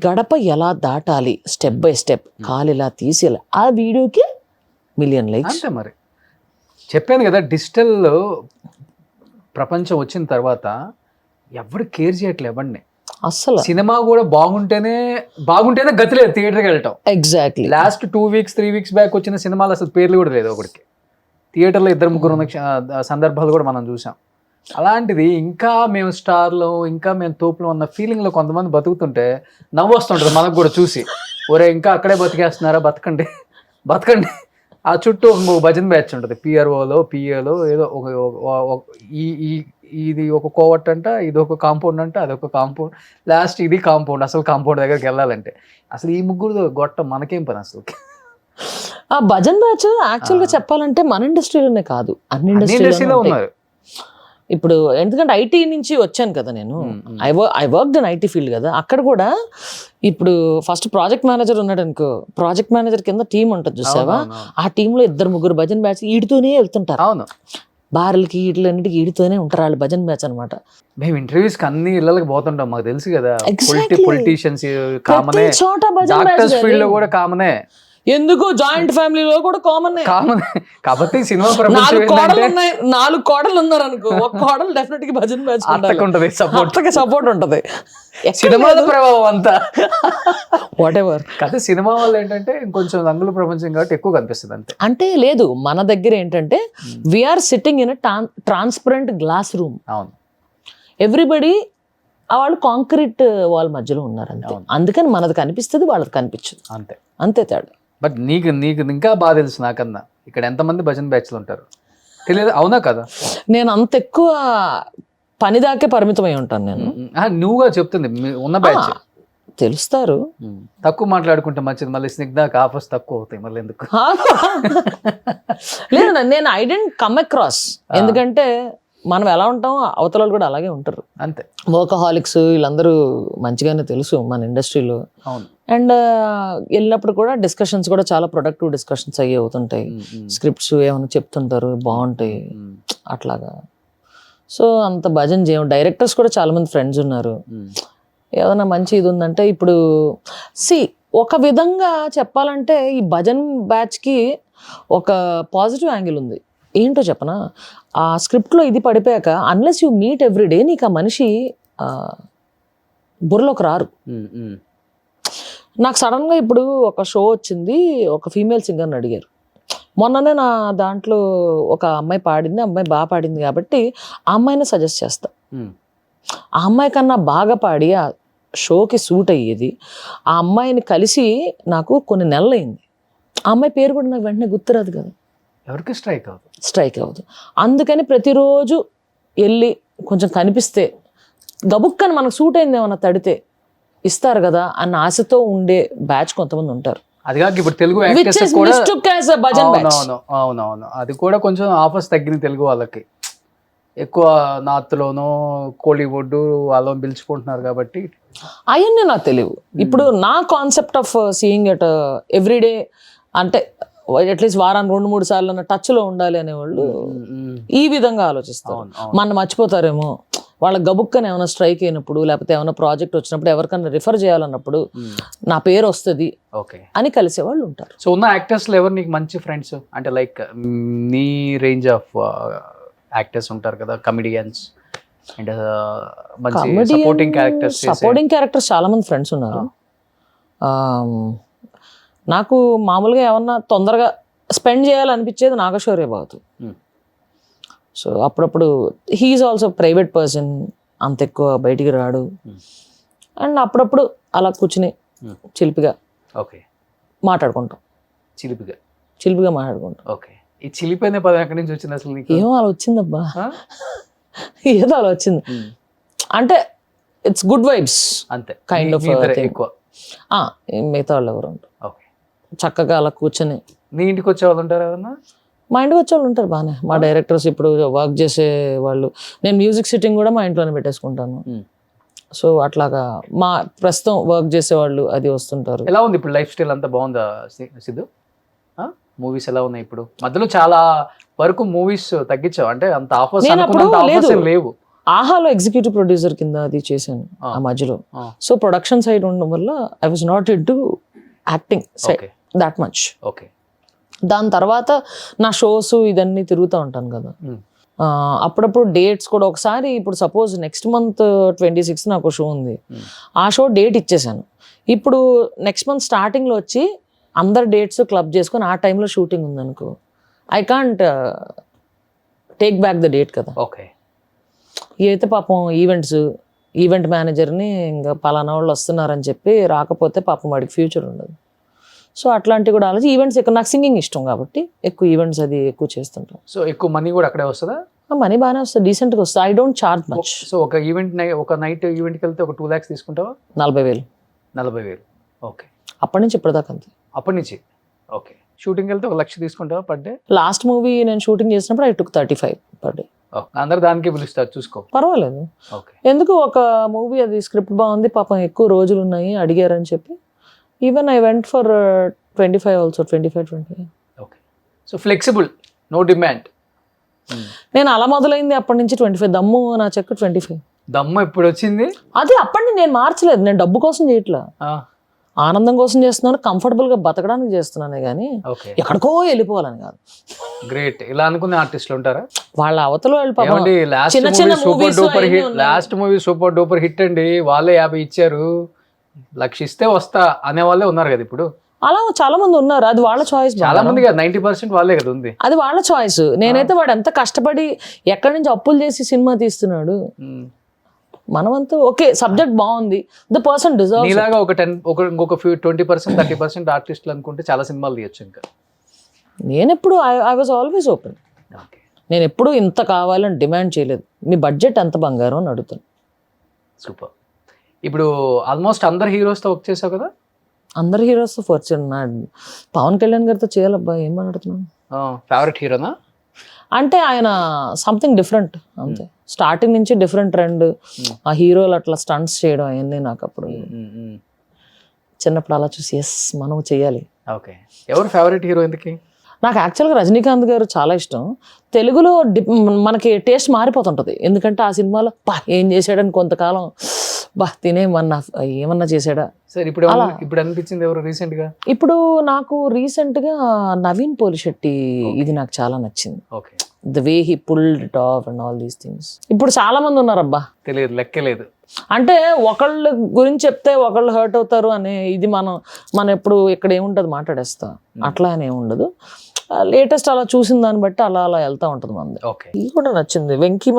గడప ఎలా దాటాలి స్టెప్ బై స్టెప్, కాలు ఇలా తీసి ఆ వీడియోకి 1 million likes. అంతే మరి చెప్పాను కదా, డిజిటల్ ప్రపంచం వచ్చిన తర్వాత ఎవరు కేర్ చేయట్లే ఎవరిని అస్సలు. సినిమా కూడా బాగుంటేనే గతి లేదు థియేటర్కి వెళ్ళటం. Exactly. Last 2 weeks 3 weeks back వచ్చిన సినిమాలు అసలు పేర్లు కూడా లేదు ఒకటికి. థియేటర్లో 2-3 ఉన్న సందర్భాలు కూడా మనం చూసాం. అలాంటిది ఇంకా మేము స్టార్లు, ఇంకా మేము తోపులు అన్న ఫీలింగ్లో కొంతమంది బతుకుతుంటే నవ్వు వస్తుంటుంది మనకు కూడా చూసి. ఒరే ఇంకా అక్కడే బతికేస్తున్నారా, బతకండి. ఆ చుట్టూ ఒక భజన్ బ్యాచ్ ఉంటుంది, పిఆర్ఓలో పిఏలో ఏదో ఇది ఒక కోవట్ అంట, ఇది ఒక కాంపౌండ్ అంట, అదొక కాంపౌండ్, లాస్ట్ ఇది కాంపౌండ్. అసలు కాంపౌండ్ దగ్గరికి వెళ్ళాలంటే అసలు ఈ ముగ్గురు గొట్టం మనకేం పని అసలు. ఆ భజన్ బ్యాచ్ యాక్చువల్గా చెప్పాలంటే మన ఇండస్ట్రీలోనే కాదు, అన్ని ఇండస్ట్రీలో ఉన్నారు. ఇప్పుడు ఎందుకంటే ఐటీ నుంచి వచ్చాను కదా నేను, I worked in IT field కదా. అక్కడ కూడా ఇప్పుడు ఫస్ట్ ప్రాజెక్ట్ మేనేజర్ ఉన్నాడు అనుకో, ప్రాజెక్ట్ మేనేజర్ కింద టీం ఉంటుంది చూసావా, ఆ టీంలో 2-3 భజన్ బ్యాచ్ ఈడితోనే వెళ్తుంటారు. అవును, బార్లకి వీటిలన్నిటికి ఈడితోనే ఉంటారు వాళ్ళు, భజన్ బ్యాచ్ అనమాట. మేము ఇంటర్వ్యూస్ కి అన్ని ఇళ్ళకి పోతుంటాం, మాకు తెలుసు కదా. పొలిటీషియన్స్ కామనే, చోట భజన్ డాక్టర్స్ ఫీల్డ్ లో కూడా కామనే, ఎందుకు జాయింట్ ఫ్యామిలీలో కూడా కామన్. కాబట్టి సినిమా 4 కోడలు ఉన్నారు అనుకో, ఒక కోడలు డెఫినెట్ గా భజన్ బ్యాచ్ ఉంటది, సపోర్ట్ ఉంటది. సినిమాల ప్రభావం అంతా వాట్ ఎవర్. కాదు సినిమా వల్ల ఏంటంటే ఇంకొంచెం రంగుల ప్రపంచం కాబట్టి ఎక్కువ కనిపిస్తుంది అంతే. అంటే లేదు, మన దగ్గర ఏంటంటే we're sitting in transparent glass room. అవును, ఎవ్రీబడి వాళ్ళు కాంక్రీట్ వాల్ మధ్యలో ఉన్నారు అంతే. అందుకని మనది కనిపిస్తుంది, వాళ్ళది కనిపించదు, అంతే తేడా. బట్ నీకు ఇంకా బాగా తెలుసు నాకన్నా, ఇక్కడ ఎంతమంది భజన్ బ్యాచ్లు ఉంటారు తెలియదు, అవునా కదా? నేను అంత ఎక్కువ పని దాకే పరిమితమై ఉంటాను నేను. నువ్వుగా చెప్తుంది ఉన్న బ్యాచ్ తెలుస్తారు. తక్కువ మాట్లాడుకుంటే మంచిది, మళ్ళీ స్నిగ్ధాకి ఆఫర్స్ తక్కువ అవుతాయి మళ్ళీ ఎందుకు. లేదు నేను ఐ డెంట్ కమ్ అక్రాస్, ఎందుకంటే మనం ఎలా ఉంటాం అవతల వాళ్ళు కూడా అలాగే ఉంటారు అంతే. వర్కహాలిక్స్ వీళ్ళందరూ మంచిగానే తెలుసు మన ఇండస్ట్రీలో. అవును. అండ్ వెళ్ళినప్పుడు కూడా డిస్కషన్స్ కూడా చాలా ప్రొడక్టివ్ డిస్కషన్స్ అయ్యి అవుతుంటాయి. స్క్రిప్ట్స్ ఏమైనా చెప్తుంటారు బాగుంటాయి అట్లాగా. సో అంత భజన్ చేయం. డైరెక్టర్స్ కూడా చాలా మంది ఫ్రెండ్స్ ఉన్నారు. ఏదైనా మంచి ఇది ఉందంటే ఇప్పుడు ఒక విధంగా చెప్పాలంటే ఈ భజన్ బ్యాచ్కి ఒక పాజిటివ్ యాంగిల్ ఉంది. ఏంటో చెప్పనా, ఆ స్క్రిప్ట్లో ఇది పడిపోయాక అన్లెస్ యూ మీట్ ఎవ్రీడే నీకు ఆ మనిషి బుర్రలోకి రారు. నాకు సడన్గా ఇప్పుడు ఒక షో వచ్చింది, ఒక ఫీమేల్ సింగర్ని అడిగారు. మొన్ననే నా దాంట్లో ఒక అమ్మాయి పాడింది, అమ్మాయి బాగా పాడింది కాబట్టి ఆ అమ్మాయిని సజెస్ట్ చేస్తా. ఆ అమ్మాయి కన్నా బాగా పాడి ఆ షోకి సూట్ అయ్యేది ఆ అమ్మాయిని కలిసి నాకు కొన్ని నెలలు అయింది. ఆ అమ్మాయి పేరు కూడా నాకు వెంటనే గుర్తురాదు కదా, ఎవరికి స్ట్రైక్ అవ్వదు. అందుకని ప్రతిరోజు వెళ్ళి కొంచెం కనిపిస్తే గబుక్కని మనకు సూట్ అయింది ఏమన్నా తడితే ఇస్తారు కదా అన్న ఆశతో ఉండే బ్యాచ్ కొంతమంది ఉంటారు. అది కాక ఇప్పుడు తెలుగు Which యాక్టర్స్ is కూడా mistook as a bhajan batch. అవునవును అది కూడా కొంచెం ఆఫర్స్ తగ్గిన తెలుగు వాళ్ళకి, ఎక్కువ నార్త్లోనో కోలీవుడ్ వాళ్ళని పిలుచుకుంటున్నారు కాబట్టి. అవన్నీ నాకు తెలియదు. ఇప్పుడు నా concept of seeing at everyday అంటే అట్లీస్ట్ వారానికి 2-3 సార్లు టచ్ లో ఉండాలి అనేవాళ్ళు ఈ విధంగా ఆలోచిస్తారు. మన మర్చిపోతారేమో, వాళ్ళ గబుక్కని ఏమైనా స్ట్రైక్ అయినప్పుడు లేకపోతే ఏమైనా ప్రాజెక్ట్ వచ్చినప్పుడు ఎవరికైనా రిఫర్ చేయాలన్నప్పుడు నా పేరు వస్తుంది ఓకే అని కలిసే వాళ్ళు ఉంటారు. సో ఉన్న యాక్టర్స్ లో ఎవరు నీకు మంచి ఫ్రెండ్స్ అంటే లైక్ నీ రేంజ్ ఆఫ్ యాక్టర్స్ ఉంటారు కదా, కమెడియన్స్ అండ్ మంచి సపోర్టింగ్ క్యారెక్టర్స్ చాలా మంది ఫ్రెండ్స్ ఉన్నారు. నాకు మామూలుగా ఏమన్నా తొందరగా స్పెండ్ చేయాలనిపించేది నాగశౌర్య బాబు. సో అప్పుడప్పుడు హీఈస్ ఆల్సో ప్రైవేట్ పర్సన్, అంత ఎక్కువ బయటికి రాడు. అండ్ అప్పుడప్పుడు అలా కూర్చుని చిలిపిగా ఓకే మాట్లాడుకుంటాం. చిలిపిగా మాట్లాడుకుంటాం. ఓకే, ఈ చిలిపోయిన పదం ఎక్కడి నుంచి వచ్చింది అసలు నీకు? ఏమో అలా వచ్చిందబ్బా, ఏదో అలా వచ్చింది. అంటే ఇట్స్ గుడ్ వైబ్స్ అంతే, కైండ్ ఆఫ్ ఎక్కువ. మిగతా వాళ్ళు ఎవరు ఉంటారు ఓకే, చక్కగా అలా కూర్చొని. నీ ఇంటికి వచ్చే వాళ్ళు ఉంటారు ఎవరన్నా? మా ఇంటికి వచ్చే వాళ్ళు ఉంటారు బాగానే. మా డైరెక్టర్స్ ఇప్పుడు వర్క్ చేసే వాళ్ళు, నేను మ్యూజిక్ సిట్టింగ్ కూడా మా ఇంట్లోనే పెట్టేసుకుంటాను. సో అట్లాగా మా ప్రస్తుతం వర్క్ చేసే వాళ్ళు అది వస్తుంటారు. ఎలా ఉంది ఇప్పుడు లైఫ్ స్టైల్ అంతా బాగుందా సిద్ధు? మూవీస్ ఎలా ఉన్నాయి ఇప్పుడు? మధ్యలో చాలా వరకు మూవీస్ తగ్గించావు అంటే అంత ఆఫర్స్ లేవు. ఆహాలో ఎగ్జిక్యూటివ్ ప్రొడ్యూసర్ కింద అది చేశాను ఆ మధ్యలో. సో ప్రొడక్షన్ సైడ్ ఉండడం వల్ల I was naught into acting side that much. Okay, దాని తర్వాత నా షోస్ ఇదన్నీ తిరుగుతూ ఉంటాను కదా, అప్పుడప్పుడు డేట్స్ కూడా. ఒకసారి ఇప్పుడు సపోజ్ నెక్స్ట్ మంత్ 26 నాకు షో ఉంది, ఆ షో డేట్ ఇచ్చేసాను. ఇప్పుడు నెక్స్ట్ మంత్ స్టార్టింగ్లో వచ్చి అందరు డేట్స్ క్లబ్ చేసుకొని ఆ టైంలో షూటింగ్ ఉందనుకో, I can't take back the date కదా. ఓకే, అయితే పాపం ఈవెంట్ మేనేజర్ని ఇంకా పలానా వాళ్ళు వస్తున్నారని చెప్పి రాకపోతే పాపం వాడికి ఫ్యూచర్ ఉండదు. సో అట్లాంటివి కూడా ఆలోచి ఈవెంట్స్ ఎక్కువ, నాకు సింగింగ్ ఇష్టం కాబట్టి ఎక్కువ ఈవెంట్స్ అది ఎక్కువ చేస్తుంటాం. సో ఎక్కువ మనీ కూడా అక్కడే వస్తుందా? మనీ బాగానే వస్తుంది, డీసెంట్గా వస్తుంది. I don't charge much. So ఒక నైట్ ఈవెంట్కి వెళ్తే ఒక 2 lakhs తీసుకుంటావా? 40,000. ఓకే, అప్పటి నుంచి ఇప్పటిదాకా అంతే. అప్పటి నుంచి ఓకే. షూటింగ్ వెళ్తే 1 lakh తీసుకుంటావా పర్ డే? లాస్ట్ మూవీ నేను షూటింగ్ చేసినప్పుడు ఐ టుక్ 35 పర్ డే. అందరు దానికి పిలుస్తారు, చూసుకో పర్వాలేదు. ఎందుకు ఒక మూవీ అది స్క్రిప్ట్ బాగుంది, పాపం ఎక్కువ రోజులు ఉన్నాయి అడిగారని చెప్పి even I went for 25 also, 25. Okay, so flexible, no demand. నేను అలా మొదలైంది అప్పటి నుంచి 25. దమ్ము నా చెక్ 25. దమ్ము ఎప్పుడు వచ్చింది? అది అప్పటి నుంచి నేను మార్చలేదు. నేను డబ్బు కోసం చేయట్లా, ఆనందం కోసం చేస్తున్నాను, కంఫర్టబుల్ గా బతకడానికి చేస్తున్నానే కానీ ఎక్కడికో వెళ్ళిపోవాలని కాదు. గ్రేట్, ఇలా అనుకునే ఆర్టిస్టులు ఉంటారా? వాళ్ళ అవతల వెళ్ళిపోవాలి. Last movie super duper hit అండి, వాళ్ళే 50 ఇచ్చారు, 1,00,000 ఇస్తే వస్తా అనే వాళ్ళే ఉన్నారు కదా ఇప్పుడు. అలా చాలా మంది ఉన్నారు, అది వాళ్ళ చాయిస్. చాలా మంది 90% వాళ్ళే కదా ఉంది, అది వాళ్ళ చాయిస్. నేనైతే వాడు ఎంత కష్టపడి ఎక్కడి నుంచి అప్పులు చేసి సినిమా తీస్తున్నాడు, మనమంతా ఓకే సబ్జెక్ట్ బాగుంది, ద పర్సన్ డిజర్వ్స్. నీలాగా ఇంకొక 20% 30% ఆర్టిస్టులు అనుకుంటే చాలా సినిమాలు తీయచ్చు. ఇంకా నేను ఎప్పుడు ఐ వాజ్ ఆల్వేస్ ఓపెన్. నేను ఎప్పుడు ఇంత కావాలని డిమాండ్ చేయలేదు. మీ బడ్జెట్ ఎంత బంగారం అని అడుగుతాను. సూపర్. ఇప్పుడు ఆల్మోస్ట్ అందరు హీరోస్తో వర్క్ చేసావు కదా? అందరు హీరోస్తో వర్క్ చేయను. పవన్ కళ్యాణ్ గారితో చేయాలబ్బా, ఏం మాట్లాడుతున్నాను. ఫేవరెట్ హీరోనా? అంటే ఆయన సంథింగ్ డిఫరెంట్ అంతే. స్టార్టింగ్ నుంచి డిఫరెంట్ ట్రెండ్, ఆ హీరోలు అట్లా స్టంట్స్ చేయడం అవన్నీ నాకు అప్పుడు చిన్నప్పుడు అలా చూసి ఎస్ మనం చెయ్యాలి. ఓకే, ఎవరు ఫేవరెట్ హీరో ఎందుకు? నాకు యాక్చువల్గా రజనీకాంత్ గారు చాలా ఇష్టం. తెలుగులో మనకి టేస్ట్ మారిపోతుంటుంది, ఎందుకంటే ఆ సినిమాలో ఏం చేశాడని కొంతకాలం ఏమన్నా చేశాడా. సరే, ఇప్పుడు అనిపించింది ఎవరు రీసెంట్ గా? ఇప్పుడు నాకు రీసెంట్ గా నవీన్ పోలిశెట్టి, ఇది నాకు చాలా నచ్చింది. Okay, the way he pulled it of and all these things. ఇప్పుడు చాలా మంది ఉన్నారబ్బా, తెలియదు, లెక్కలేదు. అంటే ఒకళ్ళ గురించి చెప్తే ఒకళ్ళు హర్ట్ అవుతారు అనే ఇది మనం ఎప్పుడు ఇక్కడ ఏముంటది మాట్లాడేస్తా, అట్లా అని ఏముండదు. లేటెస్ట్ అలా చూసిన దాన్ని బట్టి అలా వెళ్తా ఉంటుంది మంది. ఇది కూడా నచ్చింది. వెంకీ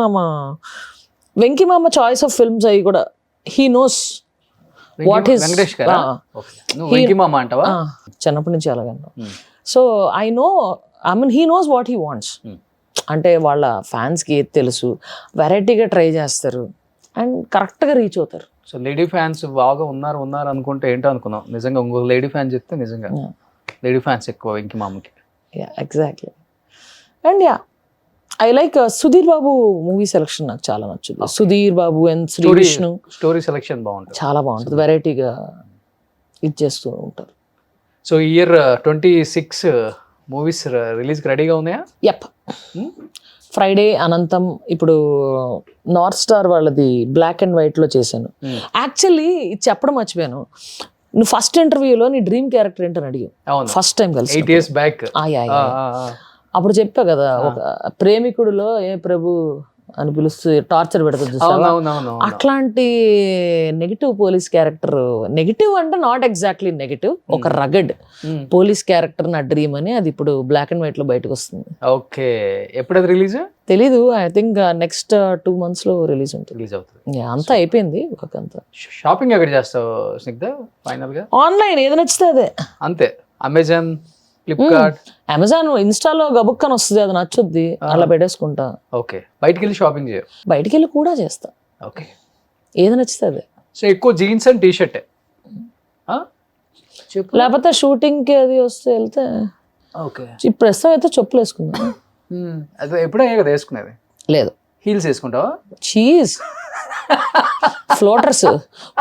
మామ చాయిస్ ఆఫ్ ఫిల్మ్స్ అవి కూడా హీ నోస్ వాట్ ఈస్. చిన్నప్పటి నుంచి అలాగన్నా. So I know, he knows what he wants. అంటే వాళ్ళ ఫ్యాన్స్కి ఏది తెలుసు, వెరైటీగా ట్రై చేస్తారు. అండ్ కరెక్ట్గా రీచ్ అవుతారు. సో లేడీ ఫ్యాన్స్ బాగా ఉన్నారు అనుకుంటే ఏంటో అనుకున్నాం, నిజంగా ఇంకొక లేడీ ఫ్యాన్ చెప్తే నిజంగా లేడీ ఫ్యాన్స్ ఎక్కువ వెంకీ మామకి. Exactly. And I like Sudheer Babu movie selection నాకు చాలా నచ్చుతుంది. Sudheer Babu and Sree Vishnu story selection బాగుంటుంది, చాలా బాగుంటుంది, వెరైటీగా ఇది చేస్తూ ఉంటారు. సో ఈ ఇయర్ 26 మూవీస్ రిలీజ్కి రెడీగా ఉన్నాయా? యప్. ఫ్రైడే అనంతం, ఇప్పుడు నార్త్ స్టార్ వాళ్ళది బ్లాక్ అండ్ వైట్లో చేశాను. యాక్చువల్లీ ఇది చెప్పడం మర్చిపోయాను, నువ్వు ఫస్ట్ ఇంటర్వ్యూలో నీ డ్రీమ్ క్యారెక్టర్ ఏంటని అడిగావు అవును, ఫస్ట్ టైం కలిసి 8 years బ్యాక్. అప్పుడు చెప్పా కదా, ఒక ప్రేమికుడిలో ఏ ప్రభు అని పిలుస్తూ టార్చర్ పెడుతుంది చూసావా? అట్లాంటి నెగిటివ్ పోలీస్ క్యారెక్టర్, నెగిటివ్ అంటే నాట్ ఎగ్జాక్ట్లీ నెగిటివ్, ఒక రగడ్ పోలీస్ క్యారెక్టర్ నా డ్రీమ్ అని, అది ఇప్పుడు బ్లాక్ అండ్ వైట్ లో బయటకు వస్తుంది. ఓకే, ఎప్పుడు అది రిలీజ్? తెలీదు, ఐ థింక్ నెక్స్ట్ 2 months లో రిలీజ్ ఉంటుంది. రిలీజ్ అవుతుంది. అంతా అయిపోయింది వర్క్ అంతా. షాపింగ్ ఎక్కడ చేస్తావు స్నిగ్ధ ఫైనల్ గా? ఆన్లైన్ ఏది నచ్చితే అదే. అంతే, అమెజాన్, ఫ్లిప్కార్ట్, అమెజాన్, ఇన్స్టాలో గబుక్కని వస్తుంది, అది నచ్చుద్ది, అలా పెట్టేసుకుంటా. ఓకే, బయటికి వెళ్ళి షాపింగ్ చేయవు? బయటికి వెళ్ళి కూడా చేస్తా. ఓకే, ఏది నచ్చితే అదే. సో ఎక్కువ జీన్స్ అండ్ టీషర్ట్, లేకపోతే షూటింగ్ కి అది వస్తే వెళ్తే. ఓకే, ఇప్పుడు ప్రస్తుతం అయితే చెప్పులు వేసుకుందా. అదే ఎప్పుడే కదా వేసుకునేది? లేదు, హీల్స్ వేసుకుంటావా? చీజ్, ఫ్లోటర్స్,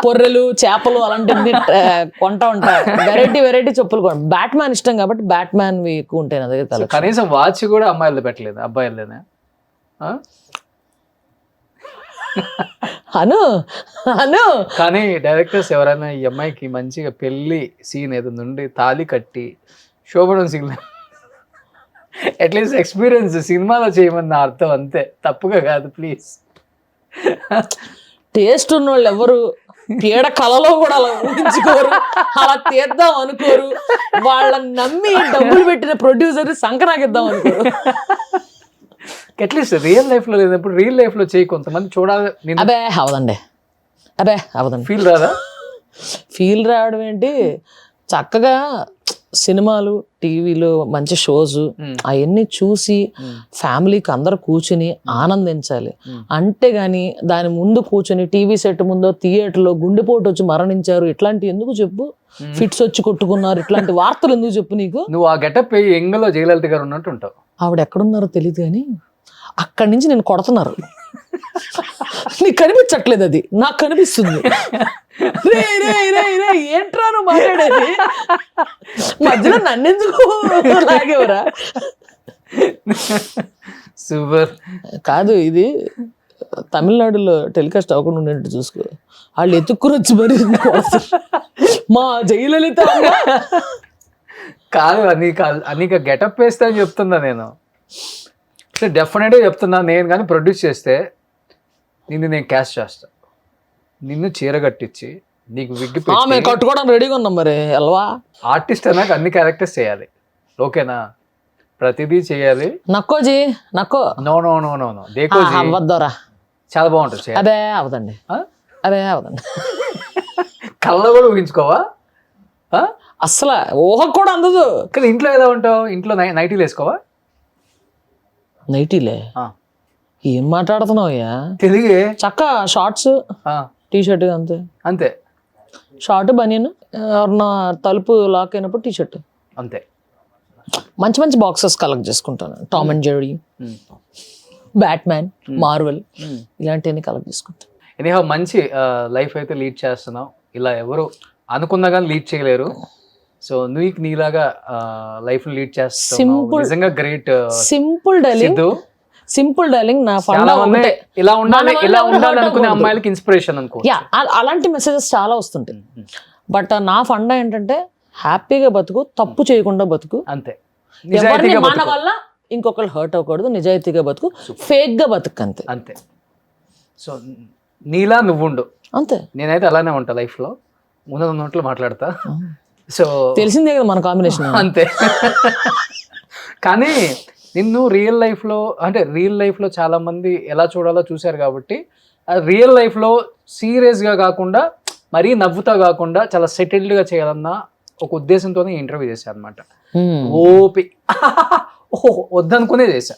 పొర్రెలు, చేపలు అలాంటివి కొంటా ఉంటా. వెరైటీ చెప్పులు కొన. బ్యాట్ మ్యాన్ ఇష్టం కాబట్టి బ్యాట్ మ్యాన్ ఎక్కువ ఉంటాయి నా దగ్గర. కనీసం వాచ్ కూడా అమ్మాయిలు పెట్టలేదు, అబ్బాయిలేనా? అను కానీ డైరెక్టర్స్ ఎవరైనా ఈ అమ్మాయికి మంచిగా పెళ్లి సీన్ ఏదో నుండి తాళి కట్టి శోభనం సీన్ అట్లీస్ట్ ఎక్స్పీరియన్స్ సినిమాలో చేయమన్న అర్థం, అంతే, తప్పుగా కాదు ప్లీజ్. టేస్ట్ ఉన్న వాళ్ళు ఎవరు పీడ కళలో కూడా అలా ఊహించుకోరు, అలా తీద్దాం అనుకోరు. వాళ్ళని నమ్మి డబ్బులు పెట్టిన ప్రొడ్యూసర్ సంకరాగిద్దాం అనుకోరు. అట్లీస్ట్ రియల్ లైఫ్ లో లేనప్పుడు రియల్ లైఫ్ లో చేయి, కొంతమంది చూడాలి. అబే అవదండి, ఫీల్ రాదా? ఫీల్ రావడం ఏంటి, చక్కగా సినిమాలు, టీవీలో మంచి షోస్ అవన్నీ చూసి ఫ్యామిలీకి అందరు కూర్చుని ఆనందించాలి. అంతేగాని దాని ముందు కూర్చుని టీవీ సెట్ ముందో థియేటర్లో గుండెపోటు వచ్చి మరణించారు ఇట్లాంటి ఎందుకు చెప్పు, ఫిట్స్ వచ్చి కొట్టుకున్నారు ఇట్లాంటి వార్తలు ఎందుకు చెప్పు నీకు? నువ్వు ఆ గెటప్ ఎంగలో జయలలిత గారు ఉన్నట్టు ఉంటావు. ఆవిడ ఎక్కడున్నారో తెలియదు కానీ అక్కడి నుంచి నేను కొడుతున్నారు. నీకు కనిపించట్లేదు, అది నాకు కనిపిస్తుంది. ఏంట్రా నువ్వు మాట్లాడేది, మధ్యలో నన్నెందుకు లాగేవరా? సూపర్. కాదు, ఇది తమిళనాడులో టెలికాస్ట్ అవ్వకుండా ఉండేట్టు చూసుకో. వాళ్ళు ఎత్తుక్కుని వచ్చి మరి మా జయలలిత కాదు, నీకు గెటప్ వేస్తా అని చెప్తున్నా నేను. డెఫినెట్గా చెప్తున్నా నేను, కానీ ప్రొడ్యూస్ చేస్తే నేను క్యాస్ట్ చేస్తా, నిన్ను చీర కట్టించి నీకు విగ్గి మేము కట్టుకోవడం రెడీగా ఉన్నాం. మరి ఎల్వా ఆర్టిస్ట్ అన్నాక అన్ని క్యారెక్టర్స్ చేయాలి, ఓకేనా? ప్రతిదీ చేయాలి. నక్కోజీ నక్కో, no no no no no దేకోజీ అవ్వద్దోరా, చాలా బాగుంటుంది. అదే అవదండి, అదే అవదండి. కళ్ళ కూడా ఊహించుకోవా అసలు, ఊహ కూడా అందదు. కానీ ఇంట్లో ఎలా ఉంటావు? ఇంట్లో నైటీలు వేసుకోవా? నైటీలే? ఏం మాట్లాడుతున్నావయ్యా? తెలుగే. చక్క షార్ట్స్, టీషర్ట్, అంతే అంతే. షార్ట్ బనియన్, ఎవరన్నా తలుపు లాక్ అయినప్పుడు టీషర్ట్, అంతే. మంచి మంచి బాక్సెస్ కలెక్ట్ చేసుకుంటాను. Tom and Jerry, bat man, Marvel ఇలాంటివన్నీ కలెక్ట్ చేసుకుంటాను. ఎనీహౌ మంచి లైఫ్ అయితే లీడ్ చేస్తున్నావు. ఇలా ఎవరు అనుకున్నా కానీ లీడ్ చేయలేరు. సో నువ్వు నీలాగా లైఫ్ లీడ్ చేస్తావు, నిజంగా గ్రేట్. సింపుల్ డైలింగ్ నా ఫండా ఉంటే ఇలా ఉండాలి అనుకునే అమ్మాయిలకి ఇన్స్పిరేషన్ అనుకో. అలాంటి మెసేజెస్ చాలా వస్తుంటాయి. బట్ నా ఫండా ఏంటంటే హ్యాపీగా బతుకు, తప్పు చేయకుండా బతుకు, అంతే. ఎవరిని మన వల్ల ఇంకొకరు హర్ట్ అవ్వకూడదు, నిజాయితీగా బతుకు, ఫేక్ గా బతుకు, అంతే అంతే. సో నీలా నువ్వుండు, అంతే. నేనైతే అలానే ఉంటా లైఫ్ లో, ఉన్నట్లు మాట్లాడతా. సో తెలిసిందే కదా మన కాంబినేషన్, అంతే. కానీ నిన్ను రియల్ లైఫ్లో చాలా మంది ఎలా చూడాలో చూశారు కాబట్టి, రియల్ లైఫ్లో సీరియస్గా కాకుండా, మరీ నవ్వుతా కాకుండా చాలా సెటిల్డ్గా చేయాలన్న ఒక ఉద్దేశంతోనే ఇంటర్వ్యూ చేశాను అనమాట. వద్దనుకునే చేశా.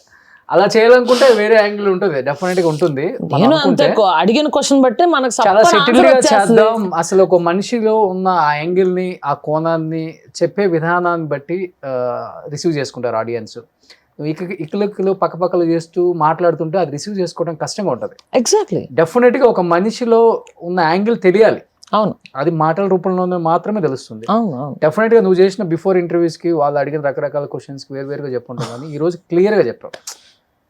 అలా చేయాలనుకుంటే వేరే యాంగిల్ ఉంటుంది, డెఫినెట్ గా ఉంటుంది. మనం నేను అనుకుంటే అంతే అడిగిన క్వశ్చన్ బట్టే మనకు చాలా సప్పని సెటిల్ answer గా వచ్చేస్తది. చేద్దాం. అసలు ఒక మనిషిలో ఉన్న ఆ యాంగిల్ ని, ఆ కోణాన్ని చెప్పే విధానాన్ని బట్టి రిసీవ్ చేసుకుంటారు ఆడియన్స్. ఇక్కలు పక్కపక్కలు చేస్తూ మాట్లాడుతుంటే అది రిసీవ్ చేసుకోవడం కష్టంగా ఉంటుంది. ఎగ్జాక్ట్లీ. డెఫినెట్ గా ఒక మనిషిలో ఉన్న యాంగిల్ తెలియాలి, అవును అది మాటల రూపంలోనే మాత్రమే తెలుస్తుంది. అవును అవును. డెఫినెట్ గా నువ్వు చేసిన బిఫోర్ ఇంటర్వ్యూస్ కి వాళ్ళు అడిగిన రకరకాల క్వశ్చన్స్ కి వేరువేరుగా చెప్పుంటావు, కానీ ఈ రోజు క్లియర్ గా చెప్పావు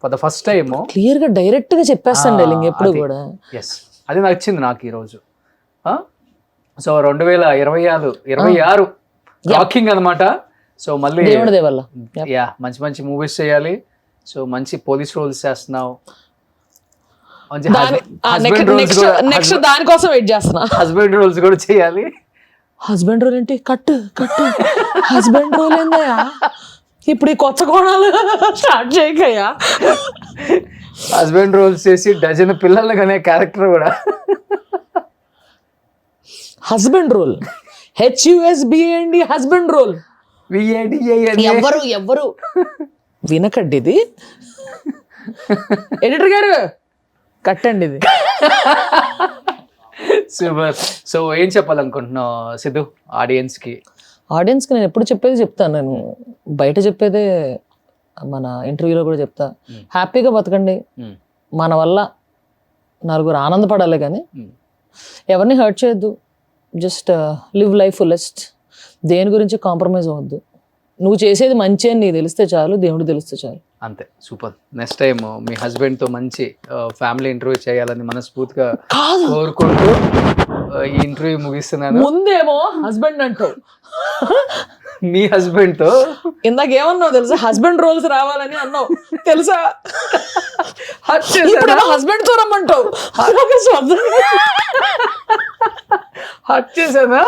for the first time. Clear గా డైరెక్ట్ గా చెప్పేస్తాను డైలింగ్ ఎప్పుడు అది. కూడా. ఎస్, అది నచ్చింది నాకు ఈరోజు. సో 2026 రాకింగ్ అనమాట. సో మళ్ళీ దేవుడి దేవల్ల యా మంచి మంచి మూవీస్ చేయాలి. సో మంచి పోలీస్ రోల్స్ చేస్తున్నావు, నెక్స్ట్ దానికోసం వెయిట్ చేస్తున్నా. హస్బెండ్ రోల్స్ కూడా చేయాలి. హస్బెండ్ రోల్ ఏంటి? కట్టు హస్బెండ్ రోల్ ఏందయ్యా? ఇప్పుడు ఈ కొత్త కోణాలు స్టార్ట్ చేయకయ్యా. హస్బెండ్ రోల్స్ చేసి డజన్ పిల్లలు కనే క్యారెక్టర్ కూడా. Husband role HUSBAND husband role. ఎవ్వరు వినకండి, ఇది ఎడిటర్ గారు కట్టండి ఇది. సూపర్. సో ఏం చెప్పాలనుకుంటున్నావు సిద్ధు ఆడియన్స్ కి? ఆడియన్స్కి నేను ఎప్పుడు చెప్పేది చెప్తాను, నేను బయట చెప్పేదే మన ఇంటర్వ్యూలో కూడా చెప్తా. హ్యాపీగా బతకండి, మన వల్ల నలుగురు ఆనందపడాలి, కానీ ఎవరిని హర్ట్ చేయొద్దు. Just live life fullest. దేని గురించి కాంప్రమైజ్ అవ్వద్దు. నువ్వు చేసేది మంచి అని నీకు తెలిస్తే చాలు, దేవుడు తెలిస్తే చాలు. అంతే. సూపర్. నెక్స్ట్ టైం మీ హస్బెండ్ తో మంచి ఫ్యామిలీ ఇంటర్వ్యూ చేయాలని మనస్ఫూర్తిగా కోరుకుంటూ ఈ ఇంటర్వ్యూ ముగిస్తున్నాను. ముందేమో హస్బెండ్ అంటావు, మీ హస్బెండ్ తో ఇందాక ఏమన్నావు తెలుసా? హస్బెండ్ రోల్స్ రావాలని అన్నావు తెలుసా? హస్బెండ్ తో రమ్మంటావు. హట్ చేసానా?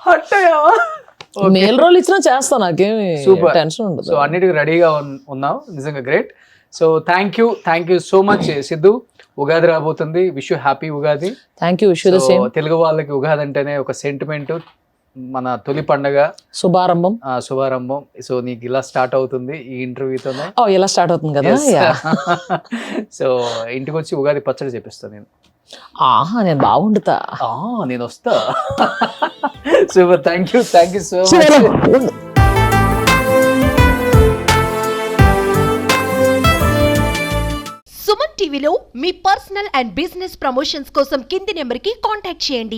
హట్ అయ్యావా? మేల్ రోల్ ఇచ్చినా చేస్తా, నాకేమి సూపర్ టెన్షన్ ఉండదు. సో అన్నిటికీ రెడీగా ఉన్నావు, నిజంగా great. So thank you so much Siddhu. Ugadi రాబోతుంది, wish you happy Ugadi. Thank you. Wish you the same. Telugu వాళ్ళకి ఉగాది అంటేనే ఒక సెంటిమెంట్, మన తొలి పండగ, శుభారంభం. సో నీకు ఇలా స్టార్ట్ అవుతుంది ఈ ఇంటర్వ్యూతోనే. ఇలా స్టార్ట్ అవుతుంది కదా. సో ఇంటికి వచ్చి ఉగాది పచ్చడి చెప్పిస్తాను నేను. ఆహా, నేను బాగుండుతా. నేను వస్తా. Super. Thank you so much. Suman టీవీలో మీ పర్సనల్ అండ్ బిజినెస్ ప్రమోషన్స్ కోసం కింది నెంబర్కి కాంటాక్ట్ చేయండి.